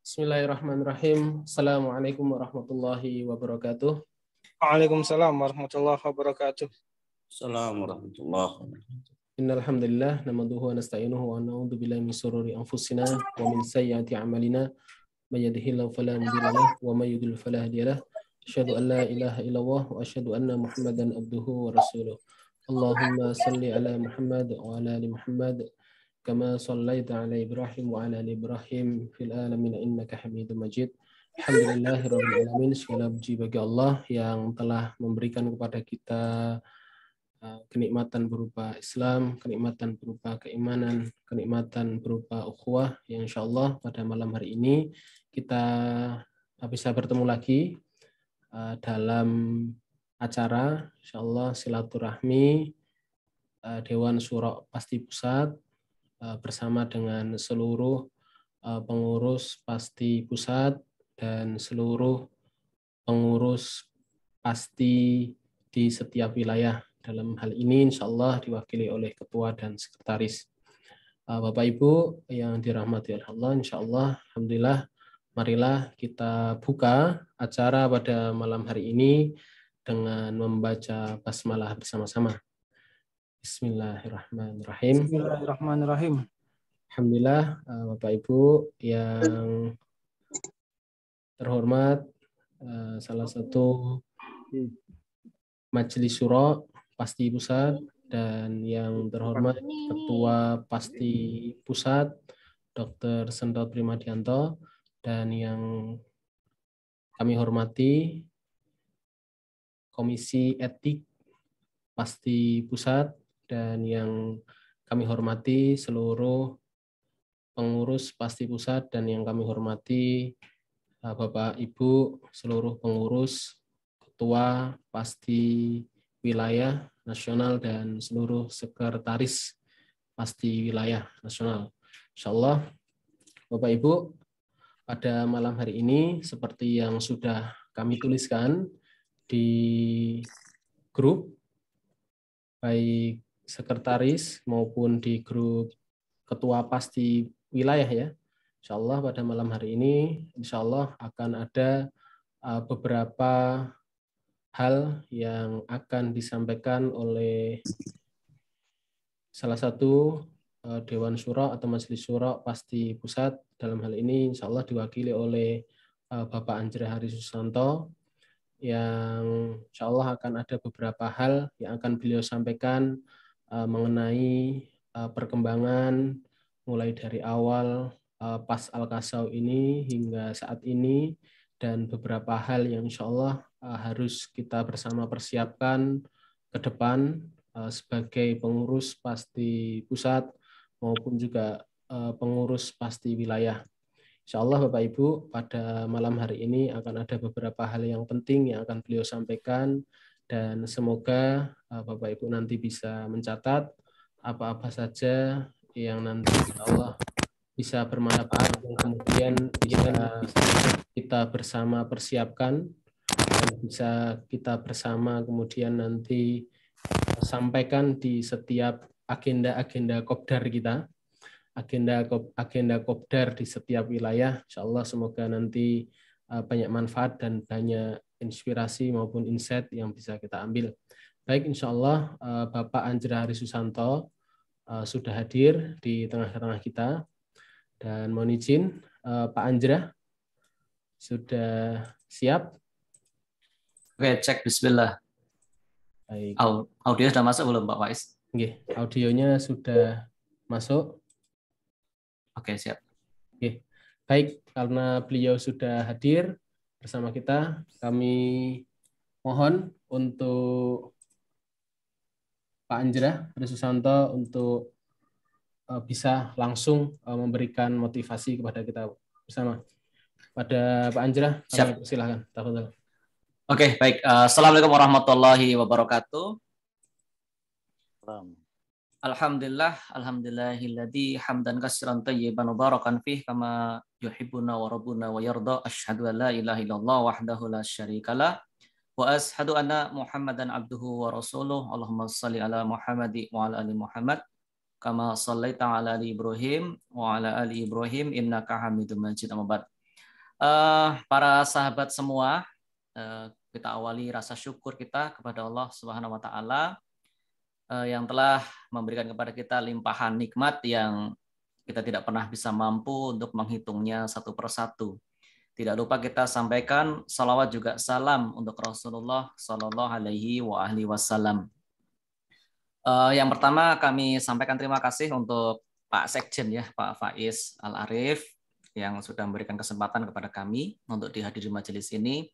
Bismillahirrahmanirrahim. Assalamualaikum warahmatullahi wabarakatuh. Waalaikumsalam warahmatullahi wabarakatuh. Assalamualaikum warahmatullahi wabarakatuh. Innal hamdalillah nahmaduhu wa nasta'inuhu wa na'udzu billahi min shururi anfusina wa min sayyiati a'malina may yahdihillahu fala mudilla lahu wa may yudlil fala hadiya lahu. Asyhadu an la ilaha illallah wa asyhadu anna Muhammadan abduhu wa rasuluh. Allahumma salli ala Muhammad wa ala ali Muhammad kama shallaita ala Ibrahim wa ala ali Ibrahim fil alamin innaka Hamidum Majid. Alhamdulillahirabbil alamin. Segala puji bagi Allah yang telah memberikan kepada kita kenikmatan berupa Islam, kenikmatan berupa keimanan, kenikmatan berupa ukhuwah yang insyaallah pada malam hari ini kita bisa bertemu lagi dalam acara insyaallah silaturahmi Dewan Syuro Pasti Pusat bersama dengan seluruh pengurus Pasti Pusat dan seluruh pengurus Pasti di setiap wilayah. Dalam hal ini insya Allah diwakili oleh ketua dan sekretaris. Bapak Ibu yang dirahmati oleh Allah, insya Allah, alhamdulillah, marilah kita buka acara pada malam hari ini dengan membaca basmalah bersama-sama. Bismillahirrahmanirrahim. Bismillahirrahmanirrahim. Alhamdulillah, Bapak Ibu yang terhormat, salah satu Majelis Syuro Pasti Pusat dan yang terhormat Ketua Pasti Pusat Dr. Sentot Primadianto dan yang kami hormati Komisi Etik Pasti Pusat dan yang kami hormati seluruh pengurus Pasti Pusat dan yang kami hormati Bapak Ibu seluruh pengurus Ketua Pasti Wilayah Nasional dan seluruh sekretaris Pasti Wilayah Nasional. Insyaallah, Bapak Ibu, pada malam hari ini seperti yang sudah kami tuliskan di grup, baik sekretaris maupun di grup Ketua Pasti Wilayah ya. Insyaallah pada malam hari ini, insyaallah akan ada beberapa hal yang akan disampaikan oleh salah satu Dewan Syuro atau Majelis Syuro Pasti Pusat. Dalam hal ini insya Allah diwakili oleh Bapak Anjra Hari Susanto yang insya Allah akan ada beberapa hal yang akan beliau sampaikan mengenai perkembangan mulai dari awal pas Al-Kasau ini hingga saat ini dan beberapa hal yang insya Allah harus kita bersama persiapkan ke depan sebagai pengurus Pasti Pusat maupun juga pengurus Pasti Wilayah. Insya Allah Bapak Ibu pada malam hari ini akan ada beberapa hal yang penting yang akan beliau sampaikan dan semoga Bapak Ibu nanti bisa mencatat apa-apa saja yang nanti insya Allah bisa bermanfaat dan kemudian bisa kita bersama persiapkan dan bisa kita bersama kemudian nanti sampaikan di setiap agenda-agenda kopdar kita, agenda kopdar di setiap wilayah. Insyaallah semoga nanti banyak manfaat dan banyak inspirasi maupun insight yang bisa kita ambil. Baik, insyaallah Bapak Anjra Hari Susanto sudah hadir di tengah-tengah kita dan mohon izin Pak Anjra sudah siap? Oke, cek bismillah. Baik. Audio sudah masuk belum Pak Faiz? Oke, audionya sudah masuk. Oke, siap. Oke. Baik, karena beliau sudah hadir bersama kita, kami mohon untuk Pak Anjra Hari Susanto untuk bisa langsung memberikan motivasi kepada kita bersama. Pada Pak Anjra, kami persilahkan. Tafadhol. Oke, baik. Assalamualaikum warahmatullahi wabarakatuh. Alhamdulillahilladzi hamdan katsiran thayyiban mubarakan fih kama yuhibbuna wa rabbuna wa yarda. Asyhadu an la ilaha illallah wahdahu la syarikalah wa asyhadu anna Muhammadan abduhu wa rasuluh. Allahumma shalli ala Muhammadi wa ala ali Muhammad kama shallaita ala ali Ibrahim wa ala ali Ibrahim innaka Hamidum Majid. Amma ba'd. Para sahabat semua, kita awali rasa syukur kita kepada Allah Subhanahu wa taala yang telah memberikan kepada kita limpahan nikmat yang kita tidak pernah bisa mampu untuk menghitungnya satu persatu. Tidak lupa kita sampaikan salawat juga salam untuk Rasulullah Sallallahu Alaihi Wasallam. Yang pertama kami sampaikan terima kasih untuk Pak Sekjen ya, Pak Faiz Al-Arif yang sudah memberikan kesempatan kepada kami untuk dihadiri majelis ini.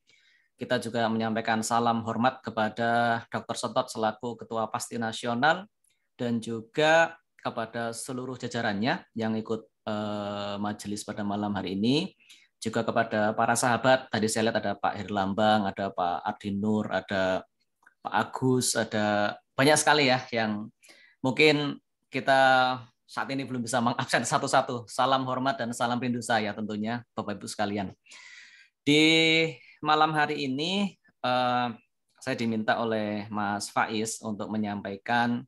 Kita juga menyampaikan salam hormat kepada Dr. Setot selaku Ketua Pasti Nasional dan juga kepada seluruh jajarannya yang ikut majelis pada malam hari ini. Juga kepada para sahabat, tadi saya lihat ada Pak Herlambang, ada Pak Ardinur, ada Pak Agus, ada banyak sekali ya yang mungkin kita saat ini belum bisa mengabsen satu-satu. Salam hormat dan salam rindu saya tentunya Bapak Ibu sekalian. Di malam hari ini saya diminta oleh Mas Faiz untuk menyampaikan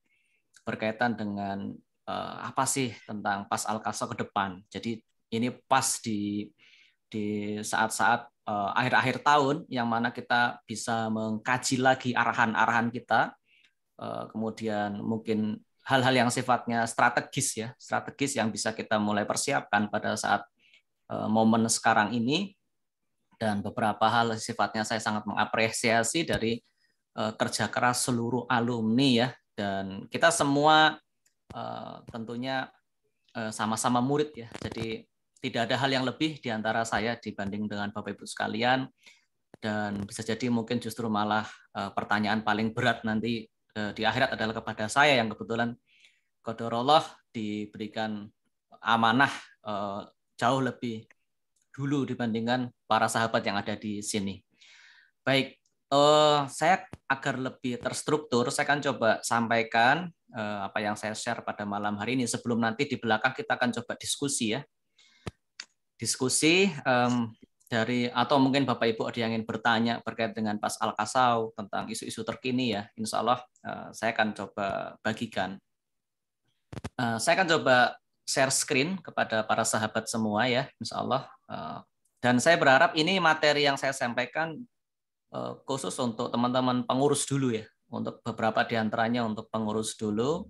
berkaitan dengan apa sih tentang PAS Al-Qasau ke depan. Jadi ini pas di saat-saat akhir-akhir tahun yang mana kita bisa mengkaji lagi arahan-arahan kita, kemudian mungkin hal-hal yang sifatnya strategis yang bisa kita mulai persiapkan pada saat momen sekarang ini. Dan beberapa hal sifatnya saya sangat mengapresiasi dari kerja keras seluruh alumni ya, dan kita semua tentunya sama-sama murid ya, jadi tidak ada hal yang lebih di antara saya dibanding dengan Bapak Ibu sekalian, dan bisa jadi mungkin justru malah pertanyaan paling berat nanti di akhirat adalah kepada saya yang kebetulan qadarullah diberikan amanah jauh lebih dulu dibandingkan para sahabat yang ada di sini. Baik, saya agar lebih terstruktur, saya akan coba sampaikan apa yang saya share pada malam hari ini. Sebelum nanti di belakang kita akan coba diskusi ya. Diskusi dari, atau mungkin Bapak Ibu ada yang ingin bertanya terkait dengan PAS Al-Qasau tentang isu-isu terkini ya. Insya Allah saya akan coba bagikan. Saya akan coba share screen kepada para sahabat semua ya, insya Allah. Dan saya berharap ini materi yang saya sampaikan khusus untuk teman-teman pengurus dulu ya, untuk beberapa diantaranya untuk pengurus dulu,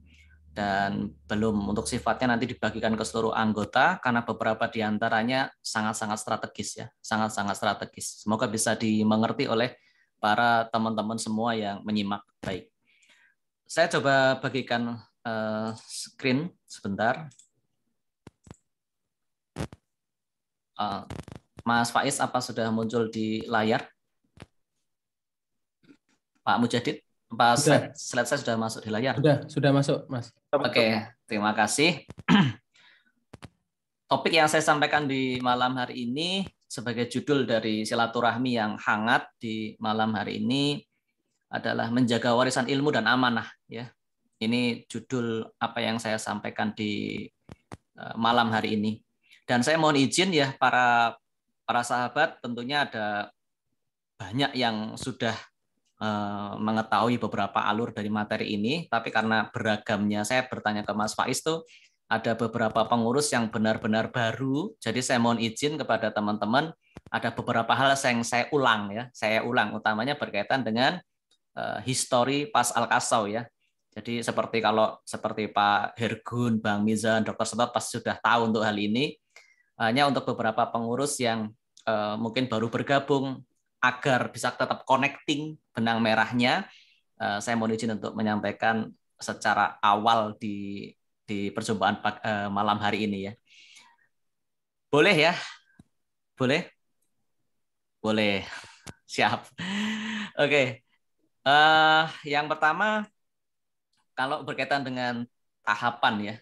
dan belum untuk sifatnya nanti dibagikan ke seluruh anggota karena beberapa diantaranya sangat-sangat strategis ya, sangat-sangat strategis. Semoga bisa dimengerti oleh para teman-teman semua yang menyimak. Baik, saya coba bagikan screen sebentar. Mas Faiz, apa sudah muncul di layar? Pak Mujadid, slide saya sudah masuk di layar? Sudah masuk, Mas. Oke, terima kasih. Topik yang saya sampaikan di malam hari ini sebagai judul dari silaturahmi yang hangat di malam hari ini adalah menjaga warisan ilmu dan amanah. Ya, ini judul apa yang saya sampaikan di malam hari ini. Dan saya mohon izin ya para sahabat, tentunya ada banyak yang sudah mengetahui beberapa alur dari materi ini, tapi karena beragamnya saya bertanya ke Mas Faiz tuh ada beberapa pengurus yang benar-benar baru, jadi saya mohon izin kepada teman-teman, ada beberapa hal yang saya ulang ya, utamanya berkaitan dengan histori PAS Al-Qasau ya. Jadi seperti Pak Hergun, Bang Mizan, Dr. Setot pasti sudah tahu untuk hal ini. Hanya untuk beberapa pengurus yang mungkin baru bergabung agar bisa tetap connecting benang merahnya, saya mohon izin untuk menyampaikan secara awal di perjumpaan malam hari ini ya. Boleh ya? Boleh? Boleh. Siap. Oke. Yang pertama, kalau berkaitan dengan tahapan ya,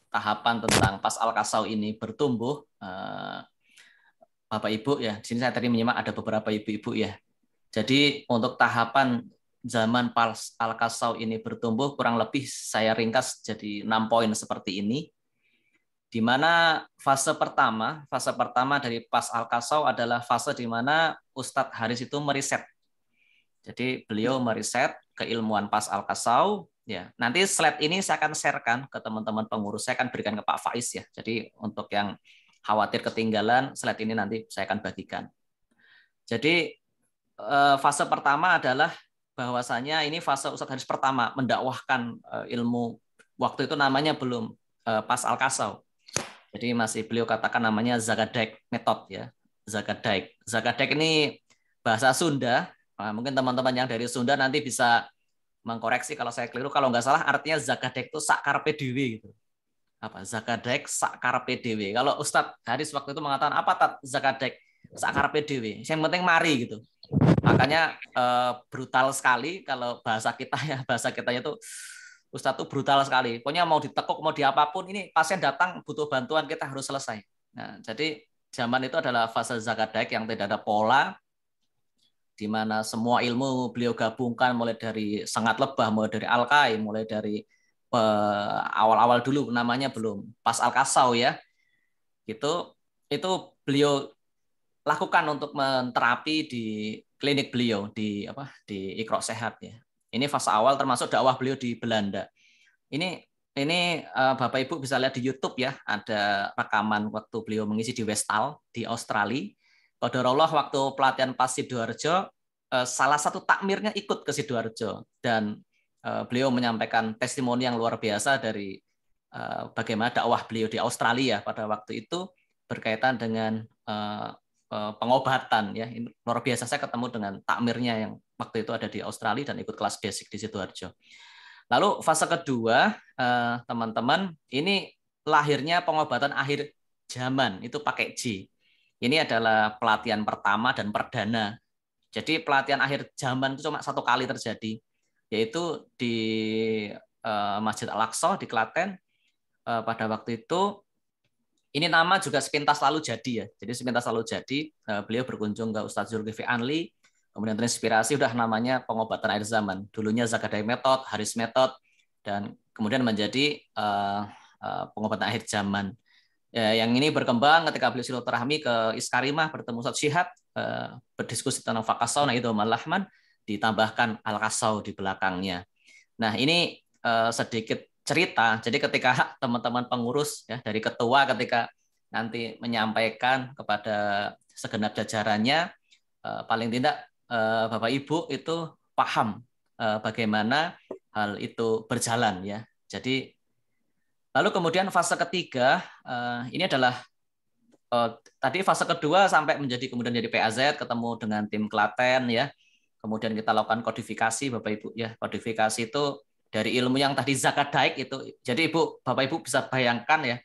tahapan tentang PAS Al-Qasau ini bertumbuh, Bapak Ibu ya, di sini saya tadi menyimak ada beberapa ibu-ibu ya. Jadi untuk tahapan zaman PAS Al-Qasau ini bertumbuh kurang lebih saya ringkas jadi 6 poin seperti ini. Di mana fase pertama dari PAS Al-Qasau adalah fase di mana Ustadz Haris itu meriset. Jadi beliau meriset keilmuan PAS Al-Qasau. Ya, nanti slide ini saya akan sharekan ke teman-teman pengurus. Saya akan berikan ke Pak Faiz ya. Jadi untuk yang khawatir ketinggalan, slide ini nanti saya akan bagikan. Jadi fase pertama adalah bahwasanya ini fase Ustadz Haris pertama mendakwahkan ilmu. Waktu itu namanya belum pas Al-Kasau. Jadi masih beliau katakan namanya Zakadek method ya. Zakadek. Zakadek ini bahasa Sunda. Nah, mungkin teman-teman yang dari Sunda nanti bisa mengkoreksi kalau saya keliru. Kalau nggak salah artinya Zakadek itu sak karepe dhewe gitu. Apa? Zakadek sak karepe dhewe. Kalau Ustadz Haris waktu itu mengatakan apa tat Zakadek sak karepe dhewe. Yang penting mari gitu. Makanya brutal sekali kalau bahasa kita ya, bahasa kitanya itu Ustadz tuh brutal sekali. Pokoknya mau ditekuk, mau diapapun, ini pasien datang butuh bantuan kita harus selesai. Nah, jadi zaman itu adalah fase Zakadek yang tidak ada pola, di mana semua ilmu beliau gabungkan mulai dari Sengat Lebah, mulai dari Al-Kai, mulai dari awal-awal dulu namanya belum pas Al-Kasau ya. Itu beliau lakukan untuk menterapi di klinik beliau di Iqra Sehat ya. Ini fase awal termasuk dakwah beliau di Belanda. Ini Bapak Ibu bisa lihat di YouTube ya, ada rekaman waktu beliau mengisi di Westall di Australia. Qadarullah waktu pelatihan pas Sidoarjo, salah satu takmirnya ikut ke Sidoarjo dan beliau menyampaikan testimoni yang luar biasa dari bagaimana dakwah beliau di Australia pada waktu itu berkaitan dengan pengobatan ya. Ini luar biasa, saya ketemu dengan takmirnya yang waktu itu ada di Australia dan ikut kelas basic di Sidoarjo. Lalu fase kedua, teman-teman, ini lahirnya pengobatan akhir zaman, itu pakai J. Ini adalah pelatihan pertama dan perdana. Jadi pelatihan akhir zaman itu cuma satu kali terjadi, yaitu di Masjid Al-Aqsa di Klaten. Pada waktu itu, ini nama juga sepintas lalu jadi ya. Jadi sepintas lalu jadi, beliau berkunjung ke Ustadz Zulkifli Anli, kemudian terinspirasi udah namanya pengobatan akhir zaman. Dulunya Zakadai Method, Haris Method, dan kemudian menjadi pengobatan akhir zaman. Yang ini berkembang ketika beliau silaturahmi ke Iskarimah bertemu Ustadz Syihab, berdiskusi tentang Fakasau, nah itu Malahman, ditambahkan Al-Kasau di belakangnya. Nah ini sedikit cerita. Jadi ketika teman-teman pengurus ya dari ketua ketika nanti menyampaikan kepada segenap jajarannya, paling tidak Bapak Ibu itu paham bagaimana hal itu berjalan ya. Jadi lalu kemudian fase ketiga ini adalah tadi fase kedua sampai menjadi kemudian jadi PAZ, ketemu dengan tim Klaten ya. Kemudian kita lakukan kodifikasi Bapak Ibu ya. Kodifikasi itu dari ilmu yang tadi Zakadaik itu. Jadi Bapak Ibu bisa bayangkan ya,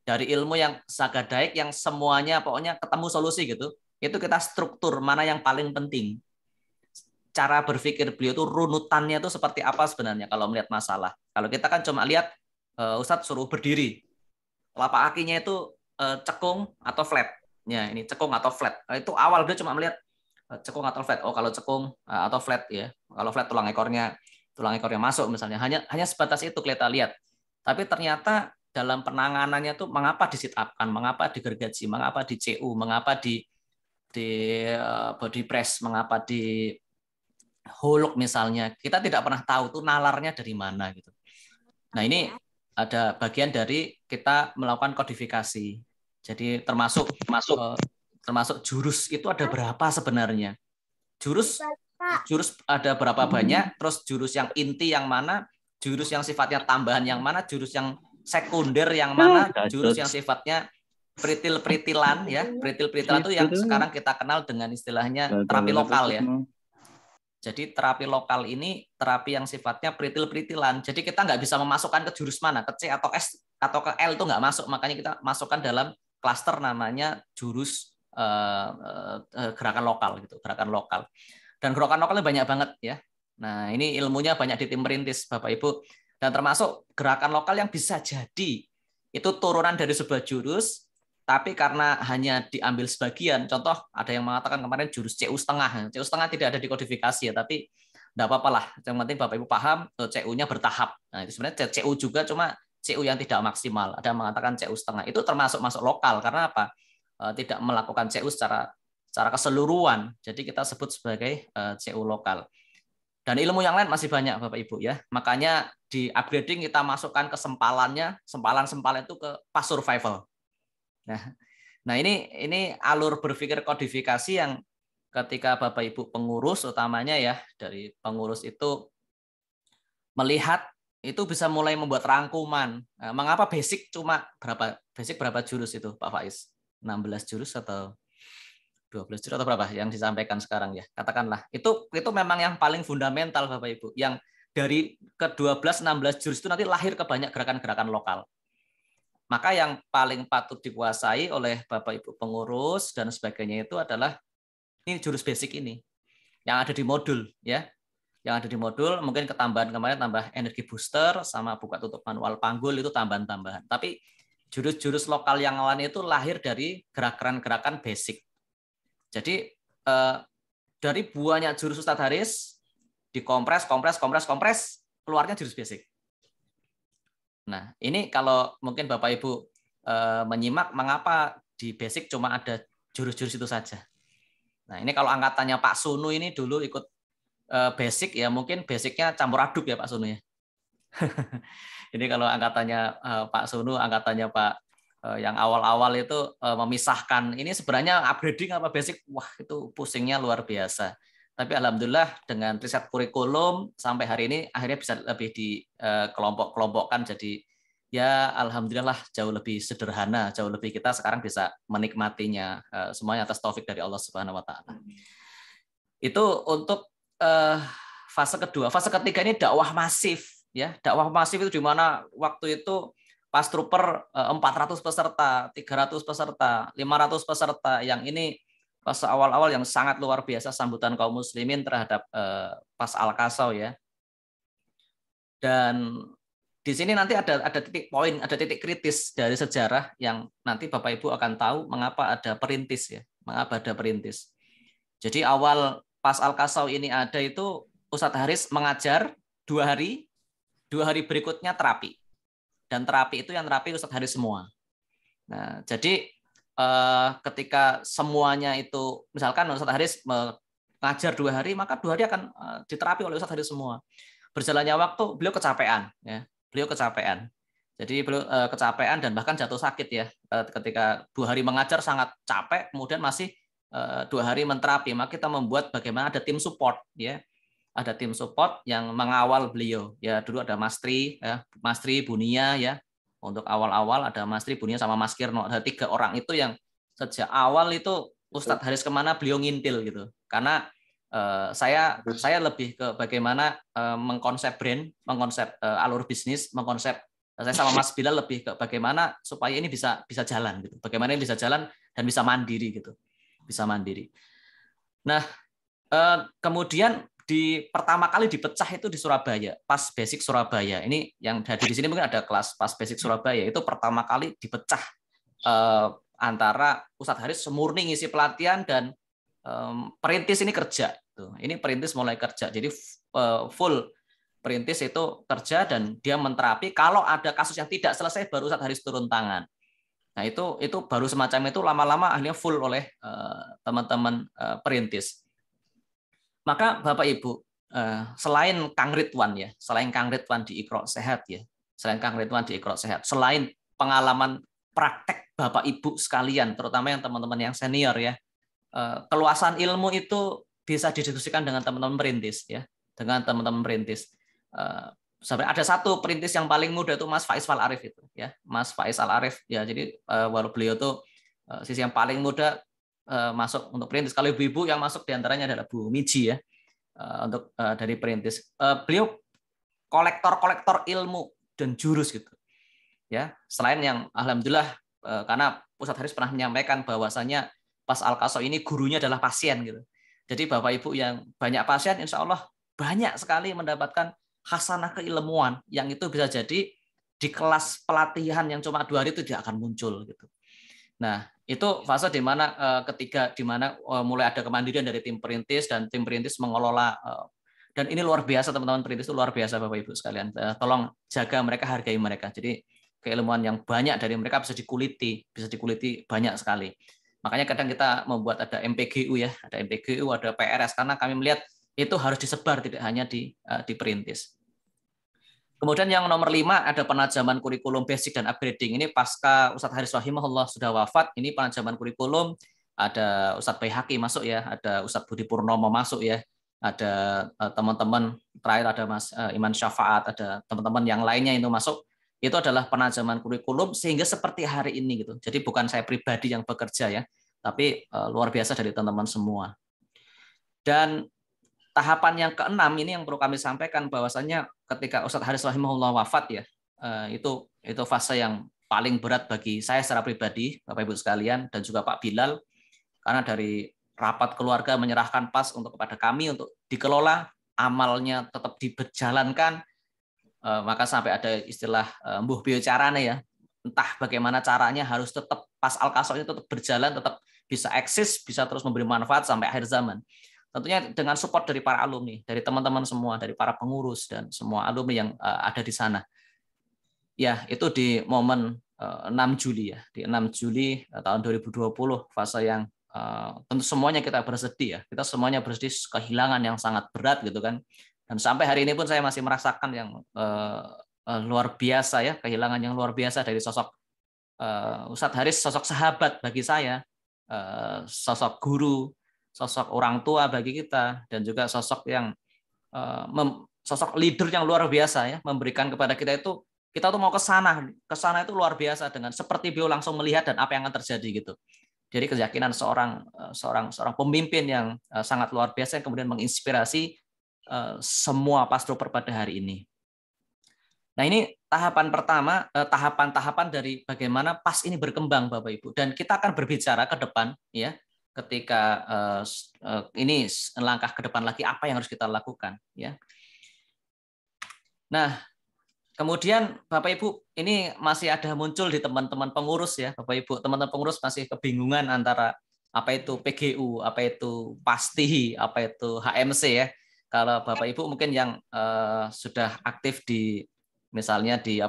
dari ilmu yang Zakadaik yang semuanya pokoknya ketemu solusi gitu. Itu kita struktur mana yang paling penting. Cara berpikir beliau itu runutannya itu seperti apa sebenarnya kalau melihat masalah. Kalau kita kan cuma lihat Ustadz suruh berdiri. Telapak kakinya itu cekung atau flat. Ya, ini cekung atau flat. Itu awal dia cuma melihat cekung atau flat. Oh, kalau cekung atau flat ya. Kalau flat tulang ekornya masuk misalnya. Hanya sebatas itu kita lihat. Tapi ternyata dalam penanganannya tuh mengapa di sit up-kan, mengapa di gergaji, mengapa di CU, mengapa di body press, mengapa di holok misalnya, kita tidak pernah tahu tuh nalarnya dari mana gitu. Nah ini ada bagian dari kita melakukan kodifikasi. Jadi termasuk jurus itu ada berapa sebenarnya? Jurus ada berapa banyak? Terus jurus yang inti yang mana? Jurus yang sifatnya tambahan yang mana? Jurus yang sekunder yang mana? Jurus yang sifatnya peritil-peritilan ya. Peritil-peritilan itu yang sekarang kita kenal dengan istilahnya terapi lokal ya. Jadi terapi lokal ini terapi yang sifatnya peritil-peritilan. Jadi kita nggak bisa memasukkan ke jurus mana, ke C atau S atau ke L itu nggak masuk. Makanya kita masukkan dalam klaster namanya jurus gerakan lokal gitu, gerakan lokal. Dan gerakan lokalnya banyak banget ya. Nah ini ilmunya banyak di tim perintis Bapak Ibu. Dan termasuk gerakan lokal yang bisa jadi itu turunan dari sebuah jurus. Tapi karena hanya diambil sebagian, contoh ada yang mengatakan kemarin jurus CU setengah. CU setengah tidak ada di kodifikasi ya, tapi tidak apa-apa lah. Yang penting Bapak Ibu paham CU-nya bertahap. Nah itu sebenarnya CU juga, cuma CU yang tidak maksimal. Ada yang mengatakan CU setengah. Itu termasuk masuk lokal karena apa? Tidak melakukan CU secara keseluruhan. Jadi kita sebut sebagai CU lokal. Dan ilmu yang lain masih banyak Bapak Ibu ya. Makanya di upgrading kita masukkan ke sempalan itu ke pas survival. Nah, Nah, ini alur berpikir kodifikasi yang ketika Bapak Ibu pengurus utamanya ya, dari pengurus itu melihat itu bisa mulai membuat rangkuman. Nah, mengapa basic cuma berapa jurus itu Pak Faiz? 16 jurus atau 12 jurus atau berapa yang disampaikan sekarang ya? Katakanlah. Itu memang yang paling fundamental Bapak Ibu. Yang dari ke-12 16 jurus itu nanti lahir ke banyak gerakan-gerakan lokal. Maka yang paling patut dikuasai oleh Bapak Ibu pengurus dan sebagainya itu adalah ini jurus basic ini yang ada di modul ya. Yang ada di modul mungkin ketambahan kemarin tambah energi booster sama buka tutup manual panggul itu tambahan-tambahan. Tapi jurus-jurus lokal yang lain itu lahir dari gerakan-gerakan basic. Jadi dari banyak jurus Ustadz Haris dikompres, kompres, keluarnya jurus basic. Nah, ini kalau mungkin Bapak Ibu menyimak mengapa di basic cuma ada jurus-jurus itu saja. Nah, ini kalau angkatannya Pak Sunu ini dulu ikut basic ya, mungkin basicnya campur aduk ya Pak Sunu ya. Ini kalau angkatannya Pak Sunu, angkatannya Pak yang awal-awal itu memisahkan ini sebenarnya upgrading apa basic, wah itu pusingnya luar biasa. Tapi alhamdulillah dengan riset kurikulum sampai hari ini akhirnya bisa lebih dikelompok-kelompokkan jadi ya alhamdulillah jauh lebih sederhana, jauh lebih kita sekarang bisa menikmatinya semuanya atas taufik dari Allah Subhanahu wa taala. Itu untuk fase kedua. Fase ketiga ini dakwah masif ya. Dakwah masif itu di mana waktu itu pas trooper 400 peserta, 300 peserta, 500 peserta, yang ini fase awal-awal yang sangat luar biasa sambutan kaum muslimin terhadap pas Al-Qasau ya. Dan di sini nanti ada titik poin, ada titik kritis dari sejarah yang nanti Bapak Ibu akan tahu mengapa ada perintis ya, mengapa ada perintis. Jadi awal pas Al-Qasau ini ada itu Ustadz Haris mengajar 2 hari, 2 hari berikutnya terapi. Dan terapi itu yang terapi Ustadz Haris semua. Nah, jadi ketika semuanya itu, misalkan Ustadz Haris mengajar 2 hari, maka 2 hari akan diterapi oleh Ustadz Haris semua. Berjalannya waktu, beliau kecapean. Ya. Beliau kecapean. Jadi beliau kecapean dan bahkan jatuh sakit ya. Ketika 2 hari mengajar sangat capek, kemudian masih 2 hari menterapi, maka kita membuat bagaimana ada tim support ya, ada tim support yang mengawal beliau ya. Dulu ada Mas Tri ya, Mas Tri, Bunia ya, untuk awal-awal ada Mas Tri, Bunia sama Mas Kirno, ada 3 orang itu yang sejak awal itu Ustadz Haris kemana beliau ngintil gitu, karena saya lebih ke bagaimana mengkonsep brand, mengkonsep alur bisnis, mengkonsep saya sama Mas Bilal lebih ke bagaimana supaya ini bisa jalan gitu, bagaimana ini bisa jalan dan bisa mandiri gitu. Bisa mandiri. Nah, kemudian pertama kali dipecah itu di Surabaya, pas basic Surabaya. Ini yang hadir di sini mungkin ada kelas pas basic Surabaya, itu pertama kali dipecah antara Ustadz Haris semurni ngisi pelatihan dan perintis ini kerja. Ini perintis mulai kerja, jadi full perintis itu kerja dan dia menterapi. Kalau ada kasus yang tidak selesai baru Ustadz Haris turun tangan. Nah, itu baru semacam itu, lama-lama akhirnya full oleh teman-teman perintis. Maka Bapak Ibu, selain Kang Ridwan ya, selain Kang Ridwan di Iqra Sehat ya, selain Kang Ridwan di Iqra Sehat, selain pengalaman praktek Bapak Ibu sekalian, terutama yang teman-teman yang senior ya, keluasan ilmu itu bisa didiskusikan dengan teman-teman perintis ya, dengan teman-teman perintis. Sampai ada satu perintis yang paling muda itu Mas Faiz Al Arif itu ya, Mas Faiz Al Arif ya. Jadi walau beliau tuh sisi yang paling muda masuk untuk perintis. Kalau ibu-ibu yang masuk diantaranya adalah Bu Miji ya, untuk dari perintis. Beliau kolektor ilmu dan jurus gitu ya. Selain yang alhamdulillah karena Ustadz Haris pernah menyampaikan bahwasanya pas Al-Qasau ini gurunya adalah pasien gitu. Jadi Bapak Ibu yang banyak pasien, insya Allah banyak sekali mendapatkan khasanah keilmuan yang itu bisa jadi di kelas pelatihan yang cuma 2 hari itu tidak akan muncul gitu. Nah, itu fase di mana mulai ada kemandirian dari tim perintis dan tim perintis mengelola, dan ini luar biasa teman-teman perintis itu luar biasa Bapak Ibu sekalian. Tolong jaga mereka, hargai mereka. Jadi keilmuan yang banyak dari mereka bisa dikuliti banyak sekali. Makanya kadang kita membuat ada MPGU ya, ada MPGU, ada PRS karena kami melihat itu harus disebar tidak hanya di perintis. Kemudian yang nomor 5 ada penajaman kurikulum basic dan upgrading. Ini pasca Ustadz Haris rahimahullah sudah wafat, ini penajaman kurikulum, ada Ustadz Baihaqi masuk ya, ada Ustadz Budi Purnomo masuk ya, ada teman-teman terakhir ada Mas Iman Syafaat, ada teman-teman yang lainnya itu masuk. Itu adalah penajaman kurikulum sehingga seperti hari ini gitu. Jadi bukan saya pribadi yang bekerja ya, tapi luar biasa dari teman-teman semua. Dan tahapan yang keenam ini yang perlu kami sampaikan bahwasanya ketika Ustadz Haris rahimahullah wafat ya, itu fase yang paling berat bagi saya secara pribadi, Bapak Ibu sekalian, dan juga Pak Bilal, karena dari rapat keluarga menyerahkan pas untuk kepada kami untuk dikelola, amalnya tetap diberjalankan, maka sampai ada istilah mbuh piye carane ya, entah bagaimana caranya harus tetap pas al-kasok ini tetap berjalan, tetap bisa eksis, bisa terus memberi manfaat sampai akhir zaman. Tentunya dengan support dari para alumni, dari teman-teman semua, dari para pengurus dan semua alumni yang ada di sana. Ya, itu di momen 6 Juli ya, di 6 Juli tahun 2020, fase yang tentu semuanya kita bersedih ya. Kita semuanya bersedih kehilangan yang sangat berat gitu kan. Dan sampai hari ini pun saya masih merasakan yang luar biasa ya, kehilangan yang luar biasa dari sosok Ustadz Haris, sosok sahabat bagi saya, sosok guru, sosok orang tua bagi kita, dan juga sosok yang sosok leader yang luar biasa ya, memberikan kepada kita itu, kita tuh mau ke sana itu luar biasa dengan seperti beliau langsung melihat dan apa yang akan terjadi gitu. Jadi keyakinan seorang pemimpin yang sangat luar biasa yang kemudian menginspirasi semua pastroper pada hari ini. Nah, ini tahapan pertama, tahapan-tahapan dari bagaimana PAS ini berkembang Bapak Ibu, dan kita akan berbicara ke depan ya, ketika ini langkah ke depan lagi apa yang harus kita lakukan ya. Nah, kemudian Bapak Ibu ini masih ada muncul di teman-teman pengurus ya, Bapak Ibu, teman-teman pengurus masih kebingungan antara apa itu PGU, apa itu PASTI, apa itu HMC ya. Kalau Bapak Ibu mungkin yang sudah aktif di misalnya di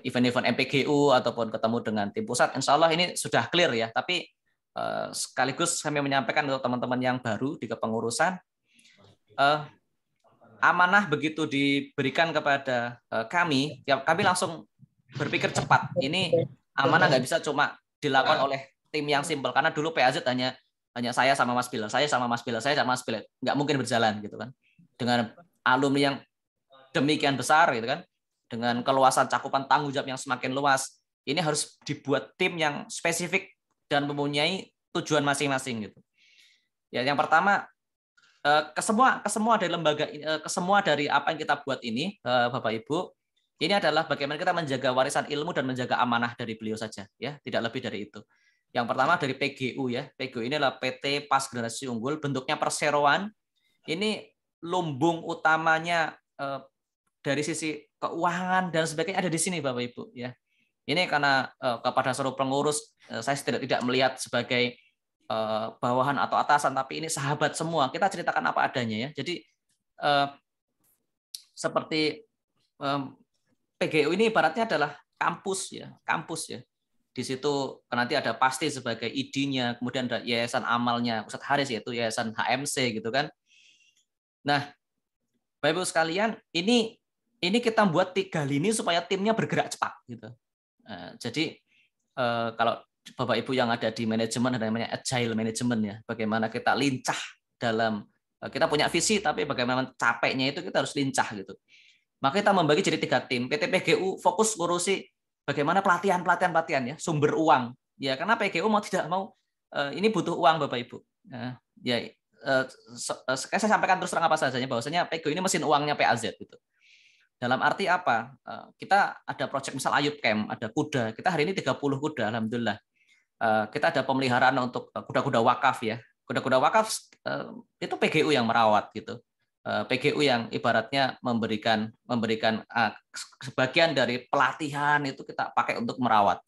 event-event MPGU ataupun ketemu dengan tim pusat, insya Allah ini sudah clear ya. Tapi sekaligus kami menyampaikan untuk teman-teman yang baru di kepengurusan, amanah begitu diberikan kepada kami, ya kami langsung berpikir cepat. Ini amanah nggak bisa cuma dilakukan oleh tim yang simpel, karena dulu PAZ hanya saya sama Mas Bilal, saya sama Mas Bilal, nggak mungkin berjalan gitu kan. Dengan alumni yang demikian besar gitu kan, dengan keluasan cakupan tanggung jawab yang semakin luas, ini harus dibuat tim yang spesifik dan mempunyai tujuan masing-masing gitu. Ya, yang pertama kesemua dari lembaga, kesemua dari apa yang kita buat ini, Bapak Ibu, ini adalah bagaimana kita menjaga warisan ilmu dan menjaga amanah dari beliau saja, ya, tidak lebih dari itu. Yang pertama dari PGU ya, PGU ini adalah PT PAS Generasi Unggul, bentuknya perseroan. Ini lumbung utamanya dari sisi keuangan dan sebagainya ada di sini Bapak Ibu ya. Ini karena kepada seluruh pengurus saya tidak melihat sebagai bawahan atau atasan, tapi ini sahabat semua. Kita ceritakan apa adanya ya. Jadi seperti PGU ini ibaratnya adalah kampus ya. Di situ nanti ada pasti sebagai ID-nya, kemudian ada yayasan amalnya Ustadz Haris yaitu yayasan HMC gitu kan. Nah, Bapak Ibu sekalian, ini kita buat 3 lini supaya timnya bergerak cepat gitu. Jadi kalau Bapak Ibu yang ada di manajemen ada namanya agile management ya, bagaimana kita lincah dalam kita punya visi tapi bagaimana capeknya itu kita harus lincah gitu. Maka kita membagi jadi 3 tim. PT PGU fokus ngurusi bagaimana pelatihan ya, sumber uang. Ya karena PGU mau tidak mau ini butuh uang Bapak Ibu. Ya saya sampaikan terus terang apa sajanya bahwasanya PGU ini mesin uangnya PAZ gitu. Dalam arti apa? Kita ada proyek misal Ayub Camp, ada kuda. Kita hari ini 30 kuda, alhamdulillah. Kita ada pemeliharaan untuk kuda-kuda wakaf ya. Kuda-kuda wakaf itu PGU yang merawat gitu. PGU yang ibaratnya memberikan sebagian dari pelatihan itu kita pakai untuk merawat.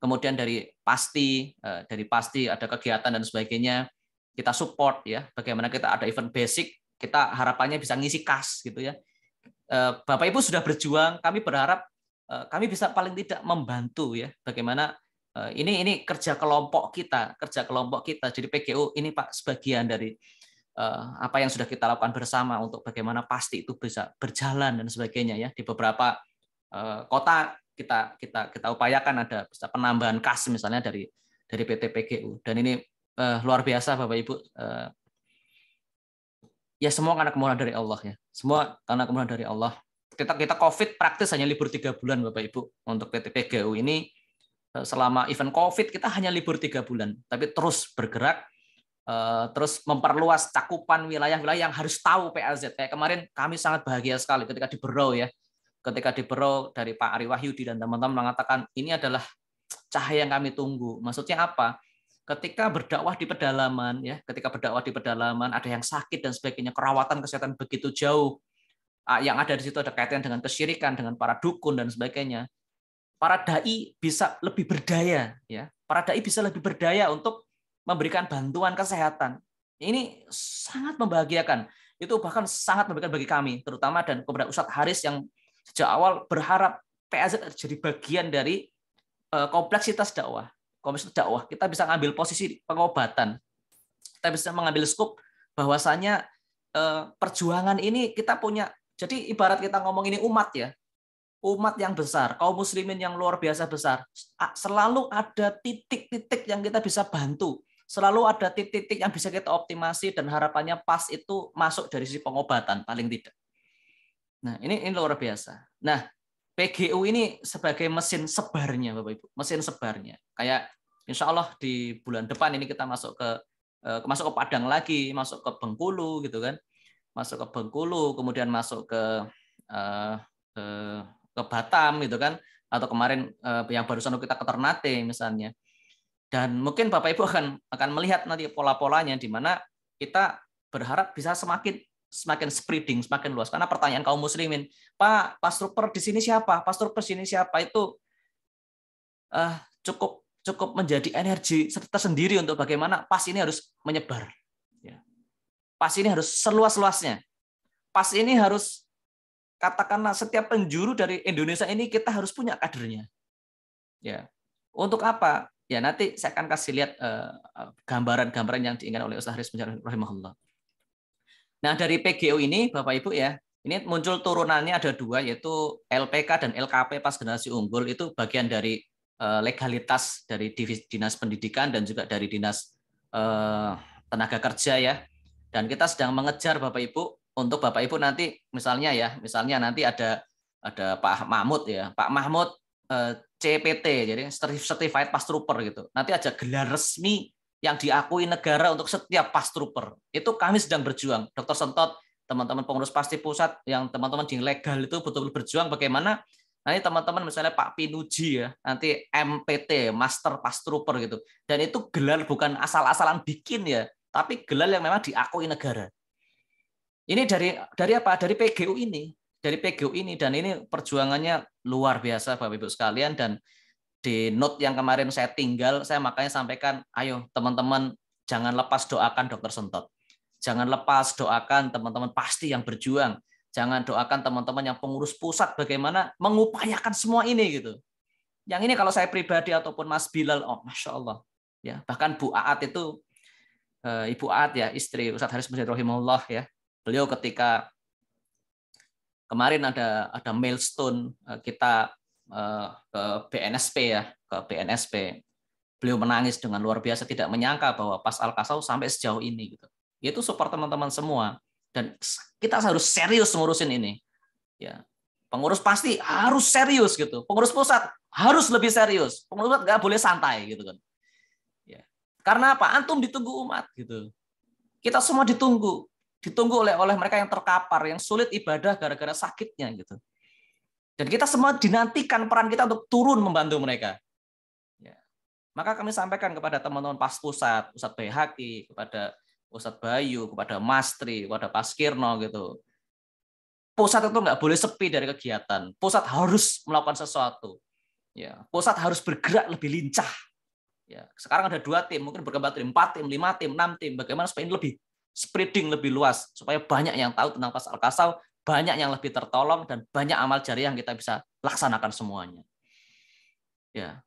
Kemudian dari pasti ada kegiatan dan sebagainya kita support ya. Bagaimana kita ada event basic, kita harapannya bisa ngisi kas gitu ya. Bapak Ibu sudah berjuang, kami berharap kami bisa paling tidak membantu ya. Bagaimana ini kerja kelompok kita. Jadi PGU ini Pak sebagian dari apa yang sudah kita lakukan bersama untuk bagaimana pasti itu bisa berjalan dan sebagainya ya. Di beberapa kota kita upayakan ada penambahan kas misalnya dari PT PGU, dan ini luar biasa Bapak Ibu. Ya semua karena kemudahan dari Allah ya. Semua karena kemudahan dari Allah. Kita COVID praktis hanya libur 3 bulan Bapak Ibu. Untuk PT PGU ini selama event COVID kita hanya libur 3 bulan, tapi terus bergerak, terus memperluas cakupan wilayah-wilayah yang harus tahu PAZ. Kayak kemarin kami sangat bahagia sekali ketika di Berau ya. Ketika di Berau dari Pak Ari Wahyudi dan teman-teman mengatakan ini adalah cahaya yang kami tunggu. Maksudnya apa? Ketika berdakwah di pedalaman ya, ketika berdakwah di pedalaman ada yang sakit dan sebagainya, kerawatan kesehatan begitu jauh. Yang ada di situ ada kaitan dengan kesyirikan, dengan para dukun dan sebagainya. Para dai bisa lebih berdaya ya. Para dai bisa lebih berdaya untuk memberikan bantuan kesehatan. Ini sangat membahagiakan. Itu bahkan sangat membahagiakan bagi kami, terutama dan kepada Ustadz Haris yang sejak awal berharap PAZ jadi bagian dari kompleksitas dakwah. Kompleksitas dakwah, kita bisa ngambil posisi pengobatan. Kita bisa mengambil skup bahwasanya perjuangan ini kita punya. Jadi ibarat kita ngomong ini umat ya. Umat yang besar, kaum muslimin yang luar biasa besar. Selalu ada titik-titik yang kita bisa bantu. Selalu ada titik-titik yang bisa kita optimasi dan harapannya PAS itu masuk dari sisi pengobatan paling tidak. Nah, ini luar biasa. Nah, PGU ini sebagai mesin sebarnya, Bapak Ibu, mesin sebarnya. Kayak insya Allah di bulan depan ini kita masuk ke Padang lagi, masuk ke Bengkulu gitu kan, masuk ke Bengkulu, kemudian masuk ke Batam gitu kan, atau kemarin yang barusan kita ke Ternate misalnya. Dan mungkin Bapak Ibu akan melihat nanti pola-polanya di mana kita berharap bisa semakin spreading, semakin luas. Karena pertanyaan kaum muslimin, Pak, Pastrooper di sini siapa? Pastrooper di sini siapa? Itu cukup menjadi energi tersendiri untuk bagaimana PAS ini harus menyebar. PAS ini harus seluas-luasnya. PAS ini harus, katakanlah setiap penjuru dari Indonesia ini kita harus punya kadernya. Ya. Untuk apa? Ya nanti saya akan kasih lihat gambaran-gambaran yang diinginkan oleh Ustaz Haris rahimahullah. Nah, dari PGU ini, Bapak Ibu ya, ini muncul turunannya ada 2, yaitu LPK dan LKP PAS Generasi Unggul, itu bagian dari legalitas dari Dinas Pendidikan dan juga dari Dinas Tenaga Kerja ya. Dan kita sedang mengejar Bapak Ibu, untuk Bapak Ibu nanti misalnya nanti ada Pak Mahmud ya, Pak Mahmud CPT, jadi Certified Pastrooper gitu. Nanti ada gelar resmi yang diakui negara untuk setiap Pastrooper. Itu kami sedang berjuang. Dr. Sentot, teman-teman pengurus Pasti Pusat, yang teman-teman di legal itu betul-betul berjuang bagaimana nanti teman-teman misalnya Pak Pinuji ya, nanti MPT, Master Pastrooper gitu. Dan itu gelar bukan asal-asalan bikin ya, tapi gelar yang memang diakui negara. Ini dari apa? Dari PGU ini. Dari PGU ini, dan ini perjuangannya luar biasa Bapak Ibu sekalian. Dan di note yang kemarin saya tinggal, saya makanya sampaikan, ayo teman-teman jangan lepas doakan Dr. Sentot. Jangan lepas doakan teman-teman Pasti yang berjuang. Jangan doakan teman-teman yang pengurus pusat bagaimana mengupayakan semua ini gitu. Yang ini kalau saya pribadi ataupun Mas Bilal, oh Masya Allah. Ya, bahkan Bu Aat itu, Ibu Aat ya, istri Ustadz Haris rahimahullah ya. Beliau ketika kemarin ada milestone kita ke BNSP ya, ke BNSP. Beliau menangis dengan luar biasa, tidak menyangka bahwa PAS Al-Kasau sampai sejauh ini gitu. Itu support teman-teman semua, dan kita harus serius ngurusin ini. Ya. Pengurus Pasti harus serius gitu. Pengurus pusat harus lebih serius. Pengurus pusat nggak boleh santai gitu kan. Ya. Karena apa? Antum ditunggu umat gitu. Kita semua ditunggu oleh mereka yang terkapar, yang sulit ibadah gara-gara sakitnya gitu. Dan kita semua dinantikan peran kita untuk turun membantu mereka. Ya. Maka kami sampaikan kepada teman-teman PAS Pusat, Ustadz Baihaqi, kepada Ustadz Bayu, kepada Mas Tri, kepada Pak Skirno gitu. Pusat itu nggak boleh sepi dari kegiatan. Pusat harus melakukan sesuatu. Ya. Pusat harus bergerak lebih lincah. Ya. Sekarang ada 2 tim, mungkin berkembang 4 tim, 5 tim, 6 tim. Bagaimana supaya ini lebih spreading, lebih luas, supaya banyak yang tahu tentang PAS Al-Kasau, banyak yang lebih tertolong, dan banyak amal jariah yang kita bisa laksanakan semuanya. Ya,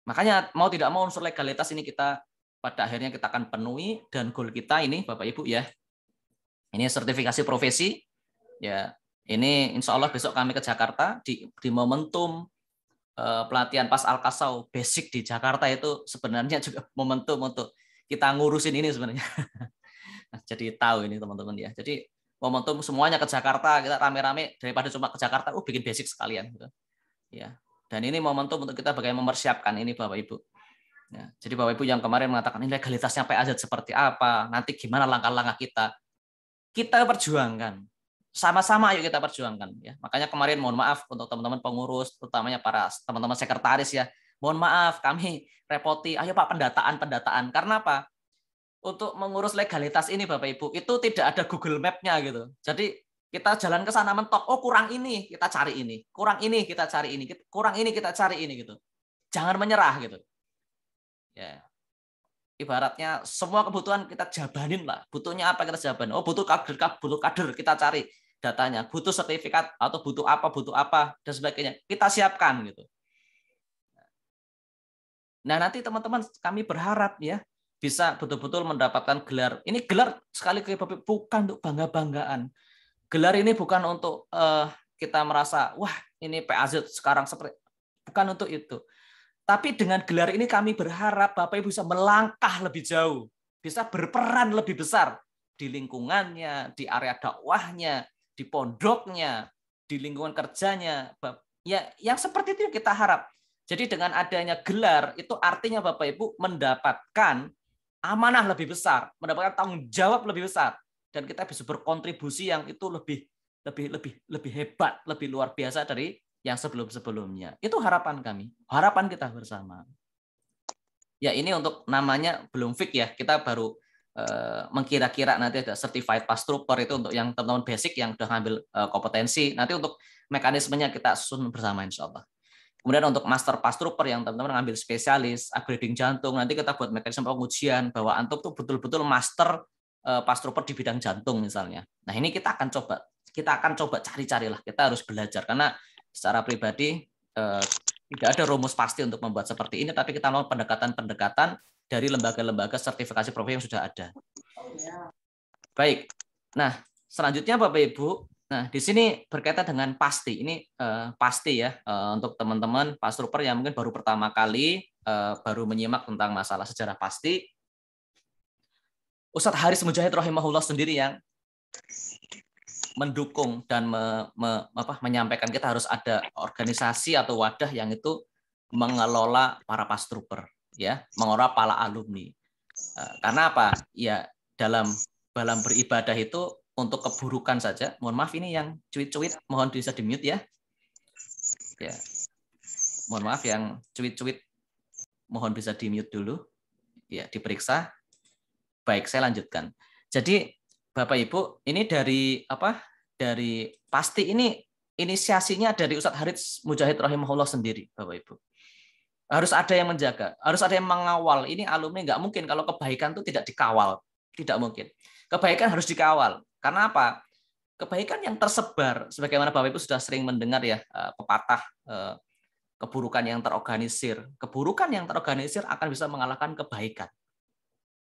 makanya mau tidak mau unsur legalitas ini kita pada akhirnya kita akan penuhi, dan goal kita ini Bapak Ibu ya, Ini sertifikasi profesi. Ya, ini insya Allah besok kami ke Jakarta di momentum pelatihan pas Al-Kasau basic di Jakarta itu sebenarnya juga momentum untuk kita ngurusin ini sebenarnya. Jadi tahu ini teman-teman ya. Jadi momentum semuanya ke Jakarta, kita rame-rame daripada cuma ke Jakarta, bikin basic sekalian gitu. Ya. Dan ini momentum untuk kita bagaimana mempersiapkan ini Bapak Ibu. Ya. Jadi Bapak Ibu yang kemarin mengatakan ini legalitasnya PAZ seperti apa, nanti gimana langkah-langkah kita perjuangkan. Sama-sama ayo kita perjuangkan ya. Makanya kemarin mohon maaf untuk teman-teman pengurus, terutamanya para teman-teman sekretaris ya. Mohon maaf kami repoti, ayo Pak pendataan. Karena apa? Untuk mengurus legalitas ini Bapak Ibu, itu tidak ada Google Map-nya gitu. Jadi kita jalan ke sana mentok, oh kurang ini, kita cari ini. Kurang ini, kita cari ini. Kurang ini, kita cari ini gitu. Jangan menyerah gitu. Ya. Ibaratnya semua kebutuhan kita jabanin lah. Butuhnya apa kita jabanin. Oh butuh kader, kita cari datanya. Butuh sertifikat atau butuh apa dan sebagainya. Kita siapkan gitu. Nah, nanti teman-teman kami berharap ya bisa betul-betul mendapatkan gelar. Ini gelar sekali lagi bukan untuk bangga-banggaan. Gelar ini bukan untuk kita merasa wah ini PAZ sekarang seperti, bukan untuk itu. Tapi dengan gelar ini kami berharap Bapak Ibu bisa melangkah lebih jauh, bisa berperan lebih besar di lingkungannya, di area dakwahnya, di pondoknya, di lingkungan kerjanya. Ya, yang seperti itu kita harap. Jadi dengan adanya gelar itu artinya Bapak Ibu mendapatkan amanah lebih besar, mendapatkan tanggung jawab lebih besar, dan kita bisa berkontribusi yang itu lebih hebat, lebih luar biasa dari yang sebelum-sebelumnya. Itu harapan kami, harapan kita bersama. Ya ini untuk namanya belum fix ya, kita baru mengkira-kira nanti ada certified pass trooper itu untuk yang teman-teman basic yang sudah ngambil kompetensi. Nanti untuk mekanismenya kita susun bersama insya Allah. Kemudian untuk master pass trooper yang teman-teman ngambil spesialis upgrading jantung, nanti kita buat mekanisme pengujian bahwa antum tuh betul-betul master pass trooper di bidang jantung misalnya. Nah ini kita akan coba cari-carilah, kita harus belajar karena secara pribadi tidak ada rumus pasti untuk membuat seperti ini, tapi kita melakukan pendekatan-pendekatan dari lembaga-lembaga sertifikasi profesi yang sudah ada. Baik. Nah, selanjutnya Bapak Ibu, nah di sini berkaitan dengan pasti. Ini pasti ya untuk teman-teman pass trooper yang mungkin baru pertama kali baru menyimak tentang masalah sejarah pasti. Ustadz Haris Mujahid rahimahullah sendiri yang mendukung dan menyampaikan kita harus ada organisasi atau wadah yang itu mengelola para pass trooper, ya, mengelola para alumni. Karena apa? Ya dalam beribadah itu untuk keburukan saja. Mohon maaf ini yang cuit-cuit, mohon bisa di-mute ya. Ya. Mohon maaf yang cuit-cuit, mohon bisa di-mute dulu. Ya, diperiksa. Baik, saya lanjutkan. Jadi Bapak Ibu, ini dari apa? Dari pasti ini inisiasinya dari Ustadz Haris Mujahid rahimahullah sendiri, Bapak Ibu. Harus ada yang menjaga, harus ada yang mengawal. Ini alumni nggak mungkin kalau kebaikan itu tidak dikawal, tidak mungkin. Kebaikan harus dikawal. Karena apa? Kebaikan yang tersebar, sebagaimana Bapak Ibu sudah sering mendengar ya pepatah keburukan yang terorganisir. Keburukan yang terorganisir akan bisa mengalahkan kebaikan.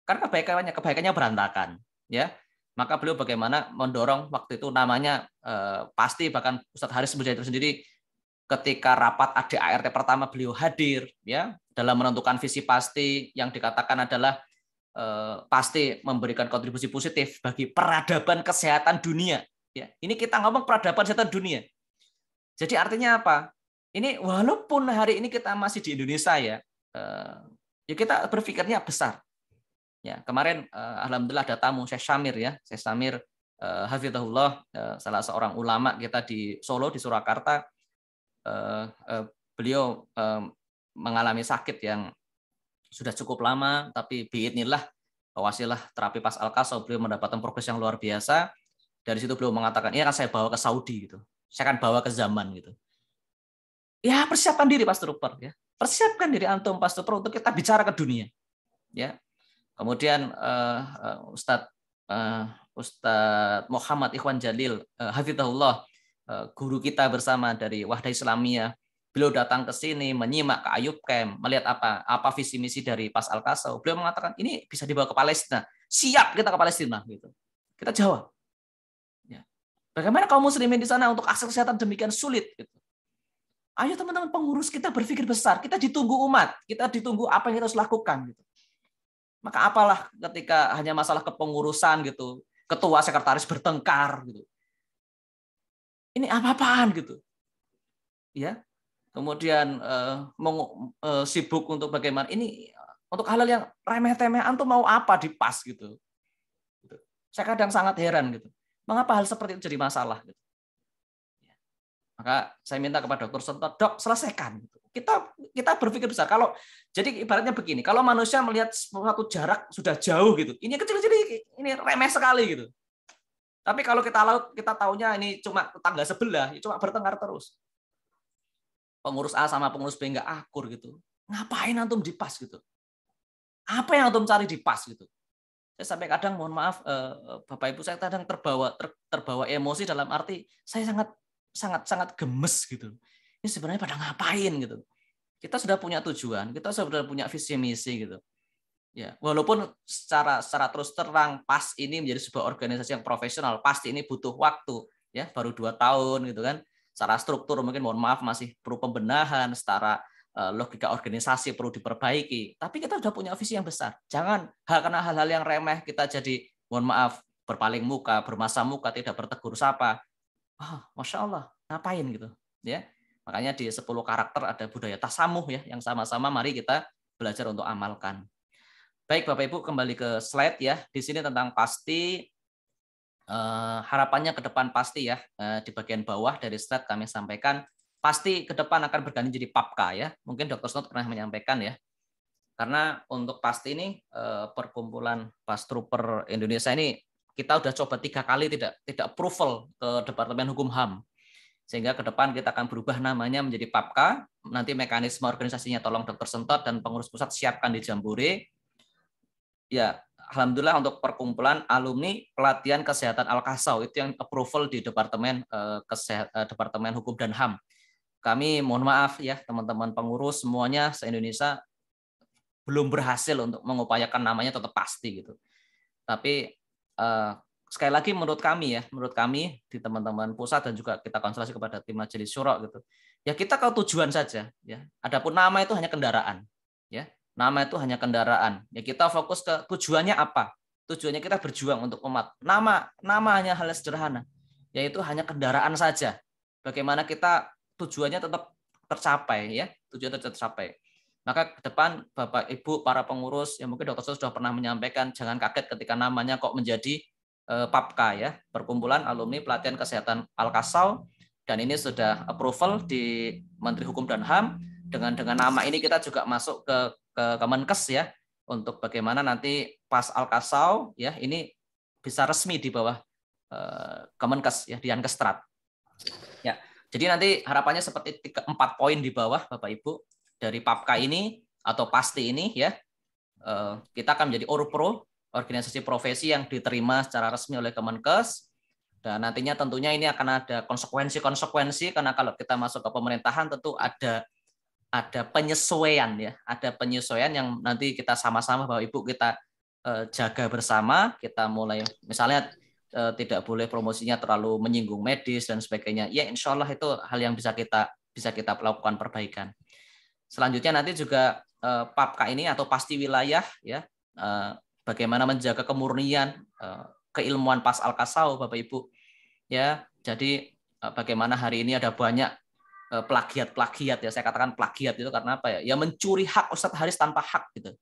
Karena kebaikannya berantakan, ya. Maka beliau bagaimana mendorong waktu itu namanya pasti bahkan Ustadz Haris Mujahid sendiri ketika rapat ADART pertama beliau hadir ya dalam menentukan visi pasti yang dikatakan adalah pasti memberikan kontribusi positif bagi peradaban kesehatan dunia. Ya, ini kita ngomong peradaban kesehatan dunia. Jadi artinya apa? Ini walaupun hari ini kita masih di Indonesia ya kita berpikirnya besar. Ya, kemarin alhamdulillah ada tamu Syekh Syamir ya, Syekh Syamir hafizahullah, salah seorang ulama kita di Solo di Surakarta. Beliau mengalami sakit yang sudah cukup lama, tapi biidznillah wasilah terapi pas Al-Kasau beliau mendapatkan progres yang luar biasa. Dari situ beliau mengatakan, ini akan saya bawa ke Saudi gitu. Saya akan bawa ke zaman gitu. Ya, persiapkan diri Pass Trooper ya. Persiapkan diri antum Pass Trooper untuk kita bicara ke dunia. Ya. Kemudian Ustadz Muhammad Ikhwan Jalil hafizahullah, guru kita bersama dari Wahdah Islamiyah, beliau datang ke sini menyimak ke Ayub Camp, melihat apa visi misi dari Pas Al-Kasau. Beliau mengatakan ini bisa dibawa ke Palestina. Siap kita ke Palestina gitu. Kita jawab. Bagaimana kaum muslimin di sana untuk akses kesehatan demikian sulit? Gitu. Ayo teman-teman pengurus kita berpikir besar. Kita ditunggu umat. Kita ditunggu apa yang kita harus lakukan. Gitu. Maka apalah ketika hanya masalah kepengurusan gitu, ketua sekretaris bertengkar gitu. Ini apa-apaan gitu. Ya. Kemudian sibuk untuk bagaimana ini untuk hal-hal yang remeh-temeh antum mau apa di PAS gitu. Saya kadang sangat heran gitu. Mengapa hal seperti itu jadi masalah? Gitu. Maka saya minta kepada Dr. Sentot, Dok, selesaikan. Kita berpikir besar. Jadi ibaratnya begini, kalau manusia melihat suatu jarak sudah jauh gitu, ini kecil-kecil, ini remeh sekali gitu. Tapi kalau kita taunya ini cuma tetangga sebelah, cuma bertengkar terus. Pengurus A sama pengurus B nggak akur gitu. Ngapain antum di PAS gitu? Apa yang antum cari di PAS gitu? Saya sampai kadang mohon maaf Bapak Ibu, saya kadang terbawa emosi dalam arti saya sangat gemes gitu. Ini sebenarnya pada ngapain gitu. Kita sudah punya tujuan, kita sudah punya visi misi gitu. Ya, walaupun secara terus terang PAS ini menjadi sebuah organisasi yang profesional, pasti ini butuh waktu ya, baru 2 tahun gitu kan. Secara struktur mungkin mohon maaf masih perlu pembenahan, secara logika organisasi perlu diperbaiki, tapi kita sudah punya visi yang besar. Jangan karena hal-hal yang remeh kita jadi, mohon maaf, berpaling muka, bermasa muka, tidak bertegur sapa. Masya Allah, ngapain gitu? Ya, makanya di 10 karakter ada budaya tasamuh ya, yang sama-sama mari kita belajar untuk amalkan. Baik Bapak Ibu, kembali ke slide ya. Di sini tentang pasti harapannya ke depan pasti ya, di bagian bawah dari slide kami sampaikan. Pasti ke depan akan berganti jadi PAPKA ya. Mungkin Dr. Snot pernah menyampaikan ya. Karena untuk pasti ini perkumpulan PAS Trooper Indonesia ini kita udah coba 3 kali tidak approval ke Departemen Hukum HAM. Sehingga ke depan kita akan berubah namanya menjadi PAPKA. Nanti mekanisme organisasinya tolong Dr. Sentot dan pengurus pusat siapkan di Jambore. Ya, alhamdulillah untuk perkumpulan alumni pelatihan kesehatan Al-Kasau itu yang approval di Departemen Departemen Hukum dan HAM. Kami mohon maaf ya teman-teman pengurus semuanya se-Indonesia belum berhasil untuk mengupayakan namanya tetap pasti gitu. Tapi sekali lagi menurut kami di teman-teman pusat dan juga kita konsultasi kepada tim majelis syuro gitu. Ya kita ke tujuan saja ya. Adapun nama itu hanya kendaraan ya. Nama itu hanya kendaraan. Ya kita fokus ke tujuannya apa? Tujuannya kita berjuang untuk umat. Nama hanya hal sederhana, yaitu hanya kendaraan saja. Bagaimana kita tujuannya tetap tercapai ya, tujuan tercapai. Maka ke depan Bapak Ibu para pengurus yang mungkin Dr. sudah pernah menyampaikan, jangan kaget ketika namanya kok menjadi PAPKA ya, Perkumpulan Alumni Pelatihan Kesehatan Al-Kasau, dan ini sudah approval di Menteri Hukum dan HAM. Dengan nama ini kita juga masuk ke Kemenkes ya, untuk bagaimana nanti PAS Al-Kasau ya ini bisa resmi di bawah Kemenkes ya, Diankestrat. Ya. Jadi nanti harapannya seperti 4 poin di bawah Bapak Ibu dari PAPKA ini atau pasti ini ya, kita akan menjadi ORPRO, organisasi profesi yang diterima secara resmi oleh Kemenkes, dan nantinya tentunya ini akan ada konsekuensi karena kalau kita masuk ke pemerintahan tentu ada penyesuaian ya, ada penyesuaian yang nanti kita sama-sama Bapak Ibu kita jaga bersama. Kita mulai misalnya tidak boleh promosinya terlalu menyinggung medis dan sebagainya. Ya insya Allah itu hal yang bisa kita lakukan perbaikan. Selanjutnya nanti juga PAPKA ini atau pasti wilayah ya, bagaimana menjaga kemurnian keilmuan PAS Al-Kasau Bapak Ibu ya. Jadi bagaimana hari ini ada banyak plagiat ya, saya katakan plagiat itu karena apa ya? Ya mencuri hak Ustadz Haris tanpa hak gitu.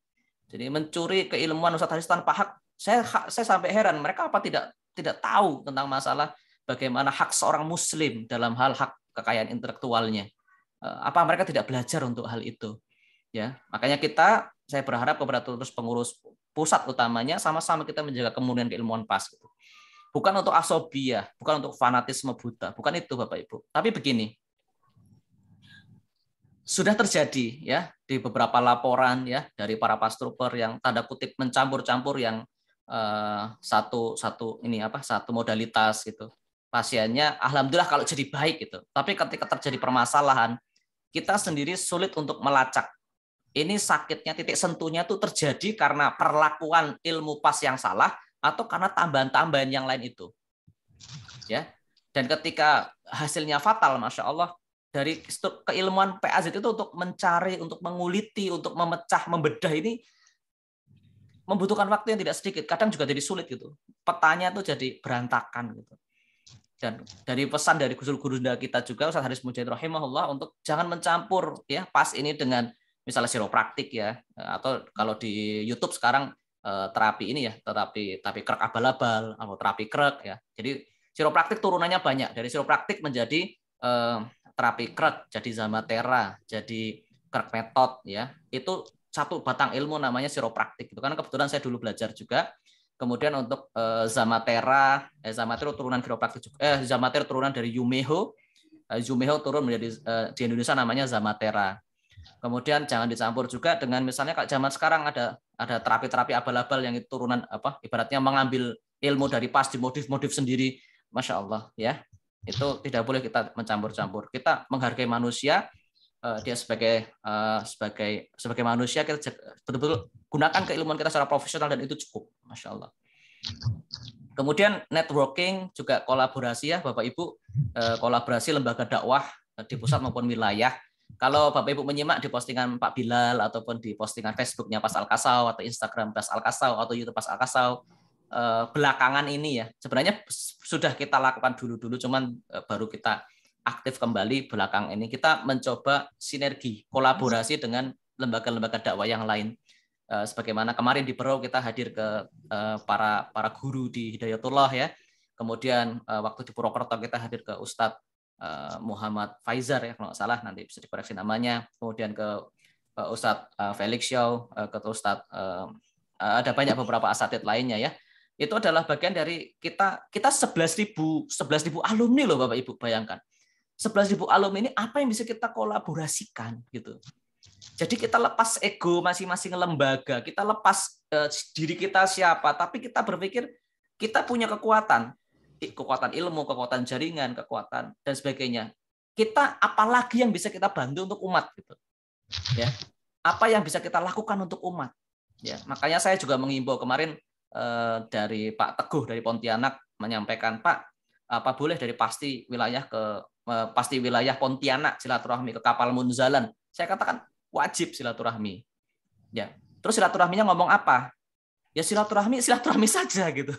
Jadi mencuri keilmuan Ustadz Haris tanpa hak. Saya sampai heran mereka apa tidak tahu tentang masalah bagaimana hak seorang muslim dalam hal hak kekayaan intelektualnya. Apa mereka tidak belajar untuk hal itu? Ya, makanya saya berharap kepada terus pengurus pusat utamanya sama-sama kita menjaga kemurnian keilmuan PAS gitu. Bukan untuk asobiah, bukan untuk fanatisme buta, bukan itu Bapak Ibu. Tapi begini, sudah terjadi ya di beberapa laporan ya dari para PAS Trooper yang tanda kutip mencampur-campur yang satu modalitas gitu. Pasiennya alhamdulillah kalau jadi baik gitu. Tapi ketika terjadi permasalahan, kita sendiri sulit untuk melacak. Ini sakitnya titik sentuhnya itu terjadi karena perlakuan ilmu PAS yang salah atau karena tambahan-tambahan yang lain itu. Ya. Dan ketika hasilnya fatal, Masya Allah, dari keilmuan PAZ itu untuk mencari, untuk menguliti, untuk memecah, membedah ini membutuhkan waktu yang tidak sedikit. Kadang juga jadi sulit gitu. Petanya tuh jadi berantakan gitu. Dan dari pesan dari guru-guru kita juga, Ustaz Haris Mujahid rahimahullah, untuk jangan mencampur ya pas ini dengan misalnya chiropraktik ya, atau kalau di YouTube sekarang terapi ini ya, terapi krek abal-abal atau terapi krek ya. Jadi chiropraktik turunannya banyak, dari chiropraktik menjadi terapi krek, jadi Zamatera, jadi krek metode ya. Itu satu batang ilmu namanya chiropraktik itu, karena kebetulan saya dulu belajar juga. Kemudian untuk Zamatera turunan chiropraktik juga. Zamatera turunan dari Yumeho. Yumeho turun menjadi di Indonesia namanya Zamatera. Kemudian jangan dicampur juga dengan misalnya kalau zaman sekarang ada terapi-terapi abal-abal yang itu turunan ibaratnya mengambil ilmu dari pas di modif sendiri. Masya Allah ya. Itu tidak boleh kita mencampur-campur. Kita menghargai manusia, dia sebagai manusia, kita betul-betul gunakan keilmuan kita secara profesional dan itu cukup, Masya Allah. Kemudian networking juga kolaborasi ya Bapak Ibu, kolaborasi lembaga dakwah di pusat maupun wilayah. Kalau Bapak Ibu menyimak di postingan Pak Bilal ataupun di postingan Facebooknya Pas Al-Kasau atau Instagram Pas Al-Kasau atau YouTube Pas Al-Kasau, belakangan ini ya sebenarnya sudah kita lakukan dulu cuman baru kita aktif kembali belakang ini. Kita mencoba sinergi, kolaborasi dengan lembaga-lembaga dakwah yang lain. Sebagaimana kemarin di Berau kita hadir ke para guru di Hidayatullah ya. Kemudian waktu di Purwokerto kita hadir ke Ustadz Muhammad Faizar ya kalau nggak salah, nanti bisa dikoreksi namanya. Kemudian ke Ustadz Felix Xiao, ke Ustadz ada banyak beberapa asatidz lainnya ya. Itu adalah bagian dari kita 11.000 alumni loh Bapak Ibu, bayangkan. 11.000 alumni ini apa yang bisa kita kolaborasikan gitu. Jadi kita lepas ego masing-masing lembaga, kita lepas diri kita siapa, tapi kita berpikir kita punya kekuatan ilmu, kekuatan jaringan, kekuatan dan sebagainya. Kita apalagi yang bisa kita bantu untuk umat gitu. Ya. Apa yang bisa kita lakukan untuk umat? Ya, makanya saya juga mengimbau kemarin dari Pak Teguh dari Pontianak menyampaikan, Pak, apa boleh dari pasti wilayah Pontianak silaturahmi ke Kapal Munzalan. Saya katakan wajib silaturahmi. Ya. Terus silaturahminya ngomong apa? Ya silaturahmi saja gitu.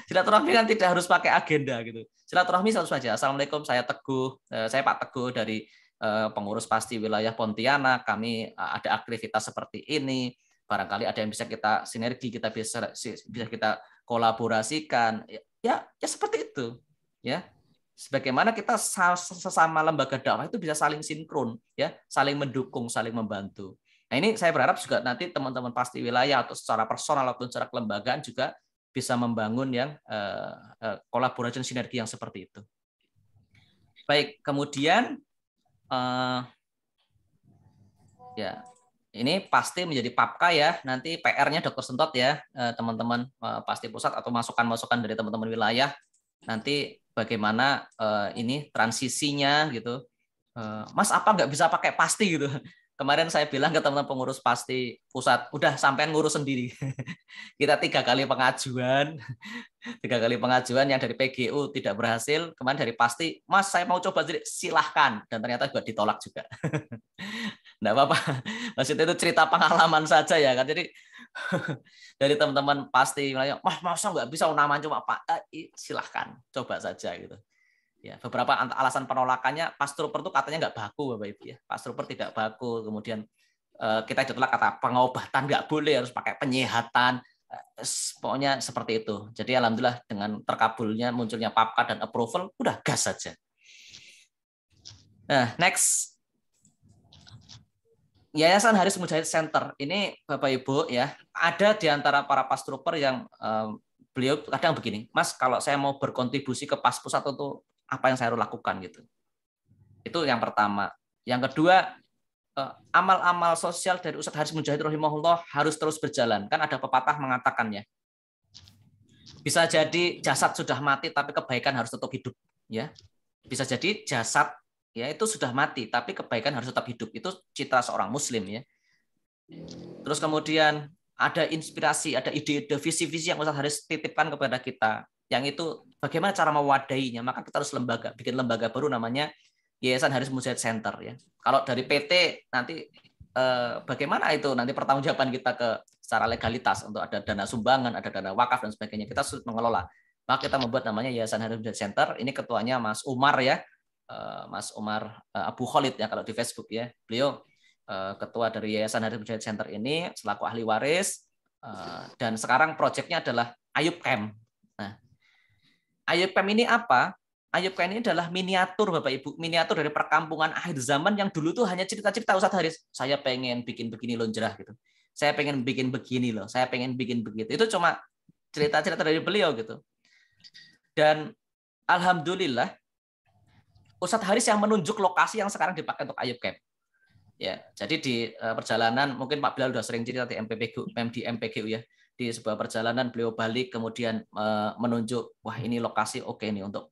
Silaturahmi kan tidak harus pakai agenda gitu. Silaturahmi satu saja. Assalamualaikum, saya Teguh, saya Pak Teguh dari pengurus pasti wilayah Pontianak. Kami ada aktivitas seperti ini. Barangkali ada yang bisa kita sinergi, kita bisa kita kolaborasikan. Ya seperti itu. Ya. Sebagaimana kita sesama lembaga dakwah itu bisa saling sinkron, ya, saling mendukung, saling membantu. Nah ini saya berharap juga nanti teman-teman pasti wilayah atau secara personal ataupun secara kelembagaan juga bisa membangun yang kolaborasi sinergi yang seperti itu. Baik, kemudian ya ini pasti menjadi papka ya, nanti PR-nya Dr. Sentot ya, teman-teman pasti pusat atau masukan-masukan dari teman-teman wilayah, nanti bagaimana ini transisinya gitu. Mas apa nggak bisa pakai pasti gitu? Kemarin saya bilang ke teman-teman pengurus pasti pusat, udah sampean ngurus sendiri. Kita 3 kali pengajuan yang dari PGU tidak berhasil. Kemarin dari pasti, Mas saya mau coba jadi, silahkan. Dan ternyata juga ditolak juga. Nggak apa-apa. Maksudnya itu cerita pengalaman saja ya kan. Jadi dari teman-teman pasti, Mas masa nggak bisa namanya cuma Pak? Silahkan, coba saja gitu. Ya, beberapa alasan penolakannya, Pas Trooper itu katanya nggak baku Bapak Ibu ya. Pas Trooper tidak baku. Kemudian kita ditolak kata pengobatan nggak boleh, harus pakai penyehatan. Pokoknya seperti itu. Jadi alhamdulillah dengan terkabulnya munculnya PAPKA dan approval, udah gas saja. Nah, next. Yayasan Haris Mujahid Center. Ini Bapak Ibu ya, ada di antara para Pas Trooper yang beliau kadang begini, Mas kalau saya mau berkontribusi ke Pas Pusat itu apa yang saya harus lakukan gitu. Itu yang pertama. Yang kedua, amal-amal sosial dari Ustadz Haris Mujahid rahimahullah harus terus berjalan. Kan ada pepatah mengatakannya, bisa jadi jasad sudah mati tapi kebaikan harus tetap hidup ya. Bisa jadi jasad ya itu sudah mati tapi kebaikan harus tetap hidup. Itu citra seorang muslim ya. Terus kemudian ada inspirasi, ada ide-ide, visi-visi yang Ustadz Haris titipkan kepada kita. yang itu bagaimana cara mewadainya, maka kita harus bikin lembaga baru namanya Yayasan Haris Mujahid Center ya. Kalau dari PT nanti bagaimana itu nanti pertanggungjawaban kita secara legalitas untuk ada dana sumbangan, ada dana wakaf dan sebagainya. Kita sulit mengelola. Maka kita membuat namanya Yayasan Haris Mujahid Center. Ini ketuanya Mas Umar ya, Mas Umar Abu Khalid ya kalau di Facebook ya. Beliau ketua dari Yayasan Haris Mujahid Center ini selaku ahli waris, dan sekarang proyeknya adalah Ayub Camp. Nah, Ayub Camp ini apa? Ayub Camp ini adalah miniatur Bapak Ibu, miniatur dari perkampungan akhir zaman yang dulu tuh hanya cerita-cerita Ustadz Haris. Saya pengen bikin begini loh Jerah gitu. Saya pengen bikin begini loh. Saya pengen bikin begitu. Itu cuma cerita-cerita dari beliau gitu. Dan alhamdulillah Ustadz Haris yang menunjuk lokasi yang sekarang dipakai untuk Ayub Camp. Ya, jadi di perjalanan mungkin Pak Bilal sudah sering cerita di MPGU ya. Di sebuah perjalanan beliau balik kemudian menunjuk wah ini lokasi oke nih untuk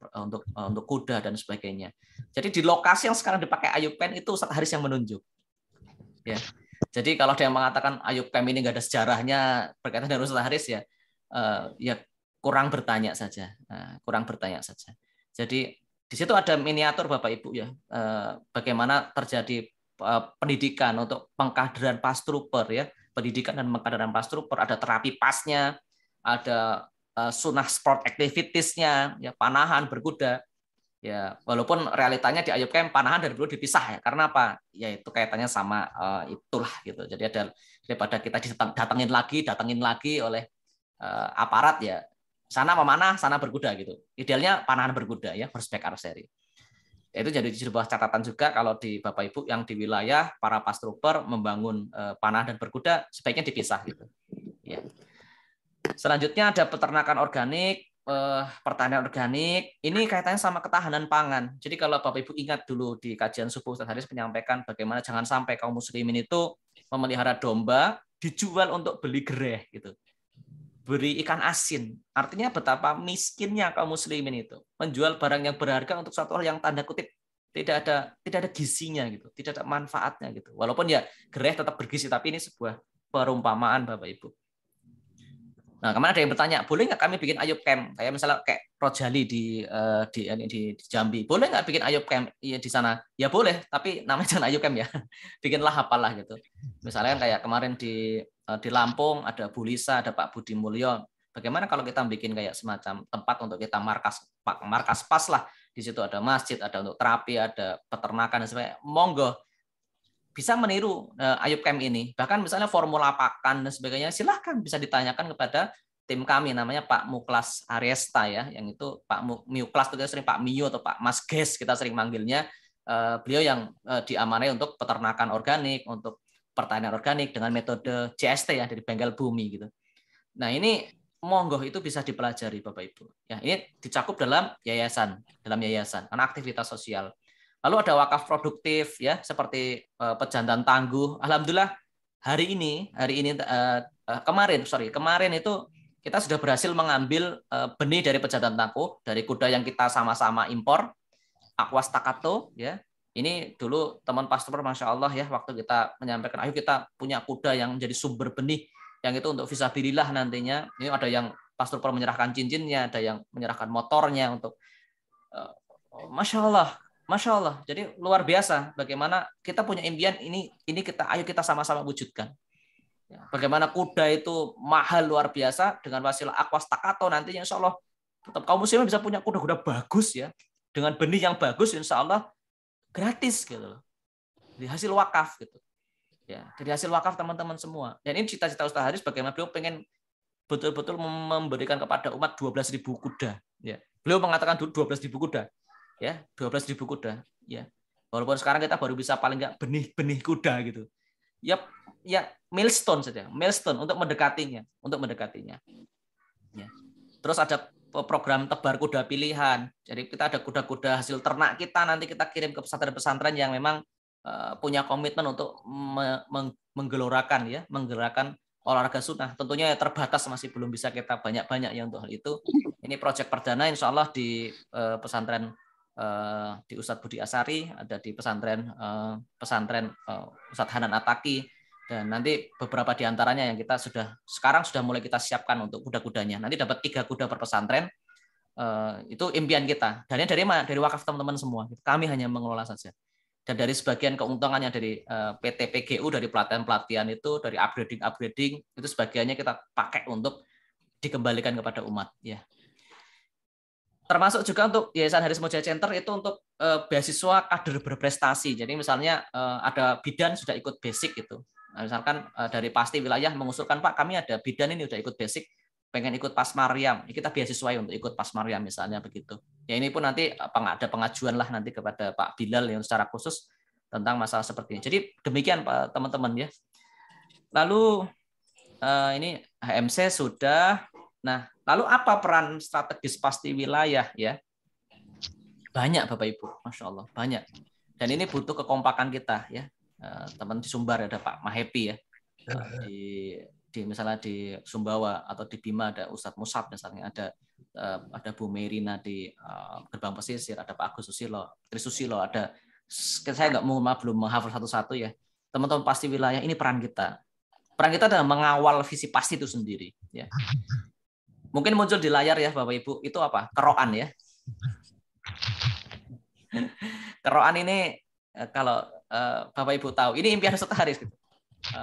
kuda dan sebagainya. Jadi di lokasi yang sekarang dipakai Ayub Camp itu Ustadz Haris yang menunjuk. Ya. Jadi kalau ada yang mengatakan Ayub Camp ini nggak ada sejarahnya berkaitan dengan Ustadz Haris ya, ya kurang bertanya saja, kurang bertanya saja. Jadi di situ ada miniatur Bapak Ibu ya, bagaimana terjadi pendidikan untuk pengkaderan pastrooper ya, pendidikan dan pengkaderan pastrooper, ada terapi pasnya, ada sunnah sport activities-nya, ya panahan berkuda. Ya, walaupun realitanya di Ayub Camp panahan dan berkuda dipisah ya. Karena apa? Ya itu kaitannya sama itulah gitu. Jadi ada daripada kita datangin lagi oleh aparat ya. Sana memanah, sana berkuda gitu. Idealnya panahan berkuda ya, horseback archery. Itu jadi sebuah catatan juga kalau di Bapak Ibu yang di wilayah para pastrooper membangun panah dan berkuda sebaiknya dipisah gitu. Ya. Selanjutnya ada peternakan organik, pertanian organik. Ini kaitannya sama ketahanan pangan. Jadi kalau Bapak Ibu ingat dulu di kajian subuh Ustadz Haris menyampaikan bagaimana jangan sampai kaum muslimin itu memelihara domba dijual untuk beli gereh gitu. Beri ikan asin. Artinya betapa miskinnya kaum muslimin itu. Menjual barang yang berharga untuk suatu hal yang tanda kutip tidak ada gizinya gitu, tidak ada manfaatnya gitu. Walaupun ya gereh tetap bergizi, tapi ini sebuah perumpamaan Bapak Ibu. Nah, kemarin ada yang bertanya, boleh nggak kami bikin Ayub Camp? Kayak misalnya kayak Rojali di Jambi, boleh nggak bikin Ayub Camp di sana? Ya boleh, tapi namanya jangan Ayub Camp ya. Bikinlah apalah gitu. Misalnya kayak kemarin di Lampung ada Bu Lisa, ada Pak Budi Mulyo. Bagaimana kalau kita bikin kayak semacam tempat untuk kita markas pas lah. Di situ ada masjid, ada untuk terapi, ada peternakan dan sebagainya. Monggo bisa meniru Ayub Camp ini. Bahkan misalnya formula pakan dan sebagainya, silahkan bisa ditanyakan kepada tim kami namanya Pak Muklas Ariesta ya, yang itu Pak Muklas itu sering Pak Mio atau Pak Mas Ges kita sering manggilnya. Beliau yang diamanai untuk peternakan organik, untuk pertanian organik dengan metode CST ya dari bengkel bumi gitu. Nah ini monggo itu bisa dipelajari Bapak Ibu. Ya ini dicakup dalam yayasan karena aktivitas sosial. Lalu ada wakaf produktif ya seperti pejantan tangguh. Alhamdulillah kemarin itu kita sudah berhasil mengambil benih dari pejantan tangguh dari kuda yang kita sama-sama impor, Aqua Staccato ya. Ini dulu teman pastor Masya Allah ya, waktu kita menyampaikan, ayo kita punya kuda yang menjadi sumber benih, yang itu untuk fisabilillah nantinya. Ini ada yang pastor menyerahkan cincinnya, ada yang menyerahkan motornya untuk Masya Allah. Jadi luar biasa bagaimana kita punya impian ini ayo kita sama-sama wujudkan. Bagaimana kuda itu mahal luar biasa dengan wasilah Aqua Staccato nantinya insya Allah tetap kaum muslimin bisa punya kuda-kuda bagus ya dengan benih yang bagus insya Allah gratis gitu loh. Dari hasil wakaf gitu. Ya, dari hasil wakaf teman-teman semua. Dan ini cita-cita Ustadz Haris bagaimana beliau pengen betul-betul memberikan kepada umat 12.000 kuda. Ya. Beliau mengatakan 12.000 kuda. Ya, 12.000 kuda. Ya. Walaupun sekarang kita baru bisa paling nggak benih kuda gitu. Ya milestone saja, milestone untuk mendekatinya. Ya. Terus ada program tebar kuda pilihan. Jadi kita ada kuda-kuda hasil ternak kita nanti kita kirim ke pesantren-pesantren yang memang punya komitmen untuk menggelorakan olahraga sunnah. Tentunya terbatas masih belum bisa kita banyak-banyak ya untuk hal itu. Ini proyek perdana insya Allah di pesantren di Ustadz Budi Asari, ada di pesantren Ustadz Hanan Ataki. Dan nanti beberapa diantaranya yang kita sekarang sudah mulai kita siapkan untuk kuda-kudanya. Nanti dapat 3 kuda per pesantren. Itu impian kita. Dananya dari mana? Dari wakaf teman-teman semua. Kami hanya mengelola saja. Dan dari sebagian keuntungan yang dari PT PGU, dari pelatihan-pelatihan itu, dari upgrading, itu sebagiannya kita pakai untuk dikembalikan kepada umat. Ya. Termasuk juga untuk Yayasan Haris Moja Center itu untuk beasiswa kader berprestasi. Jadi misalnya ada bidan sudah ikut basic gitu. Nah, misalkan dari pasti wilayah mengusulkan, Pak, kami ada bidan ini udah ikut basic, pengen ikut Pasmaryam, kita beasiswai untuk ikut Pasmaryam misalnya begitu. Ya ini pun nanti ada pengajuan lah nanti kepada Pak Bilal yang secara khusus tentang masalah seperti ini. Jadi demikian Pak teman-teman ya. Lalu ini HMC sudah. Nah, lalu apa peran strategis pasti wilayah ya? Banyak Bapak Ibu, Masya Allah banyak. Dan ini butuh kekompakan kita ya. Teman di Sumbar ada Pak Mahepi ya. Di misalnya di Sumbawa atau di Bima ada Ustadz Musab misalnya, ada Bu Merina di Gerbang Pesisir, ada Pak Agus Susilo, Trisusilo, ada saya belum menghafal satu-satu ya. Teman-teman pasti wilayah ini peran kita. Peran kita adalah mengawal visi pasti itu sendiri ya. Mungkin muncul di layar ya Bapak Ibu, itu apa? Keroan ya. Keroan ini kalau Bapak Ibu tahu, ini impian Ustadz Haris gitu.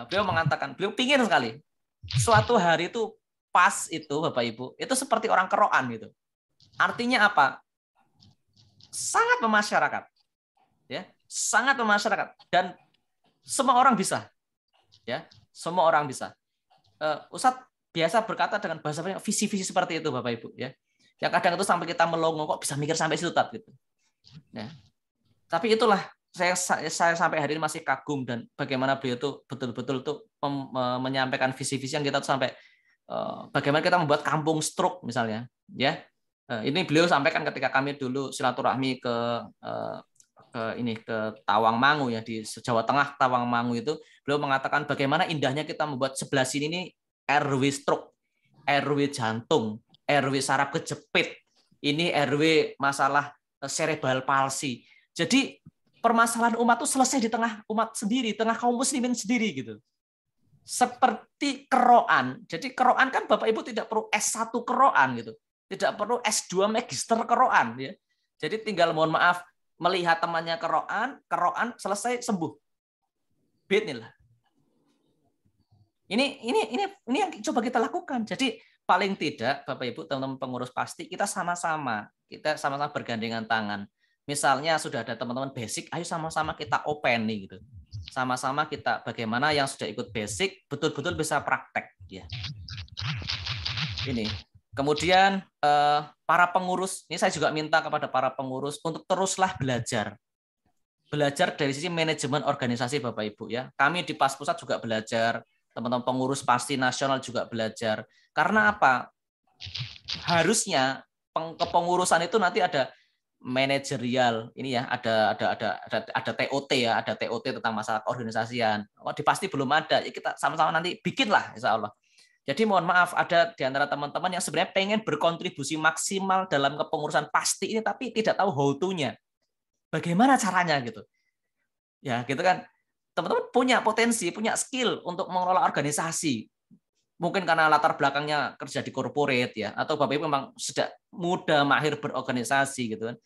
Beliau mengatakan, beliau pingin sekali suatu hari itu pas itu Bapak Ibu, itu seperti orang keroan gitu. Artinya apa? Sangat memasyarakat. Ya, sangat memasyarakat dan semua orang bisa. Ya, semua orang bisa. Ustadz biasa berkata dengan bahasa visi-visi seperti itu Bapak Ibu ya. Yang kadang itu sampai kita melongo, kok bisa mikir sampai situ gitu. Ya. Tapi itulah saya sampai hari ini masih kagum dan bagaimana beliau tuh betul-betul tuh menyampaikan visi-visi yang kita tuh sampai bagaimana kita membuat kampung stroke misalnya ya. Ini beliau sampaikan ketika kami dulu silaturahmi ke Tawangmangu ya, di Jawa Tengah Tawangmangu itu beliau mengatakan bagaimana indahnya kita membuat sebelah sini ini RW stroke, RW jantung, RW saraf kejepit, ini RW masalah cerebral palsy. Jadi permasalahan umat itu selesai di tengah umat sendiri, tengah kaum muslimin sendiri gitu. Seperti keroan. Jadi keroan kan Bapak Ibu tidak perlu S1 keroan gitu. Tidak perlu S2 magister keroan ya. Jadi tinggal mohon maaf melihat temannya keroan selesai sembuh. Bismillah. Ini yang coba kita lakukan. Jadi paling tidak Bapak Ibu teman-teman pengurus pasti kita sama-sama bergandengan tangan. Misalnya sudah ada teman-teman basic, ayo sama-sama kita open nih gitu. Sama-sama kita bagaimana yang sudah ikut basic betul-betul bisa praktek ya. Ini. Kemudian para pengurus, ini saya juga minta kepada para pengurus untuk teruslah belajar. Belajar dari sisi manajemen organisasi Bapak Ibu ya. Kami di PAS Pusat juga belajar, teman-teman pengurus pasti nasional juga belajar. Karena apa? Harusnya kepengurusan itu nanti ada manajerial ini ya, ada TOT ya, ada TOT tentang masalah keorganisasian. Pasti belum ada, ya kita sama-sama nanti bikinlah insya Allah. Jadi mohon maaf ada di antara teman-teman yang sebenarnya pengen berkontribusi maksimal dalam kepengurusan pasti ini tapi tidak tahu how to-nya. Bagaimana caranya gitu. Ya, gitu kan. Teman-teman punya potensi, punya skill untuk mengelola organisasi. Mungkin karena latar belakangnya kerja di corporate ya, atau Bapak Ibu memang sudah muda mahir berorganisasi gitu kan.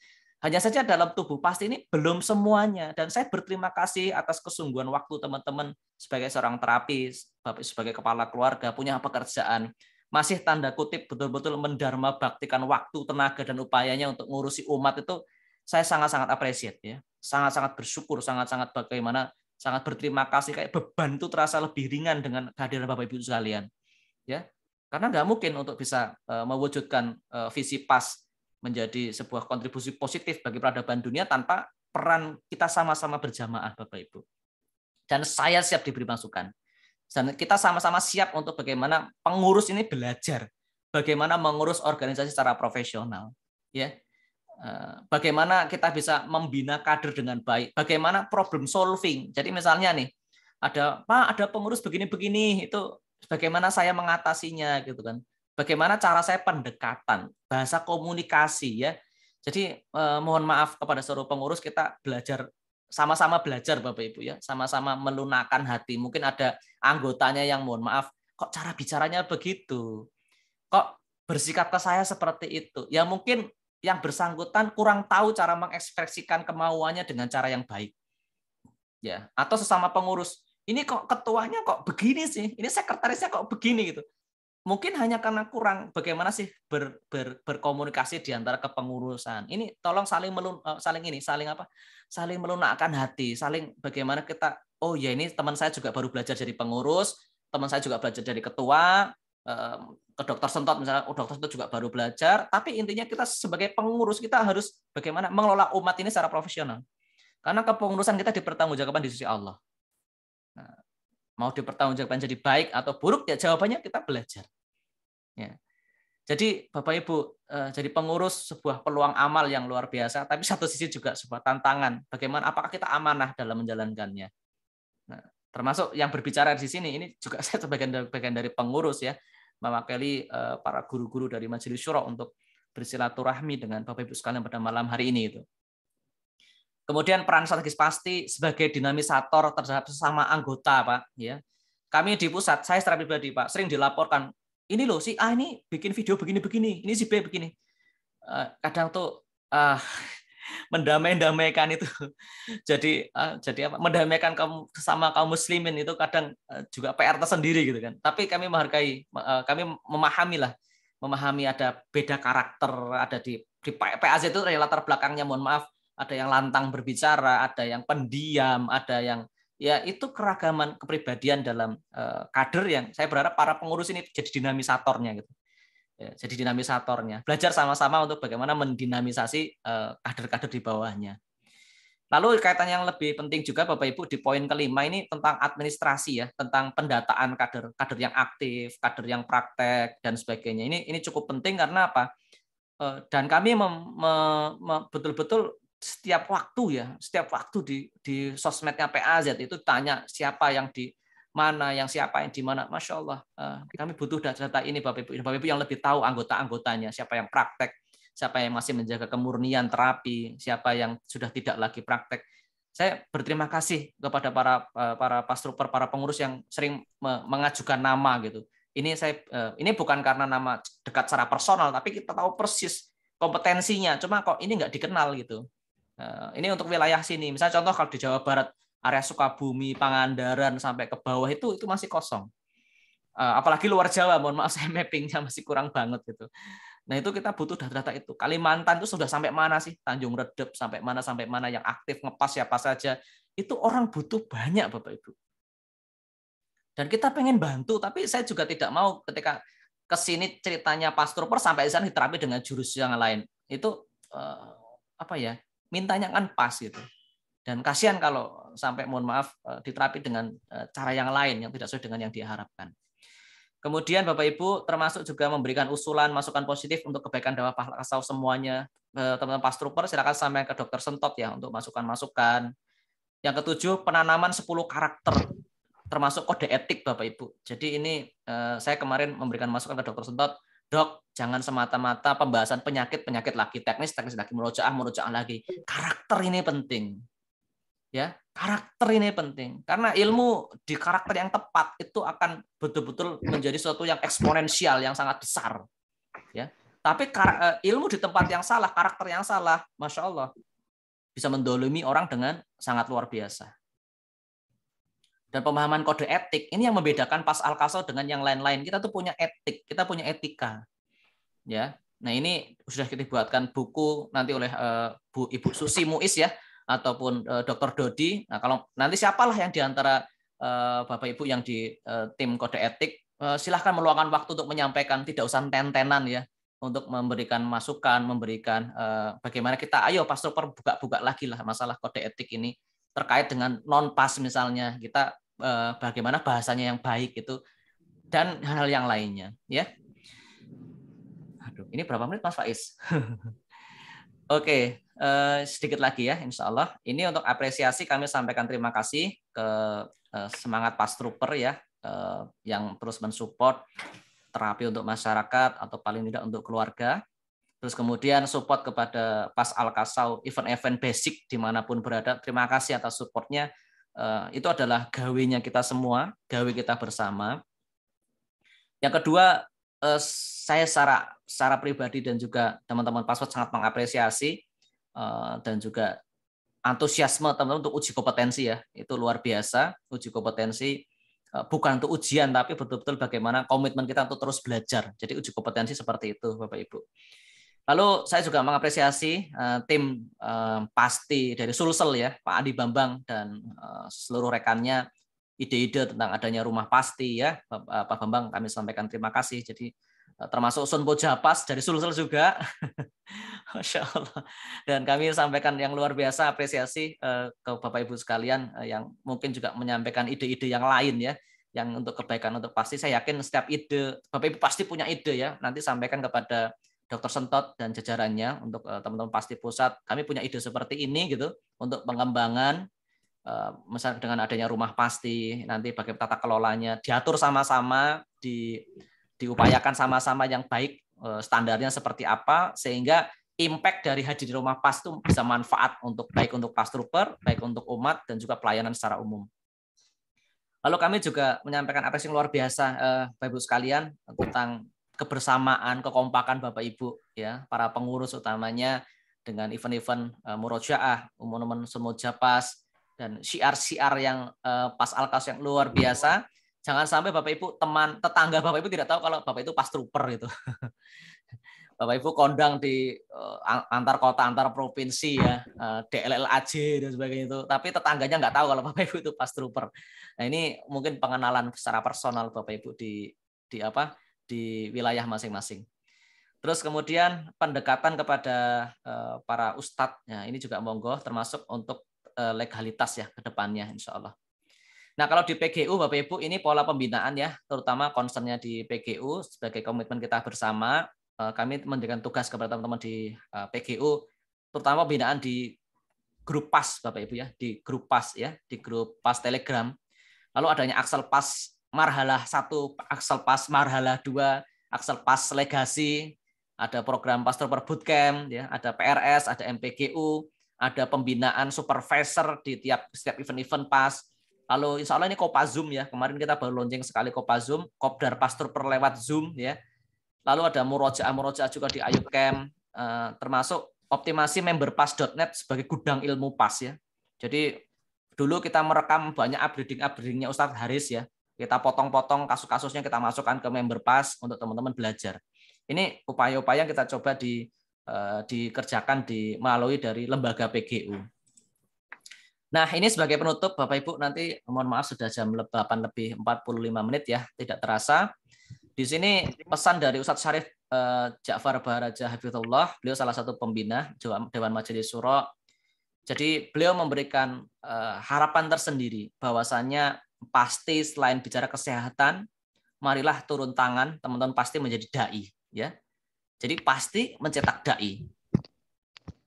Hanya saja dalam tubuh pasti ini belum semuanya, dan saya berterima kasih atas kesungguhan waktu teman-teman sebagai seorang terapis, Bapak sebagai kepala keluarga punya pekerjaan, masih tanda kutip betul-betul mendharma baktikan waktu, tenaga dan upayanya untuk ngurusi umat itu saya sangat-sangat appreciate ya. Sangat-sangat bersyukur, sangat-sangat bagaimana sangat berterima kasih, kayak beban itu terasa lebih ringan dengan kehadiran Bapak Ibu sekalian. Ya, karena nggak mungkin untuk bisa mewujudkan visi PAS menjadi sebuah kontribusi positif bagi peradaban dunia tanpa peran kita sama-sama berjamaah Bapak Ibu. Dan saya siap diberi masukan. Dan kita sama-sama siap untuk bagaimana pengurus ini belajar bagaimana mengurus organisasi secara profesional. Ya, bagaimana kita bisa membina kader dengan baik, bagaimana problem solving. Jadi misalnya nih, ada pengurus begini-begini, itu bagaimana saya mengatasinya gitu kan. Bagaimana cara saya pendekatan, bahasa komunikasi ya. Jadi mohon maaf kepada seluruh pengurus, kita belajar sama-sama belajar Bapak Ibu ya, sama-sama melunakkan hati. Mungkin ada anggotanya yang mohon maaf, kok cara bicaranya begitu? Kok bersikap ke saya seperti itu. Ya mungkin yang bersangkutan kurang tahu cara mengekspresikan kemauannya dengan cara yang baik. Ya, atau sesama pengurus, ini kok ketuanya kok begini sih, ini sekretarisnya kok begini gitu. Mungkin hanya karena kurang bagaimana sih berkomunikasi di antara kepengurusan. Ini tolong saling melunakkan hati, saling bagaimana kita, oh ya ini teman saya juga baru belajar jadi pengurus, teman saya juga belajar jadi ketua, ke Dokter Sentot misalnya, Dokter Sentot juga baru belajar, tapi intinya kita sebagai pengurus kita harus bagaimana mengelola umat ini secara profesional. Karena kepengurusan kita dipertanggungjawabkan di sisi Allah. Nah, mau dipertanggungjawabkan jadi baik atau buruk, ya jawabannya kita belajar. Ya. Jadi Bapak Ibu, jadi pengurus sebuah peluang amal yang luar biasa, tapi satu sisi juga sebuah tantangan. Bagaimana, apakah kita amanah dalam menjalankannya? Nah, termasuk yang berbicara di sini, ini juga saya sebagai bagian dari pengurus ya, mewakili para guru-guru dari Majelis Syuro untuk bersilaturahmi dengan Bapak Ibu sekalian pada malam hari ini itu. Kemudian peran strategis pasti sebagai dinamisator terhadap sesama anggota, Pak. Ya, kami di pusat, saya secara pribadi, Pak, sering dilaporkan, ini loh si A ini bikin video begini-begini, ini si B begini. Kadang tuh mendamaikan itu, jadi apa? Mendamaikan sesama kaum muslimin itu kadang juga PR tersendiri gitu kan. Tapi kami menghargai, kami memahami ada beda karakter, ada di PAZ itu latar belakangnya, mohon maaf. Ada yang lantang berbicara, ada yang pendiam, ada yang ya itu keragaman kepribadian dalam kader yang saya berharap para pengurus ini jadi dinamisatornya gitu. Ya, jadi dinamisatornya. Belajar sama-sama untuk bagaimana mendinamisasi kader-kader di bawahnya. Lalu kaitan yang lebih penting juga Bapak Ibu di poin kelima ini tentang administrasi ya, tentang pendataan kader yang aktif, kader yang praktek dan sebagainya. Ini cukup penting karena apa? Dan kami betul-betul setiap waktu di sosmednya PAZ itu tanya siapa yang di mana, siapa yang di mana. Masya Allah, kami butuh data ini Bapak Ibu yang lebih tahu anggota-anggotanya, siapa yang praktek, siapa yang masih menjaga kemurnian terapi, siapa yang sudah tidak lagi praktek. Saya berterima kasih kepada para pastruper, para pengurus yang sering mengajukan nama gitu. Ini bukan karena nama dekat secara personal, tapi kita tahu persis kompetensinya. Cuma kok ini nggak dikenal gitu. Ini untuk wilayah sini. Misalnya contoh kalau di Jawa Barat, area Sukabumi, Pangandaran sampai ke bawah itu masih kosong. Apalagi luar Jawa, mohon maaf saya mappingnya masih kurang banget gitu. Nah itu kita butuh data-data itu. Kalimantan itu sudah sampai mana sih? Tanjung Redep sampai mana yang aktif ngepas siapa saja. Itu orang butuh banyak Bapak Ibu. Dan kita pengen bantu, tapi saya juga tidak mau ketika kesini ceritanya Pastruper sampai di sana diterapi dengan jurus yang lain. Itu mintanya kan pas gitu. Dan kasihan kalau sampai mohon maaf diterapi dengan cara yang lain yang tidak sesuai dengan yang diharapkan. Kemudian Bapak Ibu termasuk juga memberikan usulan, masukan positif untuk kebaikan dakwah pahala kasau semuanya. Teman-teman Pastruper silakan sampaikan ke Dokter Sentot ya untuk masukan-masukan. Yang ketujuh, penanaman 10 karakter termasuk kode etik Bapak Ibu. Jadi ini saya kemarin memberikan masukan ke Dokter Sentot, Dok, jangan semata-mata pembahasan penyakit lagi, teknis lagi, murojaah lagi. Karakter ini penting. Ya, karakter ini penting. Karena ilmu di karakter yang tepat itu akan betul-betul menjadi sesuatu yang eksponensial, yang sangat besar. Ya. Tapi ilmu di tempat yang salah, karakter yang salah, Masya Allah, bisa mendolimi orang dengan sangat luar biasa. Dan pemahaman kode etik ini yang membedakan Pas Al-Kasau dengan yang lain-lain. Kita tuh punya etik, kita punya etika. Ya. Nah, ini sudah kita buatkan buku nanti oleh Ibu Susi Muiz ya, ataupun Dr. Dodi. Nah, kalau nanti siapalah yang diantara Bapak Ibu yang di tim kode etik, silahkan meluangkan waktu untuk menyampaikan, tidak usah ten-tenan ya, untuk memberikan masukan, memberikan bagaimana kita, ayo Pastruper buka-buka lagi lah masalah kode etik ini terkait dengan non-pas misalnya, kita bagaimana bahasanya yang baik itu, dan hal-hal yang lainnya ya. Aduh, ini berapa menit Mas Faiz? Oke, sedikit lagi ya, insya Allah. Ini untuk apresiasi kami sampaikan terima kasih ke semangat Pastruper ya, yang terus mensupport terapi untuk masyarakat atau paling tidak untuk keluarga. Terus kemudian support kepada Pas Al-Kasau, event-event basic dimanapun berada. Terima kasih atas supportnya. Itu adalah gawinya kita semua, gawe kita bersama. Yang kedua, saya secara pribadi dan juga teman-teman Password sangat mengapresiasi dan juga antusiasme teman-teman untuk uji kompetensi ya, itu luar biasa. Uji kompetensi bukan untuk ujian, tapi betul-betul bagaimana komitmen kita untuk terus belajar. Jadi uji kompetensi seperti itu, Bapak Ibu. Lalu saya juga mengapresiasi tim Pasti dari Sulsel ya, Pak Adi Bambang dan seluruh rekannya, ide-ide tentang adanya rumah Pasti ya, Pak Bambang kami sampaikan terima kasih. Jadi termasuk Sun Bojapas dari Sulsel juga. Masya Allah. Dan kami sampaikan yang luar biasa apresiasi ke Bapak Ibu sekalian yang mungkin juga menyampaikan ide-ide yang lain ya, yang untuk kebaikan untuk Pasti. Saya yakin setiap ide, Bapak Ibu pasti punya ide ya, nanti sampaikan kepada Dr. Sentot dan jajarannya untuk teman-teman Pasti Pusat. Kami punya ide seperti ini gitu untuk pengembangan, misalnya dengan adanya rumah Pasti, nanti bagaimana tata kelolanya, diatur sama-sama, diupayakan sama-sama yang baik, standarnya seperti apa, sehingga impact dari hadir di rumah Pas itu bisa manfaat untuk baik untuk Pas Trooper, baik untuk umat, dan juga pelayanan secara umum. Lalu kami juga menyampaikan apresiasi luar biasa, Bapak Ibu sekalian, tentang kebersamaan, kekompakan Bapak Ibu, ya, para pengurus utamanya dengan event-event murojaah, umum-umum semoja Pas, dan syiar-syiar yang Pas Alkas yang luar biasa. Jangan sampai Bapak Ibu, teman tetangga Bapak Ibu tidak tahu kalau Bapak itu Pas Trooper gitu. Bapak Ibu kondang di antar kota, antar provinsi ya, DLLAJ dan sebagainya itu, tapi tetangganya nggak tahu kalau Bapak Ibu itu Pas Trooper. Nah ini mungkin pengenalan secara personal Bapak Ibu di wilayah masing-masing. Terus kemudian pendekatan kepada para ustadz, ya ini juga monggo termasuk untuk legalitas ya ke depannya insya Allah. Nah, kalau di PGU, Bapak Ibu, ini pola pembinaan ya, terutama concernnya di PGU, sebagai komitmen kita bersama, kami memberikan tugas kepada teman-teman di PGU, terutama pembinaan di grup PAS, Bapak Ibu ya, di grup PAS ya, di grup PAS Telegram. Lalu adanya Aksel PAS Marhalah 1, Aksel PAS Marhalah 2, Aksel PAS Legasi, ada program Pas Trooper Bootcamp, ya, ada PRS, ada MPGU, ada pembinaan supervisor di setiap event-event PAS. Lalu insya Allah ini Kopazum ya, kemarin kita baru launching sekali Kopazum, Kopdar Pas Trooper lewat Zoom ya. Lalu ada murojaah juga di Ayub Camp, termasuk optimasi memberpas.net sebagai gudang ilmu PAS ya. Jadi dulu kita merekam banyak upgrading-upgradingnya Ustadz Haris ya. Kita potong-potong kasus-kasusnya kita masukkan ke member PAS untuk teman-teman belajar. Ini upaya-upaya yang kita coba dikerjakan melalui dari lembaga PGU. Nah, ini sebagai penutup Bapak Ibu, nanti mohon maaf sudah jam 8:45 ya, tidak terasa. Di sini pesan dari Ustadz Syarif Ja'far Baharaja Hafizullah, beliau salah satu pembina Dewan Majelis Syuro. Jadi beliau memberikan harapan tersendiri bahwasannya pasti selain bicara kesehatan, marilah turun tangan teman-teman pasti menjadi dai ya. Jadi pasti mencetak dai.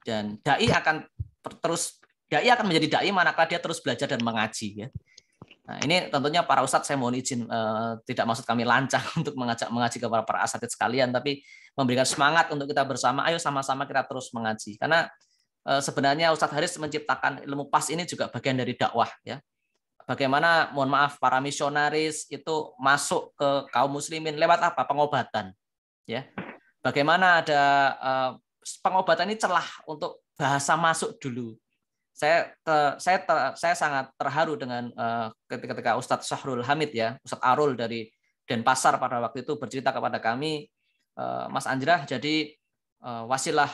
Dan dai akan menjadi dai manakala dia terus belajar dan mengaji ya. Nah, ini tentunya para ustadz saya mohon izin tidak maksud kami lancang untuk mengajak mengaji kepada para asatidz sekalian, tapi memberikan semangat untuk kita bersama, ayo sama-sama kita terus mengaji. Karena sebenarnya Ustadz Haris menciptakan ilmu PAS ini juga bagian dari dakwah ya. Bagaimana mohon maaf para misionaris itu masuk ke kaum muslimin lewat apa? Pengobatan ya. Bagaimana ada pengobatan ini celah untuk bahasa masuk dulu. Saya sangat terharu dengan ketika Ustadz Syahrul Hamid ya, Ustadz Arul dari Denpasar pada waktu itu bercerita kepada kami, Mas Anjrah, jadi wasilah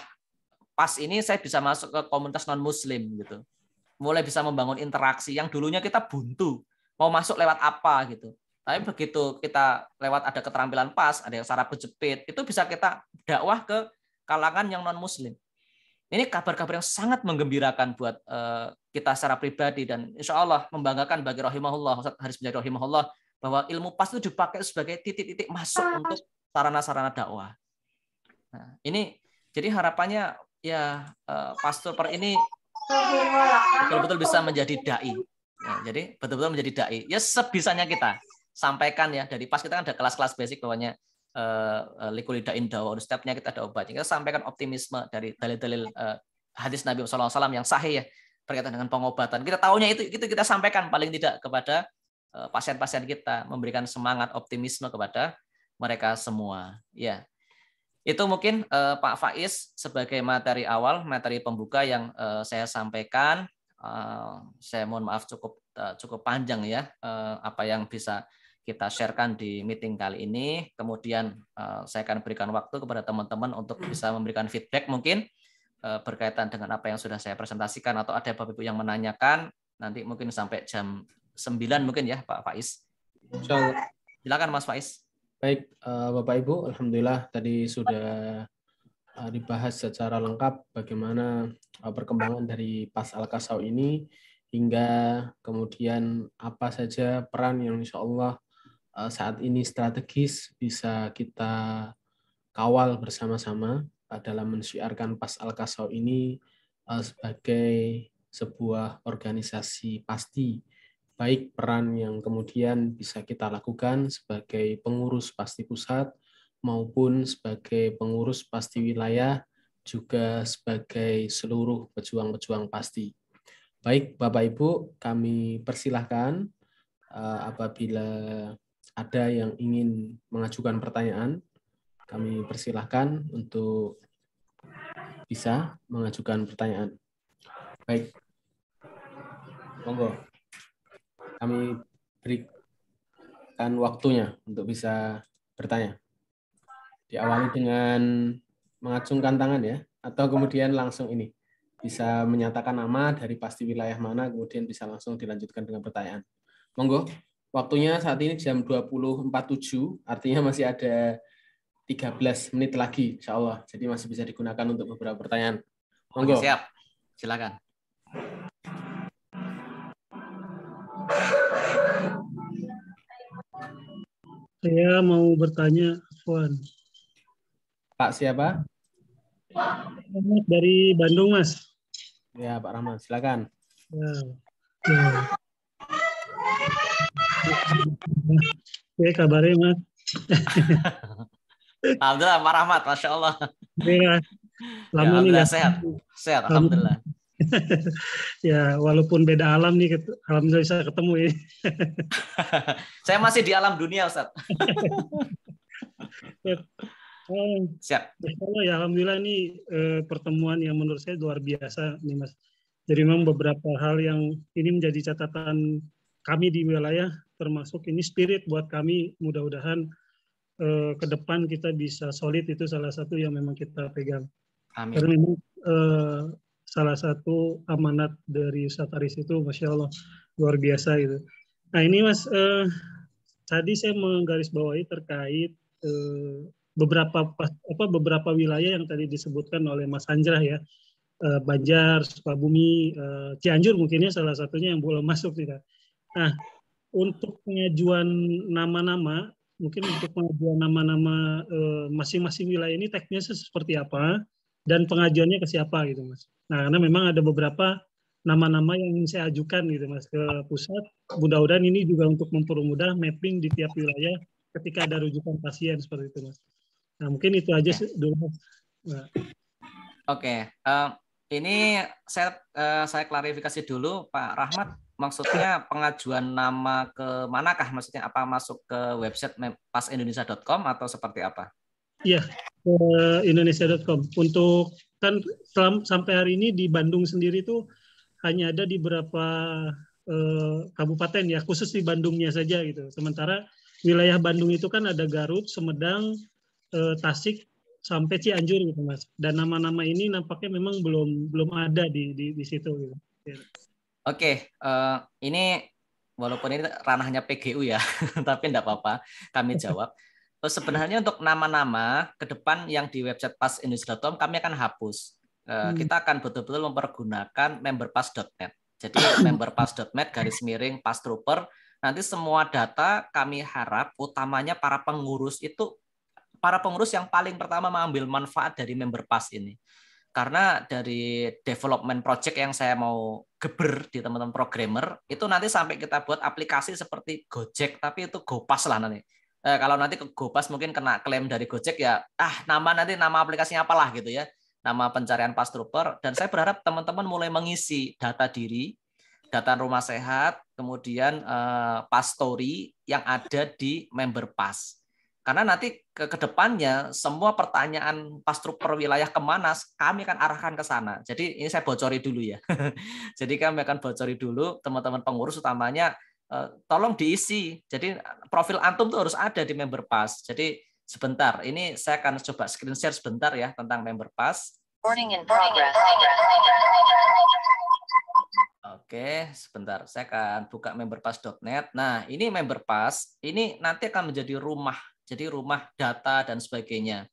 PAS ini saya bisa masuk ke komunitas non Muslim gitu, mulai bisa membangun interaksi yang dulunya kita buntu, mau masuk lewat apa gitu. Tapi begitu kita lewat ada keterampilan PAS, ada yang saraf kejepit, itu bisa kita dakwah ke kalangan yang non Muslim. Ini kabar-kabar yang sangat menggembirakan buat kita secara pribadi dan insya Allah membanggakan bagi rahimahullah, Ustadz Haris menjadi rahimahullah, bahwa ilmu PAS itu dipakai sebagai titik-titik masuk untuk sarana-sarana dakwah. Nah, ini jadi harapannya ya Pas Trooper ini betul-betul bisa menjadi dai. Nah, jadi betul-betul menjadi dai. Ya sebisanya kita sampaikan ya, dari PAS kita kan ada kelas-kelas basic bahwanya likulidain dawa, stepnya kita ada obatnya. Kita sampaikan optimisme dari dalil-dalil hadis Nabi SAW yang sahih ya berkaitan dengan pengobatan. Kita tahunya itu kita sampaikan paling tidak kepada pasien-pasien kita, memberikan semangat optimisme kepada mereka semua. Ya, itu mungkin Pak Faiz sebagai materi awal, materi pembuka yang saya sampaikan. Saya mohon maaf cukup panjang ya apa yang bisa kita sharekan di meeting kali ini. Kemudian saya akan berikan waktu kepada teman-teman untuk bisa memberikan feedback mungkin berkaitan dengan apa yang sudah saya presentasikan, atau ada Bapak Ibu yang menanyakan nanti mungkin sampai jam 9 mungkin ya Pak Faiz. Insyaallah. Silakan Mas Faiz. Baik, Bapak Ibu, alhamdulillah tadi sudah dibahas secara lengkap bagaimana perkembangan dari PAS Al-Kasau ini, hingga kemudian apa saja peran yang insya Allah saat ini strategis bisa kita kawal bersama-sama dalam mensyiarkan PAS Al-Kasau ini sebagai sebuah organisasi pasti, baik peran yang kemudian bisa kita lakukan sebagai pengurus pasti pusat maupun sebagai pengurus pasti wilayah, juga sebagai seluruh pejuang-pejuang pasti. Baik Bapak Ibu, kami persilahkan apabila ada yang ingin mengajukan pertanyaan, kami persilahkan untuk bisa mengajukan pertanyaan. Baik, monggo. Kami berikan waktunya untuk bisa bertanya. Diawali dengan mengacungkan tangan ya, atau kemudian langsung ini bisa menyatakan nama dari pasti wilayah mana, kemudian bisa langsung dilanjutkan dengan pertanyaan. Monggo, waktunya saat ini jam 20.47, artinya masih ada 13 menit lagi, insya Allah. Jadi masih bisa digunakan untuk beberapa pertanyaan. Monggo. Oke, siap. Silakan. Saya mau bertanya, Afwan. Pak siapa? Rahmat dari Bandung, Mas. Ya, Pak Rahmat, silakan. Oke, kabarnya, Mas. Alhamdulillah, Pak Rahmat, Masya Allah. Ya, alhamdulillah sehat, alhamdulillah. Ya, walaupun beda alam nih, alhamdulillah bisa ketemu ya. Saya masih di alam dunia, Ustaz. Siap. Ya, alhamdulillah nih pertemuan yang menurut saya luar biasa nih, Mas. Jadi memang beberapa hal yang ini menjadi catatan kami di wilayah, termasuk ini spirit buat kami, mudah-mudahan ke depan kita bisa solid, itu salah satu yang memang kita pegang. Amin. Karena memang salah satu amanat dari Ustaz Aris itu, Masya Allah, luar biasa gitu. Nah ini Mas, tadi saya menggarisbawahi terkait beberapa wilayah yang tadi disebutkan oleh Mas Anjrah ya, Banjar, Sukabumi, Cianjur mungkinnya salah satunya yang belum masuk tidak. Nah untuk pengajuan nama-nama, mungkin untuk pengajuan nama-nama masing-masing wilayah ini teknisnya seperti apa dan pengajuannya ke siapa gitu Mas. Nah karena memang ada beberapa nama-nama yang ingin saya ajukan gitu Mas ke pusat. Mudah-mudahan ini juga untuk mempermudah mapping di tiap wilayah ketika ada rujukan pasien seperti itu Mas. Nah mungkin itu aja dulu Mas. Nah. Oke, ini saya klarifikasi dulu Pak Rahmat. Maksudnya pengajuan nama ke manakah? Maksudnya apa masuk ke website pasindonesia.com atau seperti apa? Iya, ke indonesia.com. Untuk kan sampai hari ini di Bandung sendiri itu hanya ada di beberapa kabupaten ya, khusus di Bandungnya saja gitu. Sementara wilayah Bandung itu kan ada Garut, Sumedang, Tasik sampai Cianjur gitu Mas. Dan nama-nama ini nampaknya memang belum ada di situ gitu. Ya. Oke, ini walaupun ini ranahnya PGU ya, tapi enggak apa-apa, kami jawab. Sebenarnya untuk nama-nama ke depan yang di website pasindonesia.com kami akan hapus. Kita akan betul-betul mempergunakan memberpass.net. Jadi memberpass.net /pastrooper. Nanti semua data kami harap utamanya para pengurus yang paling pertama mengambil manfaat dari memberpass ini. Karena dari development project yang saya mau geber di teman-teman programmer, itu nanti sampai kita buat aplikasi seperti Gojek, tapi itu GoPass lah nanti. Kalau nanti ke GoPass mungkin kena klaim dari Gojek ya, nama aplikasinya apalah gitu ya, nama pencarian Pastrooper. Dan saya berharap teman-teman mulai mengisi data diri, data rumah sehat, kemudian Pass Story yang ada di memberpass. Karena nanti ke depannya semua pertanyaan pastrupper wilayah kemana kami akan arahkan ke sana. Jadi ini saya bocori dulu ya. Jadi kami akan bocori dulu teman-teman pengurus utamanya, tolong diisi. Jadi profil antum tuh harus ada di member pass. Jadi sebentar, ini saya akan coba screen share sebentar ya tentang member pass. Morning in progress. Oke, sebentar. Saya akan buka memberpass.net. Nah, ini member pass. Ini nanti akan menjadi rumah. Jadi rumah data dan sebagainya.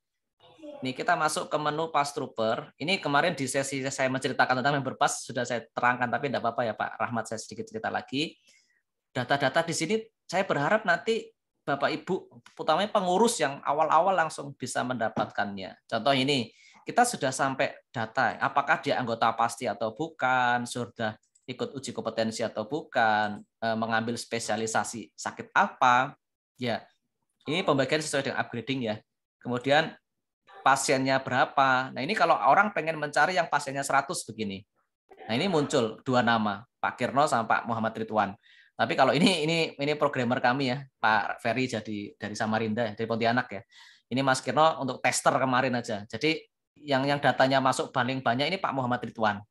Ini kita masuk ke menu Passtrooper. Ini kemarin di sesi saya menceritakan tentang member pass sudah saya terangkan, tapi tidak apa-apa ya Pak Rahmat, saya sedikit cerita lagi. Data-data di sini saya berharap nanti Bapak Ibu, utamanya pengurus yang awal-awal langsung bisa mendapatkannya. Contoh ini, kita sudah sampai data, apakah dia anggota pasti atau bukan, sudah ikut uji kompetensi atau bukan, mengambil spesialisasi sakit apa, ya. Ini pembagian sesuai dengan upgrading ya. Kemudian pasiennya berapa. Nah ini kalau orang pengen mencari yang pasiennya 100 begini. Nah ini muncul 2 nama, Pak Kirno sama Pak Muhammad Ridwan. Tapi kalau ini programmer kami ya, Pak Ferry jadi dari Samarinda, dari Pontianak ya. Ini Mas Kirno untuk tester kemarin aja. Jadi yang datanya masuk paling banyak ini Pak Muhammad Ridwan.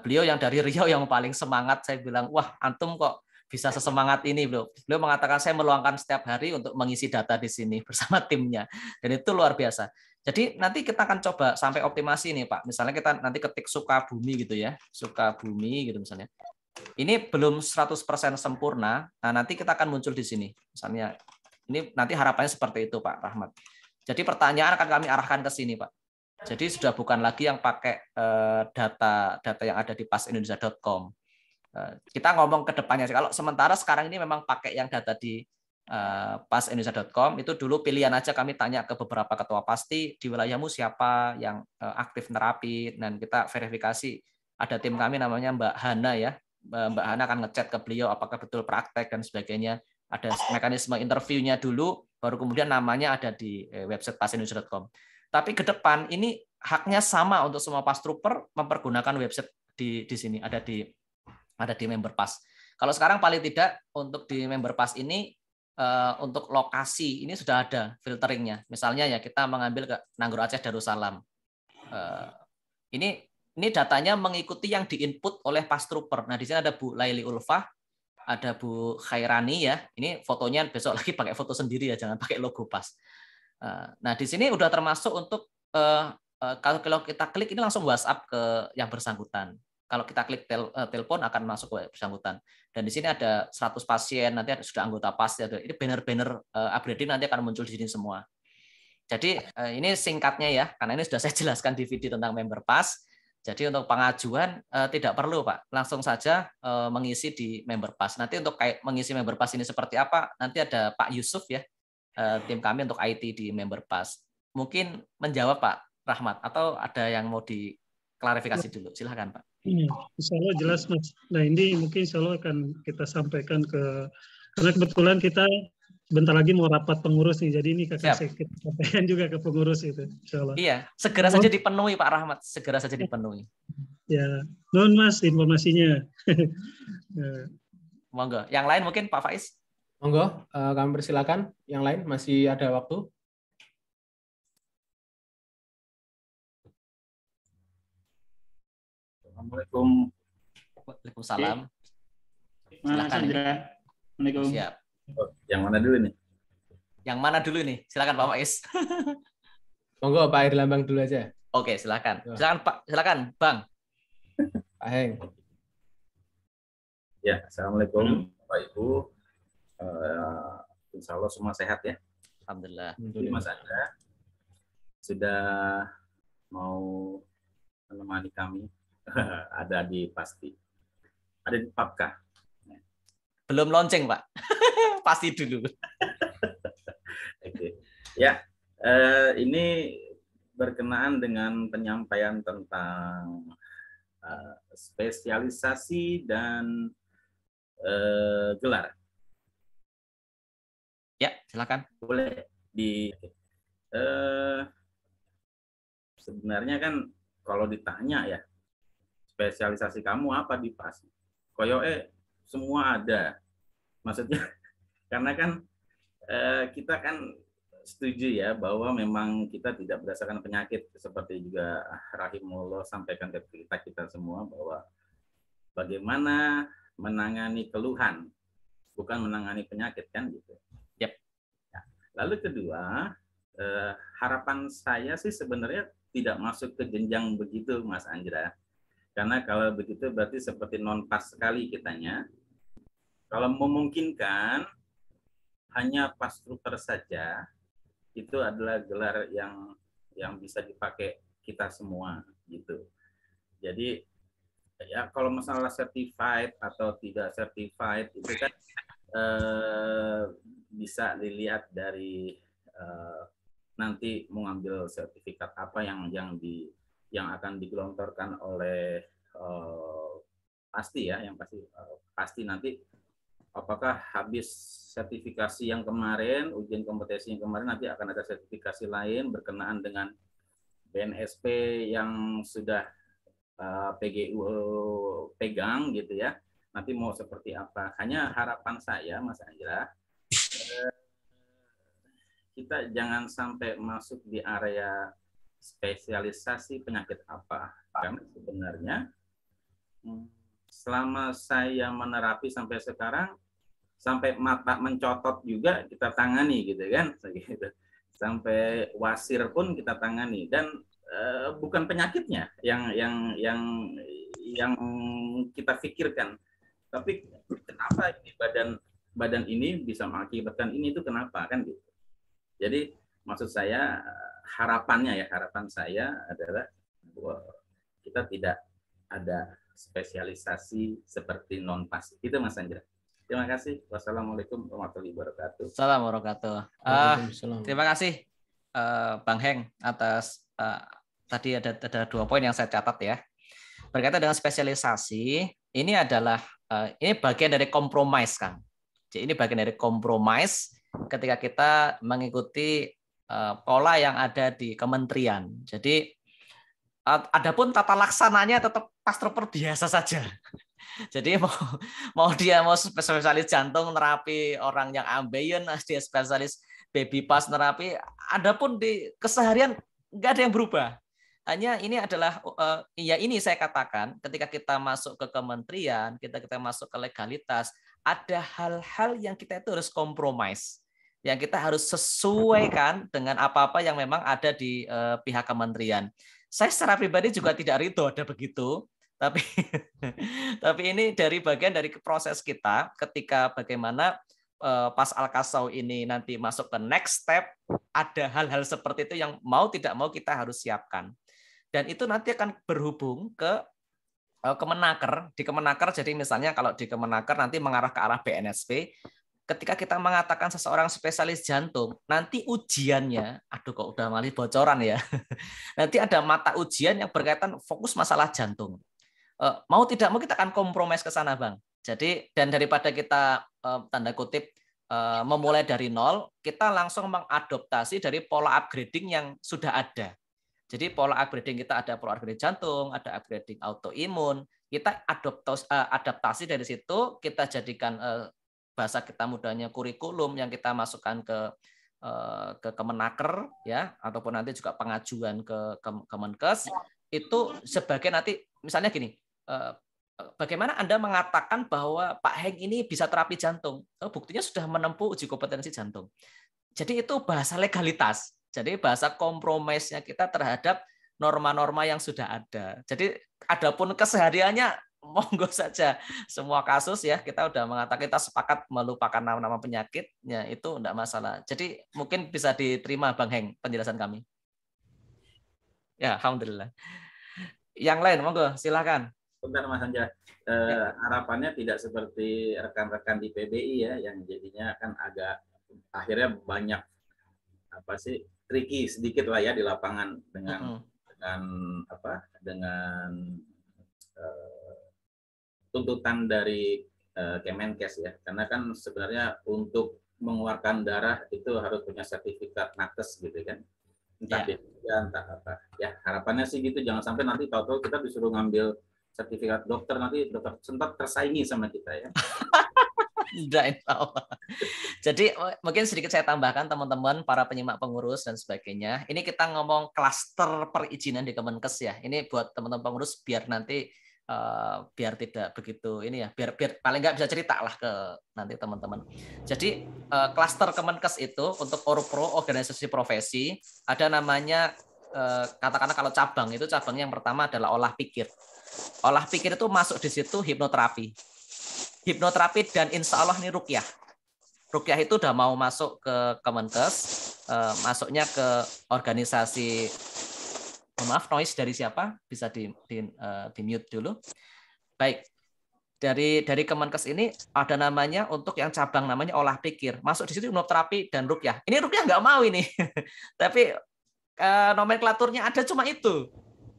Beliau yang dari Riau yang paling semangat. Saya bilang, wah antum kok bisa sesemangat ini, beliau mengatakan saya meluangkan setiap hari untuk mengisi data di sini bersama timnya, dan itu luar biasa. Jadi nanti kita akan coba sampai optimasi nih Pak. Misalnya kita nanti ketik Sukabumi gitu ya, Sukabumi gitu misalnya. Ini belum 100% sempurna. Nah nanti kita akan muncul di sini. Misalnya ini nanti harapannya seperti itu Pak Rahmat. Jadi pertanyaan akan kami arahkan ke sini Pak. Jadi sudah bukan lagi yang pakai data yang ada di pasindonesia.com. Kita ngomong ke depannya. Kalau sementara sekarang ini memang pakai yang data di pasindonesia.com, itu dulu pilihan aja, kami tanya ke beberapa ketua pasti di wilayahmu siapa yang aktif nerapi, dan kita verifikasi. Ada tim kami namanya Mbak Hana ya. Mbak Hana akan ngechat ke beliau apakah betul praktek dan sebagainya. Ada mekanisme interviewnya dulu, baru kemudian namanya ada di website pasindonesia.com. Tapi ke depan ini haknya sama untuk semua pastrooper mempergunakan website di sini, ada di member pass. Kalau sekarang paling tidak untuk di member pass ini untuk lokasi ini sudah ada filteringnya. Misalnya ya kita mengambil ke Nanggro Aceh Darussalam. Ini datanya mengikuti yang diinput oleh pastrooper. Nah di sini ada Bu Laili Ulfah, ada Bu Khairani ya. Ini fotonya besok lagi pakai foto sendiri ya, jangan pakai logo pas. Nah di sini udah termasuk untuk kalau kita klik ini langsung WhatsApp ke yang bersangkutan. Kalau kita klik telepon akan masuk ke bersangkutan. Dan di sini ada 100 pasien, nanti sudah anggota pasti ada. Ini banner-banner upgrading nanti akan muncul di sini semua. Jadi ini singkatnya ya, karena ini sudah saya jelaskan di video tentang member pass. Jadi untuk pengajuan tidak perlu Pak, langsung saja mengisi di member pass. Nanti untuk kayak mengisi member pass ini seperti apa, nanti ada Pak Yusuf ya, tim kami untuk IT di member pass. Mungkin menjawab Pak Rahmat, atau ada yang mau diklarifikasi dulu, silakan Pak. Insya Allah jelas Mas. Nah ini mungkin insya Allah akan kita sampaikan karena kebetulan kita bentar lagi mau rapat pengurus nih, jadi ini kakak kita sampaikan juga ke pengurus itu, insya Allah. Iya, segera saja dipenuhi Pak Rahmat, segera saja dipenuhi. Ya, non Mas informasinya. Monggo, yang lain mungkin Pak Faiz. Monggo, kami persilakan. Yang lain masih ada waktu. Assalamualaikum. Waalaikumsalam. Silakan. Assalamualaikum. Siap. Yang mana dulu nih? Yang mana dulu nih? Silakan Pak Faiz. Monggo Pak Irlambang dulu aja. Oke, silakan. Silakan Pak, silakan Bang. Pak Heng. Ya, Assalamualaikum Bapak Ibu. Insya Allah semua sehat ya. Alhamdulillah. Mas Anda sudah mau menemani kami. Ada di pasti. Ada di Papkah. Belum launching Pak. Pasti dulu. Oke. Ya, ini berkenaan dengan penyampaian tentang spesialisasi dan gelar. Ya, silakan. Boleh sebenarnya kan kalau ditanya ya, spesialisasi kamu apa di PAS? Koyoke semua ada. Maksudnya karena kan kita kan setuju ya bahwa memang kita tidak berdasarkan penyakit, seperti juga Rahimullah sampaikan ke kita semua bahwa bagaimana menangani keluhan, bukan menangani penyakit kan gitu. Yep. Nah, lalu kedua, harapan saya sih sebenarnya tidak masuk ke jenjang begitu, Mas Anjra. Karena kalau begitu berarti seperti non-pas sekali kitanya. Kalau memungkinkan hanya pastruter saja, itu adalah gelar yang bisa dipakai kita semua gitu. Jadi ya kalau masalah certified atau tidak certified itu kan bisa dilihat dari nanti mengambil sertifikat apa yang akan digelontorkan oleh pasti nanti apakah habis sertifikasi yang kemarin, ujian kompetensi yang kemarin, nanti akan ada sertifikasi lain berkenaan dengan BNSP yang sudah PGU pegang gitu ya. Nanti mau seperti apa. Hanya harapan saya, Mas Anjra, kita jangan sampai masuk di area spesialisasi penyakit apa. Karena sebenarnya selama saya menerapi sampai sekarang, sampai mata mencotot juga kita tangani gitu kan, sampai wasir pun kita tangani, dan bukan penyakitnya yang kita pikirkan, tapi kenapa ini badan ini bisa mengakibatkan ini, itu kenapa kan gitu. Jadi maksud saya harapan saya adalah bahwa kita tidak ada spesialisasi seperti non-pas. Itu Mas Anjra. Terima kasih. Wassalamualaikum warahmatullahi wabarakatuh. Assalamualaikum warahmatullahi. Terima kasih Bang Heng atas tadi ada 2 poin yang saya catat ya. Berkaitan dengan spesialisasi, ini adalah ini bagian dari kompromis kan. Jadi ini bagian dari kompromis ketika kita mengikuti pola yang ada di kementerian. Jadi adapun tata laksananya tetap pastruper biasa saja. Jadi mau dia mau spesialis jantung nerapi orang yang ambeien, dia spesialis baby pas nerapi, adapun di keseharian nggak ada yang berubah. Hanya ini adalah ini saya katakan ketika kita masuk ke kementerian, kita masuk ke legalitas, ada hal-hal yang kita itu harus kompromis, yang kita harus sesuaikan dengan apa-apa yang memang ada di pihak kementerian. Saya secara pribadi juga tidak ridho ada begitu, tapi ini dari bagian dari proses kita ketika bagaimana pas Al-Kasau ini nanti masuk ke next step, ada hal-hal seperti itu yang mau tidak mau kita harus siapkan. Dan itu nanti akan berhubung ke Kemenaker. Di Kemenaker, jadi misalnya kalau di Kemenaker nanti mengarah ke arah BNSP, ketika kita mengatakan seseorang spesialis jantung, nanti ujiannya, aduh kok udah malih bocoran ya, nanti ada mata ujian yang berkaitan fokus masalah jantung. Mau tidak mau kita akan kompromis ke sana, Bang. Jadi, dan daripada kita tanda kutip memulai dari nol, kita langsung mengadoptasi dari pola upgrading yang sudah ada. Jadi pola upgrading kita ada pola upgrading jantung, ada upgrading autoimun, kita adaptasi dari situ, kita jadikan bahasa kita mudahnya kurikulum yang kita masukkan ke Kemenaker ya, ataupun nanti juga pengajuan ke Kemenkes, itu sebagai nanti misalnya gini, bagaimana Anda mengatakan bahwa Pak Heng ini bisa terapi jantung? Buktinya sudah menempuh uji kompetensi jantung. Jadi itu bahasa legalitas. Jadi bahasa kompromisnya kita terhadap norma-norma yang sudah ada. Jadi adapun kesehariannya monggo saja, semua kasus ya kita udah mengatakan kita sepakat melupakan nama-nama penyakitnya, itu enggak masalah. Jadi mungkin bisa diterima Bang Heng penjelasan kami. Ya, alhamdulillah. Yang lain monggo silakan. Bentar Mas Anja, harapannya tidak seperti rekan-rekan di PBI ya, yang jadinya kan agak akhirnya banyak tricky sedikit lah ya di lapangan dengan tuntutan dari Kemenkes ya, karena kan sebenarnya untuk mengeluarkan darah itu harus punya sertifikat nakes gitu kan, entah entah apa ya, harapannya sih gitu, jangan sampai nanti tahu-tahu kita disuruh ngambil sertifikat dokter, nanti dokter sempat tersaingi sama kita ya. Tidak, insya Allah. Jadi mungkin sedikit saya tambahkan teman-teman, para penyimak pengurus dan sebagainya. Ini kita ngomong klaster perizinan di Kemenkes ya. Ini buat teman-teman pengurus biar nanti biar tidak begitu ini ya, biar paling nggak bisa cerita lah ke nanti teman-teman. Jadi klaster Kemenkes itu untuk Orpro, organisasi profesi, ada namanya katakanlah kalau cabang itu cabang yang pertama adalah olah pikir. Olah pikir itu masuk di situ hipnoterapi. Hipnoterapi dan insya Allah ini ruqyah. Ruqyah itu udah mau masuk ke Kemenkes, masuknya ke organisasi. Maaf, noise dari siapa? Bisa di mute dulu. Baik, dari Kemenkes ini ada namanya untuk yang cabang namanya olah pikir. Masuk di situ hipnoterapi dan ruqyah. Ini ruqyah nggak mau ini, tapi nomenklaturnya ada cuma itu.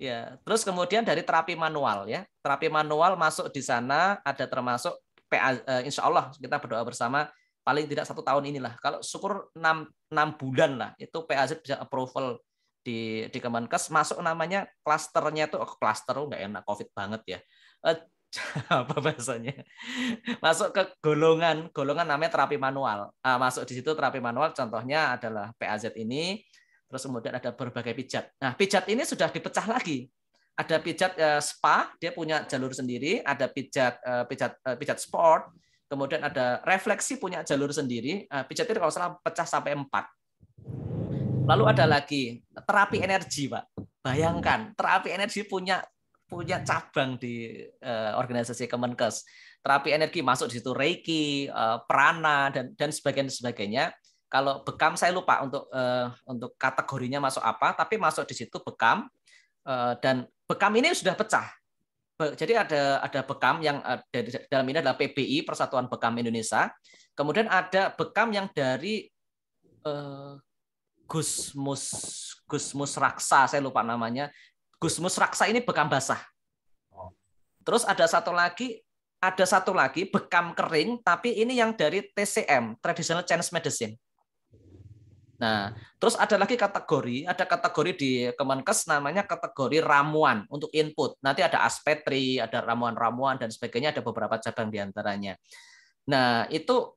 Ya, terus kemudian dari terapi manual ya, terapi manual masuk di sana ada termasuk insya Allah kita berdoa bersama paling tidak 1 tahun inilah. Kalau syukur 6 bulan lah itu PAZ bisa approval di Kemenkes, masuk namanya klasternya itu klaster nggak enak COVID banget ya. Apa bahasanya? Masuk ke golongan namanya terapi manual. Masuk di situ terapi manual contohnya adalah PAZ ini. Terus kemudian ada berbagai pijat. Nah, pijat ini sudah dipecah lagi. Ada pijat spa, dia punya jalur sendiri. Ada pijat sport. Kemudian ada refleksi punya jalur sendiri. Pijat itu kalau salah pecah sampai 4. Lalu ada lagi terapi energi, Pak. Bayangkan, terapi energi punya cabang di organisasi Kemenkes. Terapi energi masuk di situ Reiki, prana dan sebagainya. Kalau bekam saya lupa untuk kategorinya masuk apa, tapi masuk di situ bekam dan bekam ini sudah pecah. Jadi ada bekam yang dalam ini adalah PBI Persatuan Bekam Indonesia. Kemudian ada bekam yang dari Gusmus Raksa, saya lupa namanya. Gusmus Raksa ini bekam basah. Terus ada satu lagi bekam kering, tapi ini yang dari TCM, Traditional Chinese Medicine. Nah, terus ada kategori di Kemenkes namanya kategori ramuan untuk input. Nanti ada aspetri, ada ramuan-ramuan dan sebagainya, ada beberapa cabang diantaranya. Nah, itu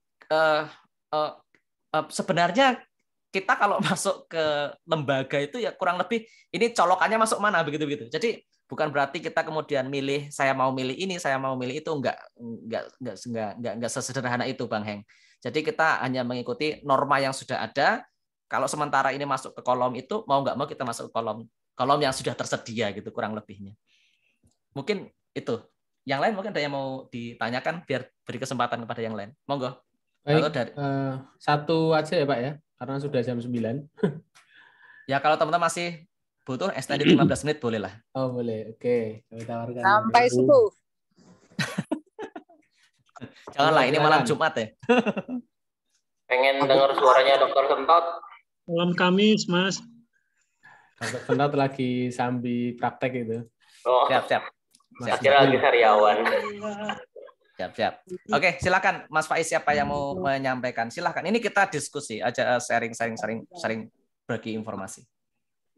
sebenarnya kita kalau masuk ke lembaga itu ya kurang lebih ini colokannya masuk mana begitu-begitu. Jadi bukan berarti kita kemudian milih saya mau milih ini, saya mau milih itu, enggak sesederhana itu, Bang Heng. Jadi kita hanya mengikuti norma yang sudah ada. Kalau sementara ini masuk ke kolom itu, mau nggak mau kita masuk ke kolom yang sudah tersedia gitu kurang lebihnya. Mungkin itu. Yang lain mungkin ada yang mau ditanyakan biar beri kesempatan kepada yang lain. Monggo. Baik, satu aja ya Pak ya, karena sudah jam 9. Ya kalau teman-teman masih butuh extended 15 menit boleh lah. Oh boleh, oke. Kami tawarkan. Sampai subuh. Janganlah, ini malam Jumat ya. Pengen dengar suaranya Dokter Sentot. Malam Kamis, Mas. Dokter Sentot lagi sambil praktek itu. Oh, Siap. kira lagi sariawan. Siap. Oke, silakan Mas Faiz, siapa yang mau menyampaikan? Silakan. Ini kita diskusi aja, sharing bagi informasi.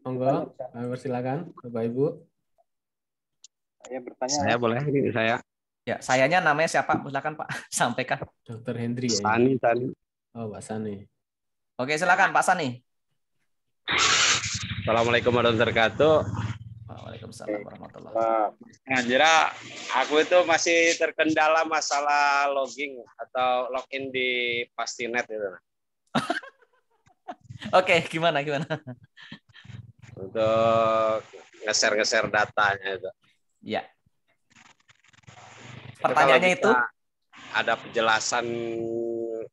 Monggo, silakan Bapak Ibu. Saya bertanya. Saya boleh, ini saya. Ya, sayanya namanya siapa? Silakan Pak, sampaikan. Dokter Hendri ya. Sani. Oh, Pak Sani. Oke, silakan Pak Sani. Assalamualaikum warahmatullahi wabarakatuh. Waalaikumsalam warahmatullahi wabarakatuh. Anjira, aku itu masih terkendala masalah logging atau login di Pastinet itu. Oke, gimana? Untuk nge-share datanya itu. Ya. Pertanyaannya itu ada penjelasan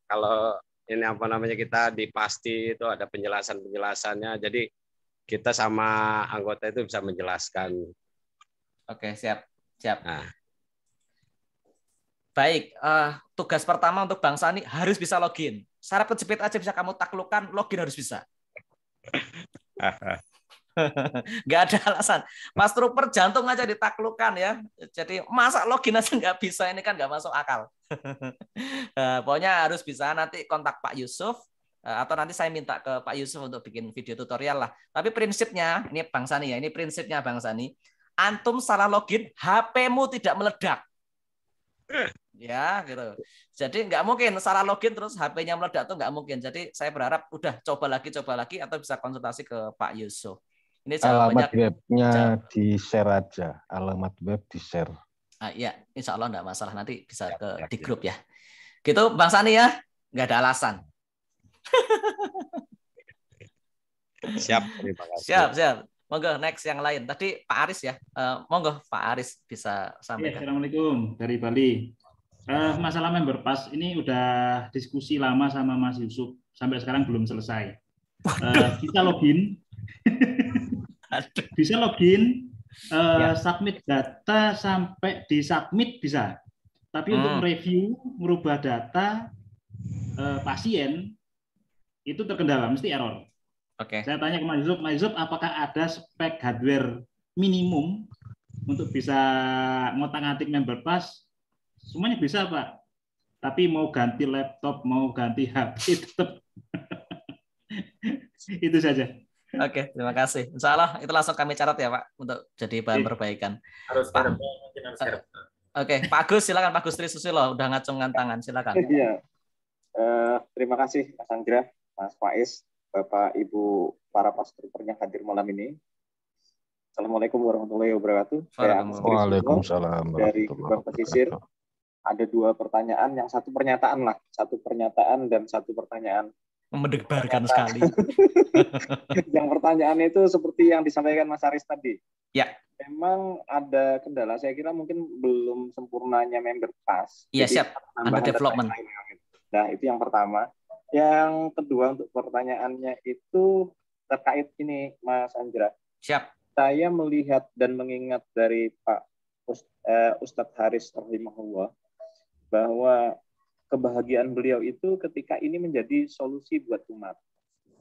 kalau ini kita di Pasti itu ada penjelasannya. Jadi kita sama anggota itu bisa menjelaskan. Oke, siap. Nah. Baik, tugas pertama untuk Bang Sani harus bisa login. Syarat kejepit aja bisa kamu taklukkan, login harus bisa. Nggak ada alasan. Mas Trooper jantung aja ditaklukkan ya. Jadi masa login aja nggak bisa, ini kan nggak masuk akal. Pokoknya harus bisa. Nanti kontak Pak Yusuf atau nanti saya minta ke Pak Yusuf untuk bikin video tutorial lah. Tapi prinsipnya, ini Bang Sani ya, ini prinsipnya Bang Sani. Antum salah login, HP-mu tidak meledak. Ya, gitu. Jadi nggak mungkin secara login terus HP-nya meledak tuh nggak mungkin. Jadi saya berharap udah coba lagi atau bisa konsultasi ke Pak Yusuf. Ini jawabannya. Alamat webnya di-share aja. Alamat web di-share. Ya, insya Allah nggak masalah. Nanti bisa di grup ya. Gitu, Bang Sani ya. Nggak ada alasan. Siap, terima kasih. Siap. Monggo next yang lain. Tadi Pak Aris ya. Monggo Pak Aris bisa sampaikan. Assalamualaikum dari Bali. Masalah member pass ini udah diskusi lama sama Mas Yusuf. Sampai sekarang belum selesai. Bisa login. Bisa login. Submit data sampai di submit bisa. Tapi untuk mereview, merubah data pasien itu terkendala, mesti error. Oke. Saya tanya ke Mas Yusuf, apakah ada spek hardware minimum untuk bisa ngotak-ngatik member pass? Semuanya bisa, Pak. Tapi mau ganti laptop, mau ganti HP tetap. Itu saja. Oke, terima kasih. Insya Allah itu langsung kami catat ya, Pak, untuk jadi bahan perbaikan. Harus Pak. Oke, Pak Agus, silakan Pak Agus Trissusilo, udah ngacungkan tangan, silakan. Iya. Terima kasih Mas Anggera, Mas Faiz, Bapak Ibu para pastor yang hadir malam ini. Assalamualaikum warahmatullahi wabarakatuh. Waalaikumsalam. Dari Gebang Pesisir. Ada 2 pertanyaan, yang satu pernyataan lah, 1 pernyataan dan 1 pertanyaan. Mendebarkan sekali. Yang pertanyaan itu seperti yang disampaikan Mas Aris tadi. Ya. Memang ada kendala, saya kira mungkin belum sempurnanya member pass. Iya, siap. Under development. Nah, itu yang pertama. Yang kedua untuk pertanyaannya itu terkait ini, Mas Anggera. Siap. Saya melihat dan mengingat dari Pak Ustadz Haris rahimahullah bahwa kebahagiaan beliau itu ketika ini menjadi solusi buat umat.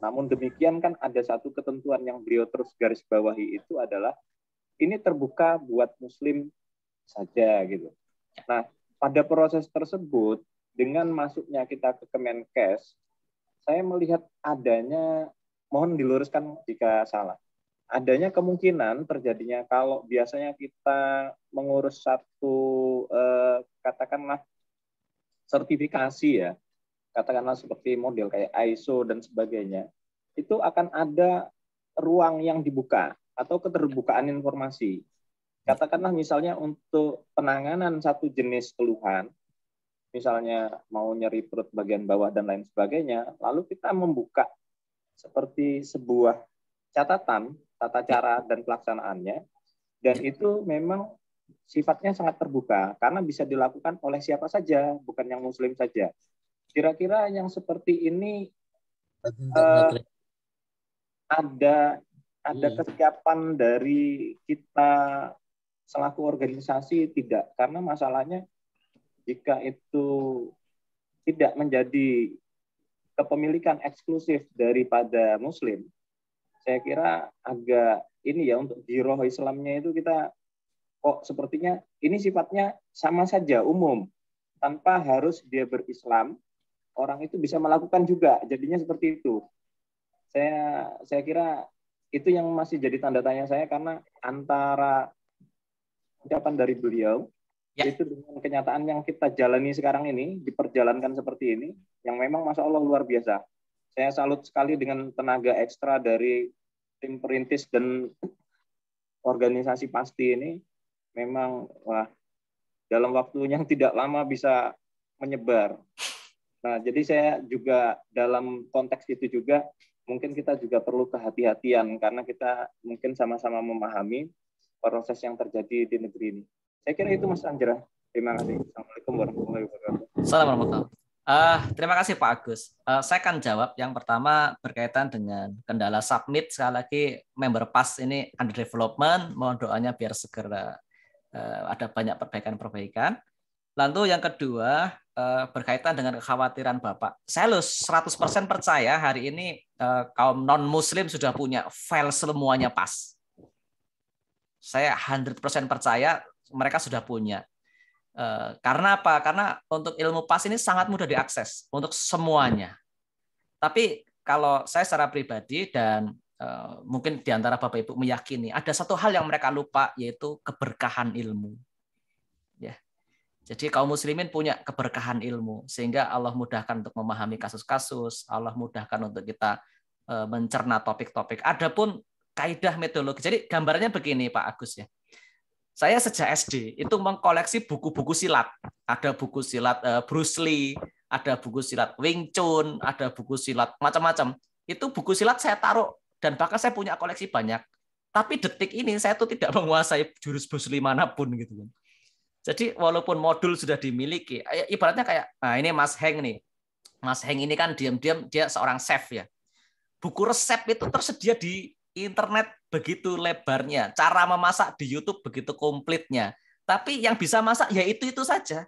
Namun demikian kan ada satu ketentuan yang beliau terus garis bawahi itu adalah ini terbuka buat muslim saja gitu. Nah, pada proses tersebut dengan masuknya kita ke Kemenkes, saya melihat adanya, mohon diluruskan jika salah, adanya kemungkinan terjadinya kalau biasanya kita mengurus satu katakanlah sertifikasi ya, katakanlah seperti model kayak ISO dan sebagainya, itu akan ada ruang yang dibuka atau keterbukaan informasi. Katakanlah misalnya untuk penanganan satu jenis keluhan, misalnya mau nyeri perut bagian bawah dan lain sebagainya, lalu kita membuka seperti sebuah catatan, tata cara dan pelaksanaannya, dan itu memang sifatnya sangat terbuka, karena bisa dilakukan oleh siapa saja, bukan yang muslim saja. Kira-kira yang seperti ini ada kesiapan dari kita selaku organisasi tidak, karena masalahnya jika itu tidak menjadi kepemilikan eksklusif daripada muslim, saya kira agak ini ya, untuk di roh Islamnya itu kita kok sepertinya ini sifatnya sama saja umum, tanpa harus dia berislam, orang itu bisa melakukan juga, jadinya seperti itu. Saya kira itu yang masih jadi tanda tanya saya, karena antara ucapan dari beliau itu dengan kenyataan yang kita jalani sekarang ini, diperjalankan seperti ini, yang memang Masya Allah luar biasa. Saya salut sekali dengan tenaga ekstra dari tim perintis dan organisasi pasti ini, memang wah, dalam waktu yang tidak lama bisa menyebar. Nah, jadi saya juga dalam konteks itu juga mungkin kita juga perlu kehati-hatian, karena kita mungkin sama-sama memahami proses yang terjadi di negeri ini. Saya kira itu Mas Anggera. Terima kasih. Assalamualaikum warahmatullahi wabarakatuh. Assalamualaikum. Terima kasih Pak Agus. Saya akan jawab yang pertama berkaitan dengan kendala submit. Sekali lagi member pass ini under development. Mohon doanya biar segera ada banyak perbaikan-perbaikan. Lalu yang kedua berkaitan dengan kekhawatiran Bapak. Saya 100% percaya hari ini kaum non-muslim sudah punya file semuanya pas. Saya 100% percaya mereka sudah punya. Karena apa? Karena untuk ilmu PAS ini sangat mudah diakses untuk semuanya. Tapi kalau saya secara pribadi dan mungkin di antara Bapak Ibu meyakini ada satu hal yang mereka lupa, yaitu keberkahan ilmu. Ya. Jadi kaum muslimin punya keberkahan ilmu sehingga Allah mudahkan untuk memahami kasus-kasus, Allah mudahkan untuk kita mencerna topik-topik. Adapun kaidah metodologi. Jadi gambarannya begini Pak Agus ya. Saya sejak SD itu mengkoleksi buku-buku silat. Ada buku silat Bruce Lee, ada buku silat Wing Chun, ada buku silat macam-macam. Itu buku silat saya taruh dan bahkan saya punya koleksi banyak. Tapi detik ini saya tuh tidak menguasai jurus Bruce Lee manapun gitu kan. Jadi walaupun modul sudah dimiliki, ibaratnya kayak, nah ini Mas Heng nih. Mas Heng ini kan diam-diam dia seorang chef ya. Buku resep itu tersedia di internet begitu lebarnya. Cara memasak di YouTube begitu komplitnya. Tapi yang bisa masak ya itu saja.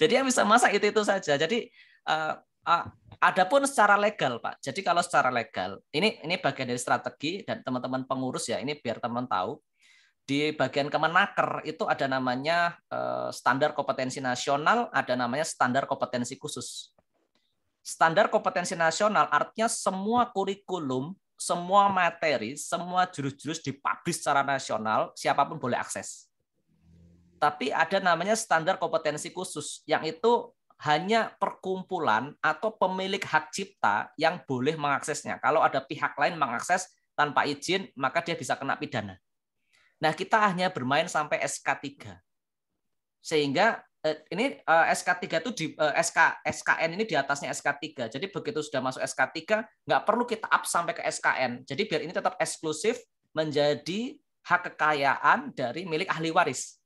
Jadi yang bisa masak itu saja. Jadi adapun secara legal Pak. Jadi kalau secara legal, ini bagian dari strategi dan teman-teman pengurus ya, ini biar teman tahu. Di bagian Kemenaker itu ada namanya standar kompetensi nasional, ada namanya standar kompetensi khusus. Standar kompetensi nasional artinya semua kurikulum, semua materi, semua jurus-jurus dipublish secara nasional, siapapun boleh akses. Tapi ada namanya standar kompetensi khusus, yang itu hanya perkumpulan atau pemilik hak cipta yang boleh mengaksesnya. Kalau ada pihak lain mengakses tanpa izin, maka dia bisa kena pidana. Nah, kita hanya bermain sampai SK3. Sehingga ini SK3 itu di SKN ini di atasnya SK3. Jadi begitu sudah masuk SK3, nggak perlu kita up sampai ke SKN. Jadi biar ini tetap eksklusif menjadi hak kekayaan dari milik ahli waris.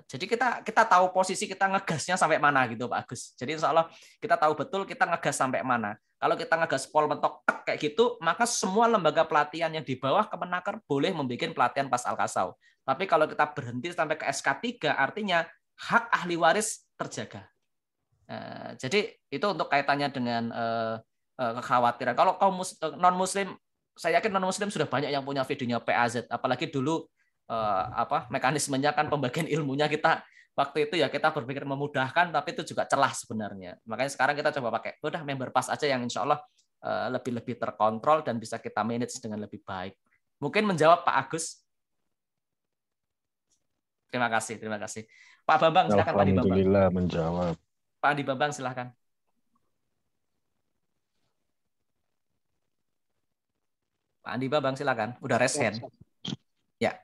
Jadi kita tahu posisi kita ngegasnya sampai mana gitu Pak Agus. Jadi insya Allah kita tahu betul kita ngegas sampai mana. Kalau kita ngegas pol mentok kayak gitu, maka semua lembaga pelatihan yang di bawah Kemenaker boleh membuat pelatihan pas al-kasau. Tapi kalau kita berhenti sampai ke SK3, artinya hak ahli waris terjaga. Jadi itu untuk kaitannya dengan kekhawatiran. Kalau kaum non-muslim, saya yakin non-muslim sudah banyak yang punya videonya PAZ. Apalagi dulu mekanismenya kan pembagian ilmunya kita waktu itu ya kita berpikir memudahkan, tapi itu juga celah sebenarnya. Makanya sekarang kita coba pakai udah member pass aja yang insya Allah lebih terkontrol dan bisa kita manage dengan lebih baik. Mungkin menjawab Pak Agus. Terima kasih. Pak Bambang silakan. Pak Andi Bambang. Alhamdulillah menjawab. Pak Andi Bambang silakan. Pak Andi Bambang silakan. Udah raise hand. Ya.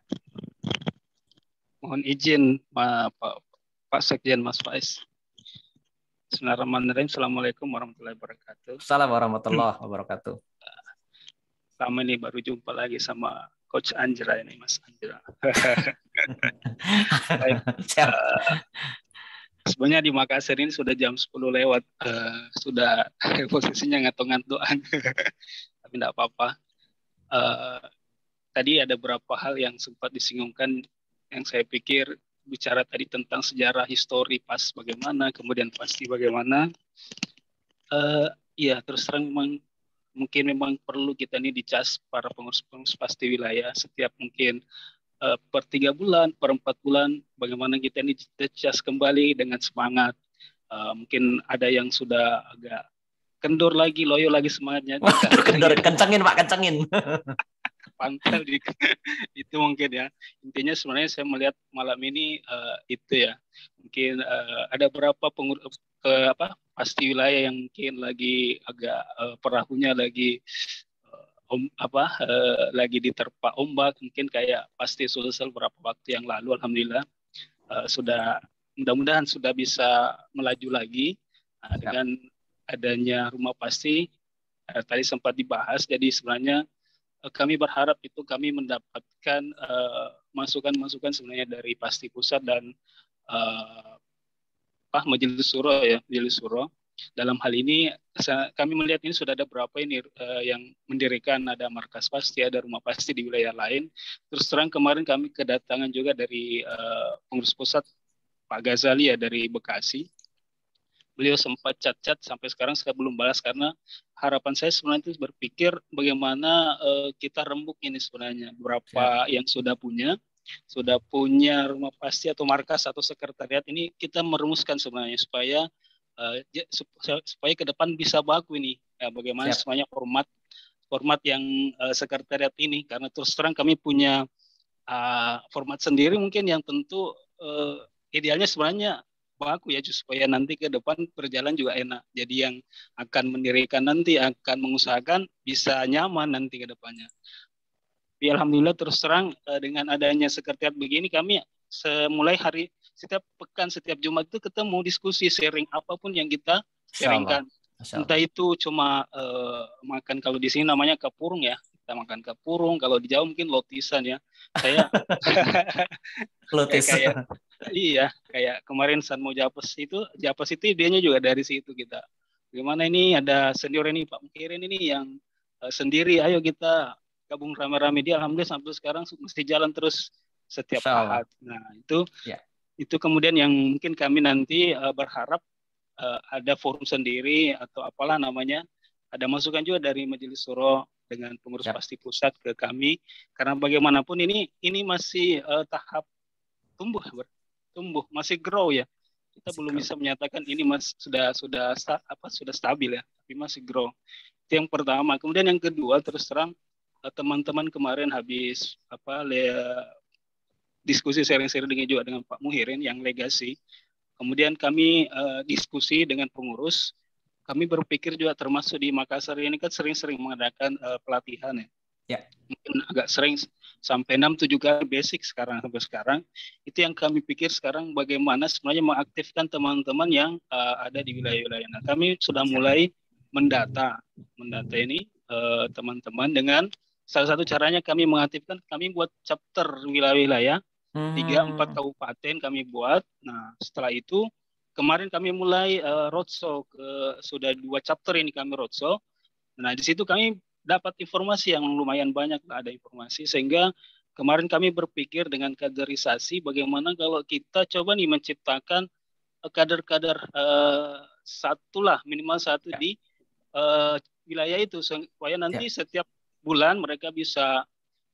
Mohon izin Pak Sekjen Mas Faiz. Bismillahirrahmanirrahim. Assalamualaikum warahmatullahi wabarakatuh. Assalamualaikum warahmatullahi wabarakatuh. Sama ini baru jumpa lagi sama Coach Anjra ini, Mas Anjra. Sebenarnya di Makassar ini sudah jam 10 lewat. Sudah posisinya ngantuk-ngantukan. Tapi tidak apa-apa. Tadi ada beberapa hal yang sempat disinggungkan yang saya pikir bicara tadi tentang sejarah histori pas bagaimana, kemudian pasti bagaimana. Ya terus terang mungkin memang perlu kita ini dicas para pengurus-pengurus pasti wilayah setiap mungkin per 3 bulan, per 4 bulan, bagaimana kita ini dicas kembali dengan semangat. Mungkin ada yang sudah agak kendur lagi, loyo lagi semangatnya. Kendur, kencengin Pak, kencengin. Pantel itu mungkin ya. Intinya sebenarnya saya melihat malam ini itu ya. Mungkin ada beberapa pengurus pasti wilayah yang mungkin lagi agak perahunya lagi lagi diterpa ombak, mungkin kayak pasti Sulsel beberapa waktu yang lalu. Alhamdulillah sudah mudah-mudahan sudah bisa melaju lagi dengan adanya rumah pasti. Tadi sempat dibahas, jadi sebenarnya kami berharap itu kami mendapatkan masukan-masukan sebenarnya dari pasti pusat dan Majelis Syuro ya, Majelis Syuro. Dalam hal ini kami melihat ini sudah ada berapa ini yang mendirikan, ada markas pasti, ada rumah pasti di wilayah lain. Terus terang kemarin kami kedatangan juga dari pengurus pusat Pak Ghazali ya dari Bekasi. Beliau sempat chat-chat sampai sekarang saya belum balas karena harapan saya sebenarnya itu berpikir bagaimana kita rembuk ini sebenarnya berapa yang sudah punya rumah pasti atau markas atau sekretariat ini kita merumuskan sebenarnya supaya ke depan bisa baku ini ya, bagaimana semuanya format yang sekretariat ini, karena terus terang kami punya format sendiri mungkin yang tentu idealnya sebenarnya baku ya, supaya nanti ke depan berjalan juga enak. Jadi yang akan mendirikan nanti akan mengusahakan bisa nyaman nanti ke depannya. Ya, alhamdulillah terus terang dengan adanya sekretariat begini kami mulai hari setiap pekan setiap Jumat itu ketemu diskusi sharing apapun yang kita sharingkan. Entah itu cuma makan, kalau di sini namanya kapurung ya, kita makan kapurung, kalau di Jawa mungkin lotisan ya. Saya kayak iya, kayak kemarin Sanmo Japes itu idenya juga dari situ kita. Gimana ini ada senior ini Pak Mukirin ini yang sendiri, ayo kita gabung rame-rame. Dia alhamdulillah sampai sekarang mesti jalan terus setiap Ahad. Nah, itu kemudian yang mungkin kami nanti berharap ada forum sendiri atau apalah namanya, ada masukan juga dari Majelis Syuro dengan pengurus pasti pusat ke kami, karena bagaimanapun ini masih tahap tumbuh, masih grow ya. Kita belum bisa menyatakan ini sudah stabil ya, tapi masih grow. Itu yang pertama. Kemudian yang kedua, terus terang teman-teman kemarin habis diskusi sharing-sharing juga dengan Pak Muhirin yang legasi. Kemudian kami diskusi dengan pengurus. Kami berpikir juga termasuk di Makassar ini kan sering-sering mengadakan pelatihan ya. Mungkin agak sering sampai 6-7 kali basic sampai sekarang. Itu yang kami pikir sekarang bagaimana sebenarnya mengaktifkan teman-teman yang ada di wilayah-wilayah. Nah, kami sudah mulai mendata ini teman-teman dengan salah satu caranya kami mengaktifkan, kami buat chapter wilayah-wilayah. 3-4 kabupaten kami buat. Nah, setelah itu kemarin kami mulai roadshow sudah 2 chapter ini kami roadshow. Nah, di situ kami dapat informasi yang lumayan banyak, ada informasi, sehingga kemarin kami berpikir dengan kaderisasi bagaimana kalau kita coba nih menciptakan kader-kader minimal satu di wilayah itu, supaya nanti setiap bulan mereka bisa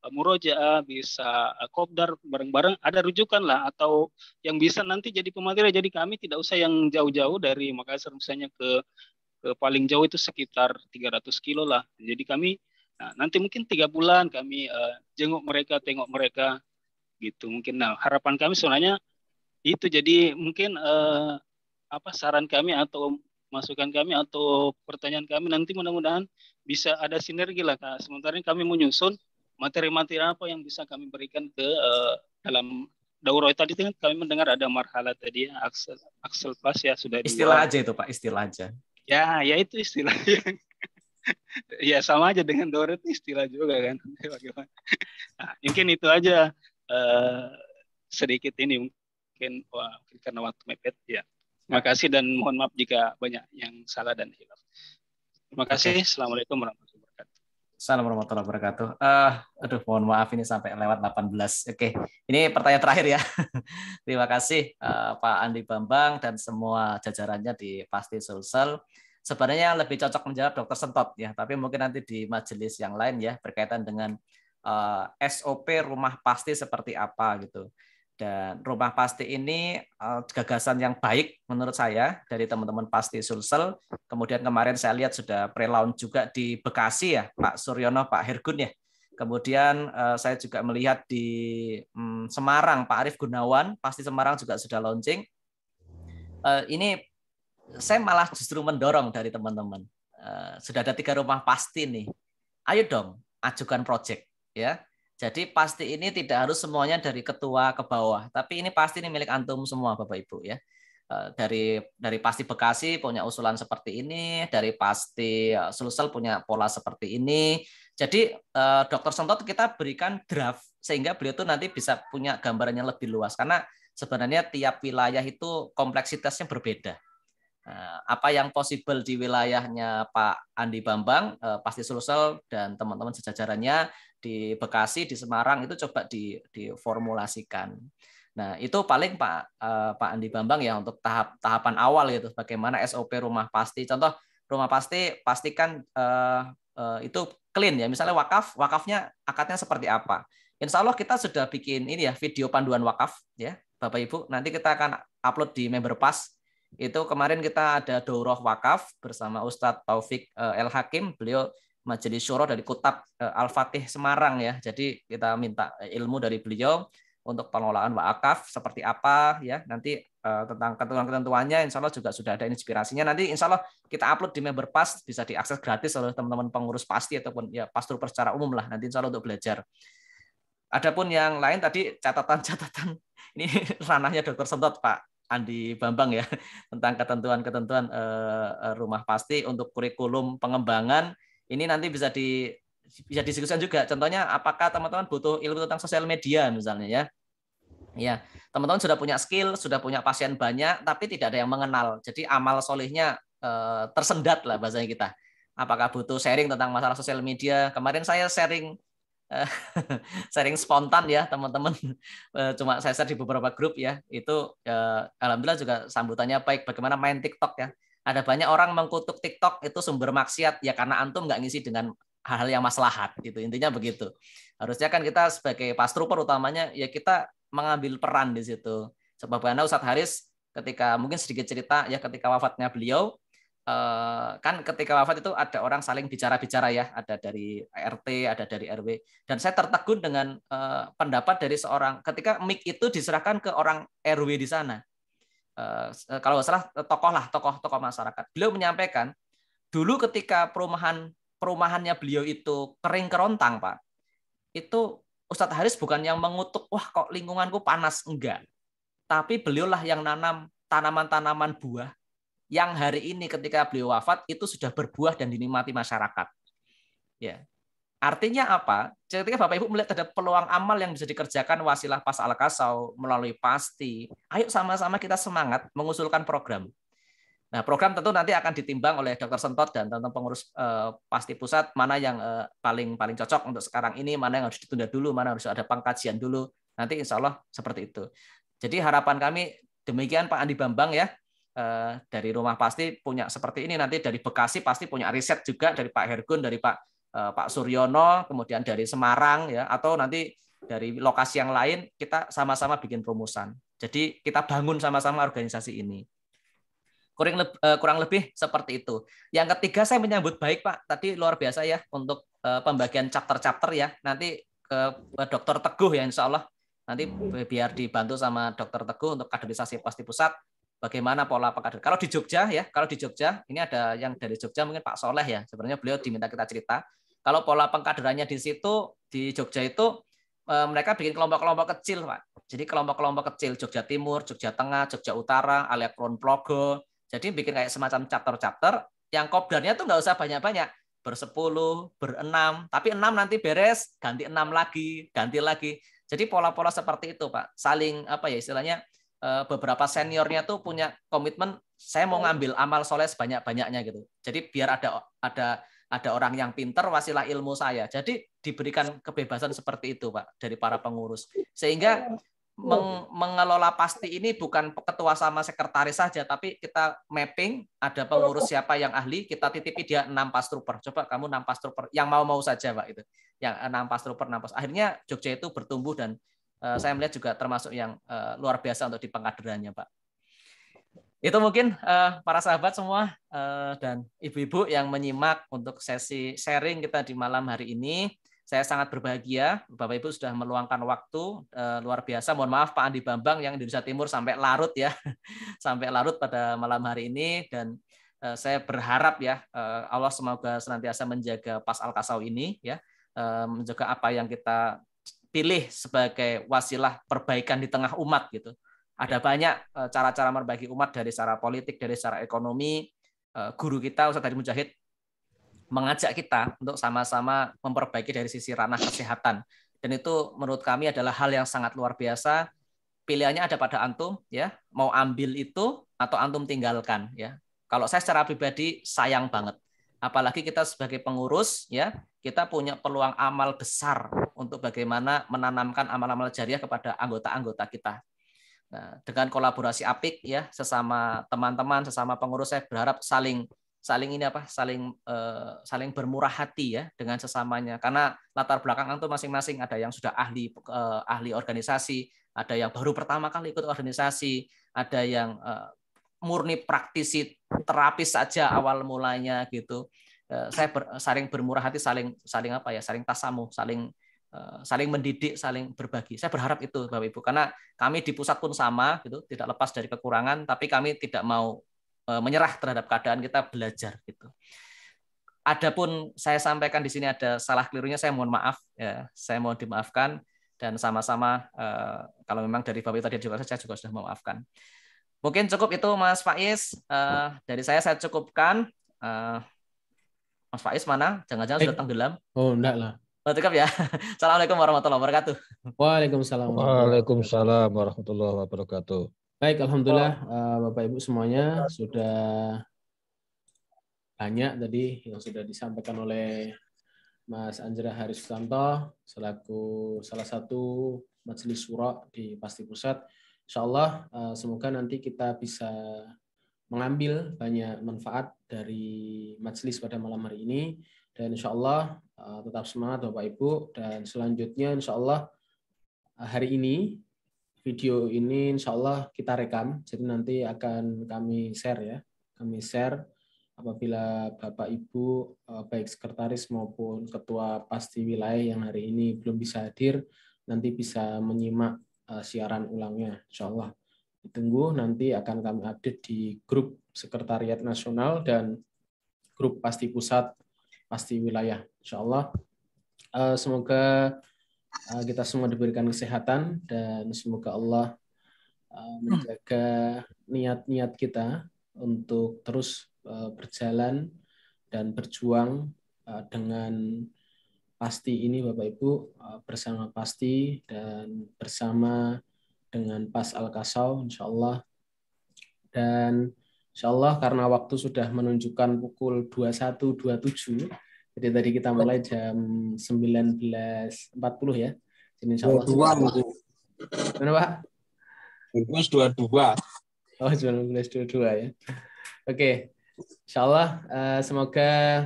murojaah, bisa kopdar bareng-bareng, ada rujukan lah, atau yang bisa nanti jadi pemateri. Jadi kami tidak usah yang jauh-jauh dari Makassar, misalnya ke paling jauh itu sekitar 300 kilo lah. Jadi kami nanti mungkin 3 bulan kami tengok mereka gitu mungkin. Nah, harapan kami sebenarnya itu. Jadi mungkin saran kami atau masukan kami atau pertanyaan kami nanti mudah-mudahan bisa ada sinergi lah Kak. Sementara kami menyusun materi-materi apa yang bisa kami berikan ke dalam daurah tadi. Kami mendengar ada marhalah tadi ya, Axel Pas ya, sudah istilah 2. aja itu Pak, istilah aja. Ya itu istilah. Ya sama aja dengan daurah itu istilah juga kan. Nah, mungkin itu aja sedikit ini mungkin karena waktu mepet ya. Terima kasih dan mohon maaf jika banyak yang salah dan hilaf. Terima kasih. Assalamualaikum warahmatullahi wabarakatuh. Assalamualaikum warahmatullahi wabarakatuh. Aduh, mohon maaf ini sampai lewat 18. Oke, ini pertanyaan terakhir ya. Terima kasih Pak Andi Bambang dan semua jajarannya di Pasti Sulsel. Sebenarnya lebih cocok menjawab Dr. Sentot ya, tapi mungkin nanti di majelis yang lain ya, berkaitan dengan SOP rumah pasti seperti apa gitu. Dan rumah pasti ini gagasan yang baik menurut saya dari teman-teman Pasti Sulsel. Kemudian kemarin saya lihat sudah pre-launch juga di Bekasi ya, Pak Suryono, Pak Hergun ya. Kemudian saya juga melihat di Semarang, Pak Arif Gunawan, Pasti Semarang juga sudah launching. Ini saya malah justru mendorong dari teman-teman. Sudah ada 3 rumah pasti nih. Ayo dong, ajukan project ya. Jadi pasti ini tidak harus semuanya dari ketua ke bawah, tapi ini pasti ini milik antum semua Bapak Ibu ya. Dari Pasti Bekasi punya usulan seperti ini, dari Pasti Sulsel punya pola seperti ini. Jadi Dr. Sentot kita berikan draft sehingga beliau tuh nanti bisa punya gambarannya lebih luas, karena sebenarnya tiap wilayah itu kompleksitasnya berbeda. Apa yang possible di wilayahnya Pak Andi Bambang, Pasti Sulsel dan teman-teman sejajarannya di Bekasi, di Semarang itu coba diformulasikan. Nah, itu paling Pak Andi Bambang ya untuk tahapan awal gitu, bagaimana SOP rumah pasti. Contoh rumah pasti pastikan itu clean ya. Misalnya wakafnya akadnya seperti apa. Insya Allah kita sudah bikin ini ya, video panduan wakaf ya, Bapak Ibu. Nanti kita akan upload di Member Pass. Itu kemarin kita ada daurah wakaf bersama Ustadz Taufik El Hakim, beliau Majelis Syuro dari Kutab Al-Fatih Semarang ya. Jadi kita minta ilmu dari beliau. untuk pengelolaan wakaf seperti apa ya. Nanti tentang ketentuan-ketentuannya insya Allah juga sudah ada inspirasinya. Nanti insya Allah kita upload di Member Pass, bisa diakses gratis oleh teman-teman pengurus pasti ataupun ya Pastrupper secara umum lah nanti insya Allah untuk belajar. Adapun yang lain tadi catatan-catatan ini ranahnya Dr. Sentot Pak Andi Bambang ya tentang ketentuan-ketentuan rumah pasti untuk kurikulum pengembangan ini nanti bisa diskusikan juga. Contohnya apakah teman-teman butuh ilmu tentang sosial media misalnya ya. Ya, teman-teman sudah punya skill, sudah punya pasien banyak, tapi tidak ada yang mengenal. Jadi amal solihnya tersendat lah bahasanya kita. Apakah butuh sharing tentang masalah sosial media? Kemarin saya sharing spontan ya teman-teman. Cuma saya share di beberapa grup ya. Itu alhamdulillah juga sambutannya baik. Bagaimana main TikTok ya? Ada banyak orang mengkutuk TikTok itu sumber maksiat ya karena antum nggak ngisi dengan hal-hal yang maslahat gitu. Intinya begitu. Harusnya kan kita sebagai Pastrupper utamanya ya kita mengambil peran di situ. Sebabnya Ustadz Haris ketika mungkin sedikit cerita ya ketika wafatnya beliau kan ketika wafat itu ada orang saling bicara-bicara ya, ada dari RT, ada dari RW, dan saya tertegun dengan pendapat dari seorang ketika mic itu diserahkan ke orang RW di sana. Kalau nggak salah tokoh masyarakat. Beliau menyampaikan dulu ketika perumahannya beliau itu kering kerontang Pak, itu Ustadz Haris bukan yang mengutuk, wah kok lingkunganku panas, enggak. Tapi beliaulah yang nanam tanaman-tanaman buah yang hari ini ketika beliau wafat itu sudah berbuah dan dinikmati masyarakat. Ya. Artinya apa? Ketika Bapak Ibu melihat ada peluang amal yang bisa dikerjakan wasilah Pas Al-Kasau melalui pasti, ayo sama-sama kita semangat mengusulkan program. Nah, program tentu nanti akan ditimbang oleh Dr. Sentot dan teman-teman pengurus pasti pusat mana yang paling cocok untuk sekarang ini, mana yang harus ditunda dulu, mana harus ada pengkajian dulu. Nanti insya Allah seperti itu. Jadi harapan kami demikian Pak Andi Bambang ya, dari rumah pasti punya seperti ini. Nanti dari Bekasi pasti punya riset juga dari Pak Hergun, dari Pak Suryono, kemudian dari Semarang ya, atau nanti dari lokasi yang lain kita sama-sama bikin rumusan. Jadi kita bangun sama-sama organisasi ini. Kurang lebih seperti itu. Yang ketiga saya menyambut baik Pak, tadi luar biasa ya untuk pembagian chapter-chapter ya. Nanti ke Dr. Teguh ya insya Allah. Nanti biar dibantu sama Dr. Teguh untuk kaderisasi pasti pusat. Bagaimana pola pengkaderan. Kalau di Jogja ini ada yang dari Jogja mungkin Pak Soleh ya. Sebenarnya beliau diminta kita cerita. Kalau pola pengkaderannya di situ di Jogja itu mereka bikin kelompok-kelompok kecil Pak. Jadi kelompok-kelompok kecil Jogja Timur, Jogja Tengah, Jogja Utara, alias Kulon Progo. Jadi bikin kayak semacam chapter-chapter yang kopdarnya tuh nggak usah banyak-banyak, 10, 6, tapi 6 nanti beres, ganti 6 lagi, ganti lagi. Jadi pola-pola seperti itu Pak. Saling apa ya istilahnya beberapa seniornya tuh punya komitmen saya mau ngambil amal soleh sebanyak-banyaknya gitu. Jadi biar ada orang yang pinter wasilah ilmu saya. Jadi diberikan kebebasan seperti itu Pak dari para pengurus. Sehingga mengelola pasti ini bukan ketua sama sekretaris saja, tapi kita mapping ada pengurus siapa yang ahli, kita titipi dia 6 Pastrupper. Coba kamu 6 Pastrupper yang mau saja Pak itu. Yang 6 Pastrupper, 6 Pastrupper. Akhirnya Jogja itu bertumbuh dan saya melihat juga termasuk yang luar biasa untuk di pengkaderannya Pak. Itu mungkin para sahabat semua dan ibu-ibu yang menyimak untuk sesi sharing kita di malam hari ini. Saya sangat berbahagia, Bapak Ibu sudah meluangkan waktu luar biasa. Mohon maaf Pak Andi Bambang yang Indonesia Timur sampai larut ya, sampai larut pada malam hari ini. Dan saya berharap ya Allah semoga senantiasa menjaga Pas Al-Kasau ini ya, menjaga apa yang kita pilih sebagai wasilah perbaikan di tengah umat gitu. Ada banyak cara-cara memperbaiki umat dari secara politik, dari secara ekonomi. Guru kita Ustadz Hadi Mujahid mengajak kita untuk sama-sama memperbaiki dari sisi ranah kesehatan. Dan itu menurut kami adalah hal yang sangat luar biasa. Pilihannya ada pada antum ya, mau ambil itu atau antum tinggalkan ya. Kalau saya secara pribadi sayang banget. Apalagi kita sebagai pengurus ya, kita punya peluang amal besar untuk bagaimana menanamkan amal-amal jariah kepada anggota-anggota kita. Nah, dengan kolaborasi apik ya sesama teman-teman, sesama pengurus, saya berharap saling bermurah hati ya dengan sesamanya, karena latar belakang antum masing-masing ada yang sudah ahli organisasi, ada yang baru pertama kali ikut organisasi, ada yang murni praktisi terapis saja awal mulanya gitu. Saya saling bermurah hati, saling tasamuh, saling saling mendidik, saling berbagi. Saya berharap itu Bapak Ibu, karena kami di pusat pun sama gitu, tidak lepas dari kekurangan, tapi kami tidak mau menyerah terhadap keadaan, kita belajar gitu. Adapun saya sampaikan di sini ada salah kelirunya, saya mohon maaf ya, saya mohon dimaafkan, dan sama-sama kalau memang dari Bapak Ibu tadi juga saya juga sudah memaafkan. Mungkin cukup itu Mas Faiz, dari saya cukupkan. Mas Faiz mana? Jangan-jangan sudah tenggelam? Oh, enggak lah. Cukup ya. Assalamualaikum warahmatullahi wabarakatuh. Waalaikumsalam. Waalaikumsalam warahmatullahi wabarakatuh. Baik, alhamdulillah Bapak Ibu semuanya sudah banyak tadi yang sudah disampaikan oleh Mas Anjra Haris Sutanto selaku salah satu majelis syura di Pasti Pusat. Insyaallah semoga nanti kita bisa mengambil banyak manfaat dari majelis pada malam hari ini. Dan insya Allah tetap semangat Bapak Ibu. Dan selanjutnya insya Allah hari ini, video ini insya Allah kita rekam. Jadi nanti akan kami share ya. Kami share apabila Bapak Ibu, baik sekretaris maupun ketua Pasti Wilayah yang hari ini belum bisa hadir, nanti bisa menyimak siaran ulangnya insya Allah. Ditunggu, nanti akan kami update di grup Sekretariat Nasional dan grup Pasti Pusat Pasti Wilayah, insya Allah. Semoga kita semua diberikan kesehatan dan semoga Allah menjaga niat-niat kita untuk terus berjalan dan berjuang dengan Pasti ini Bapak Ibu, bersama Pasti dan bersama dengan Pas Al-Kasau, insya Allah. Dan insya Allah karena waktu sudah menunjukkan pukul 21.27, jadi tadi kita mulai jam 19.40 ya. Jadi insya Allah. Mana Pak? 19.22. Oh, 19.22 ya. Oke, insya Allah semoga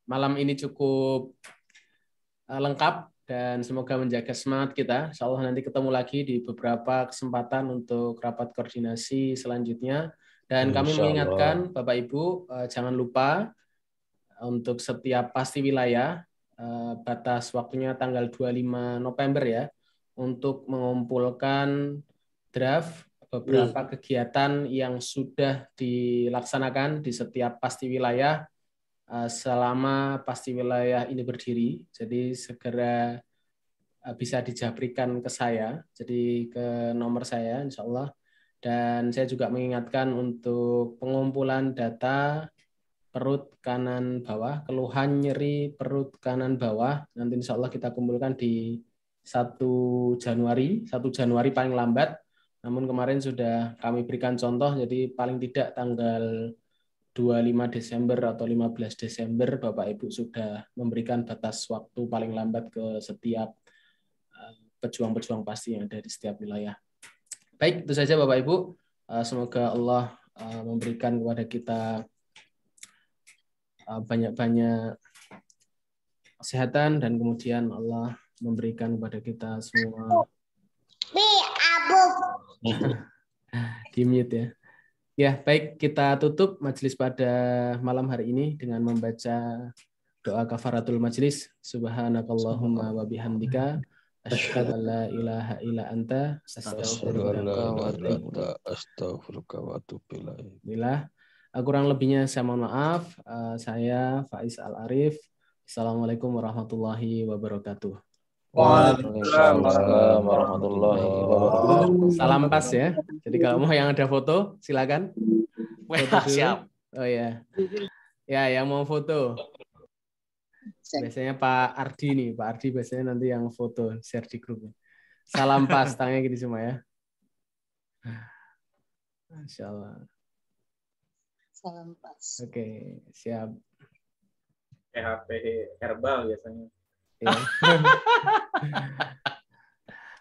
malam ini cukup lengkap dan semoga menjaga semangat kita. Insya Allah nanti ketemu lagi di beberapa kesempatan untuk rapat koordinasi selanjutnya. Dan kami mengingatkan Bapak Ibu, jangan lupa untuk setiap Pasti Wilayah, batas waktunya tanggal 25 November ya, untuk mengumpulkan draft beberapa kegiatan yang sudah dilaksanakan di setiap Pasti Wilayah selama Pasti Wilayah ini berdiri. Jadi segera bisa dijabrikan ke saya, jadi ke nomor saya insya Allah. Dan saya juga mengingatkan untuk pengumpulan data perut kanan bawah, keluhan nyeri perut kanan bawah, nanti insya Allah kita kumpulkan di 1 Januari paling lambat. Namun kemarin sudah kami berikan contoh, jadi paling tidak tanggal 25 Desember atau 15 Desember Bapak Ibu sudah memberikan batas waktu paling lambat ke setiap pejuang-pejuang Pasti yang ada di setiap wilayah. Baik, itu saja Bapak Ibu. Semoga Allah memberikan kepada kita banyak-banyak kesehatan dan kemudian Allah memberikan kepada kita semua di mute ya. Ya, baik, kita tutup majelis pada malam hari ini dengan membaca doa kafaratul majelis. Subhanakallahumma wa bihamdika asyhadu an la ilaha illa anta astaghfiruka wa atubu ilaik. Kurang lebihnya saya mohon maaf. Saya Faiz Al-Arif. Assalamualaikum warahmatullahi wabarakatuh. Waalaikumsalam warahmatullahi wabarakatuh. Salam Pas ya. Jadi kalau mau yang ada foto silakan. Foto dulu. Siap. Oh ya. Ya, yang mau foto. Biasanya Pak Ardi nih. Pak Ardi biasanya nanti yang foto share di grupnya. Salam Pas, tangannya gini semua ya. Masya Allah. Salam Pas. Oke, siap. PHP herbal biasanya. Ya.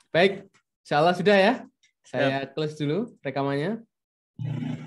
Baik, insya Allah sudah ya. Saya close dulu rekamannya.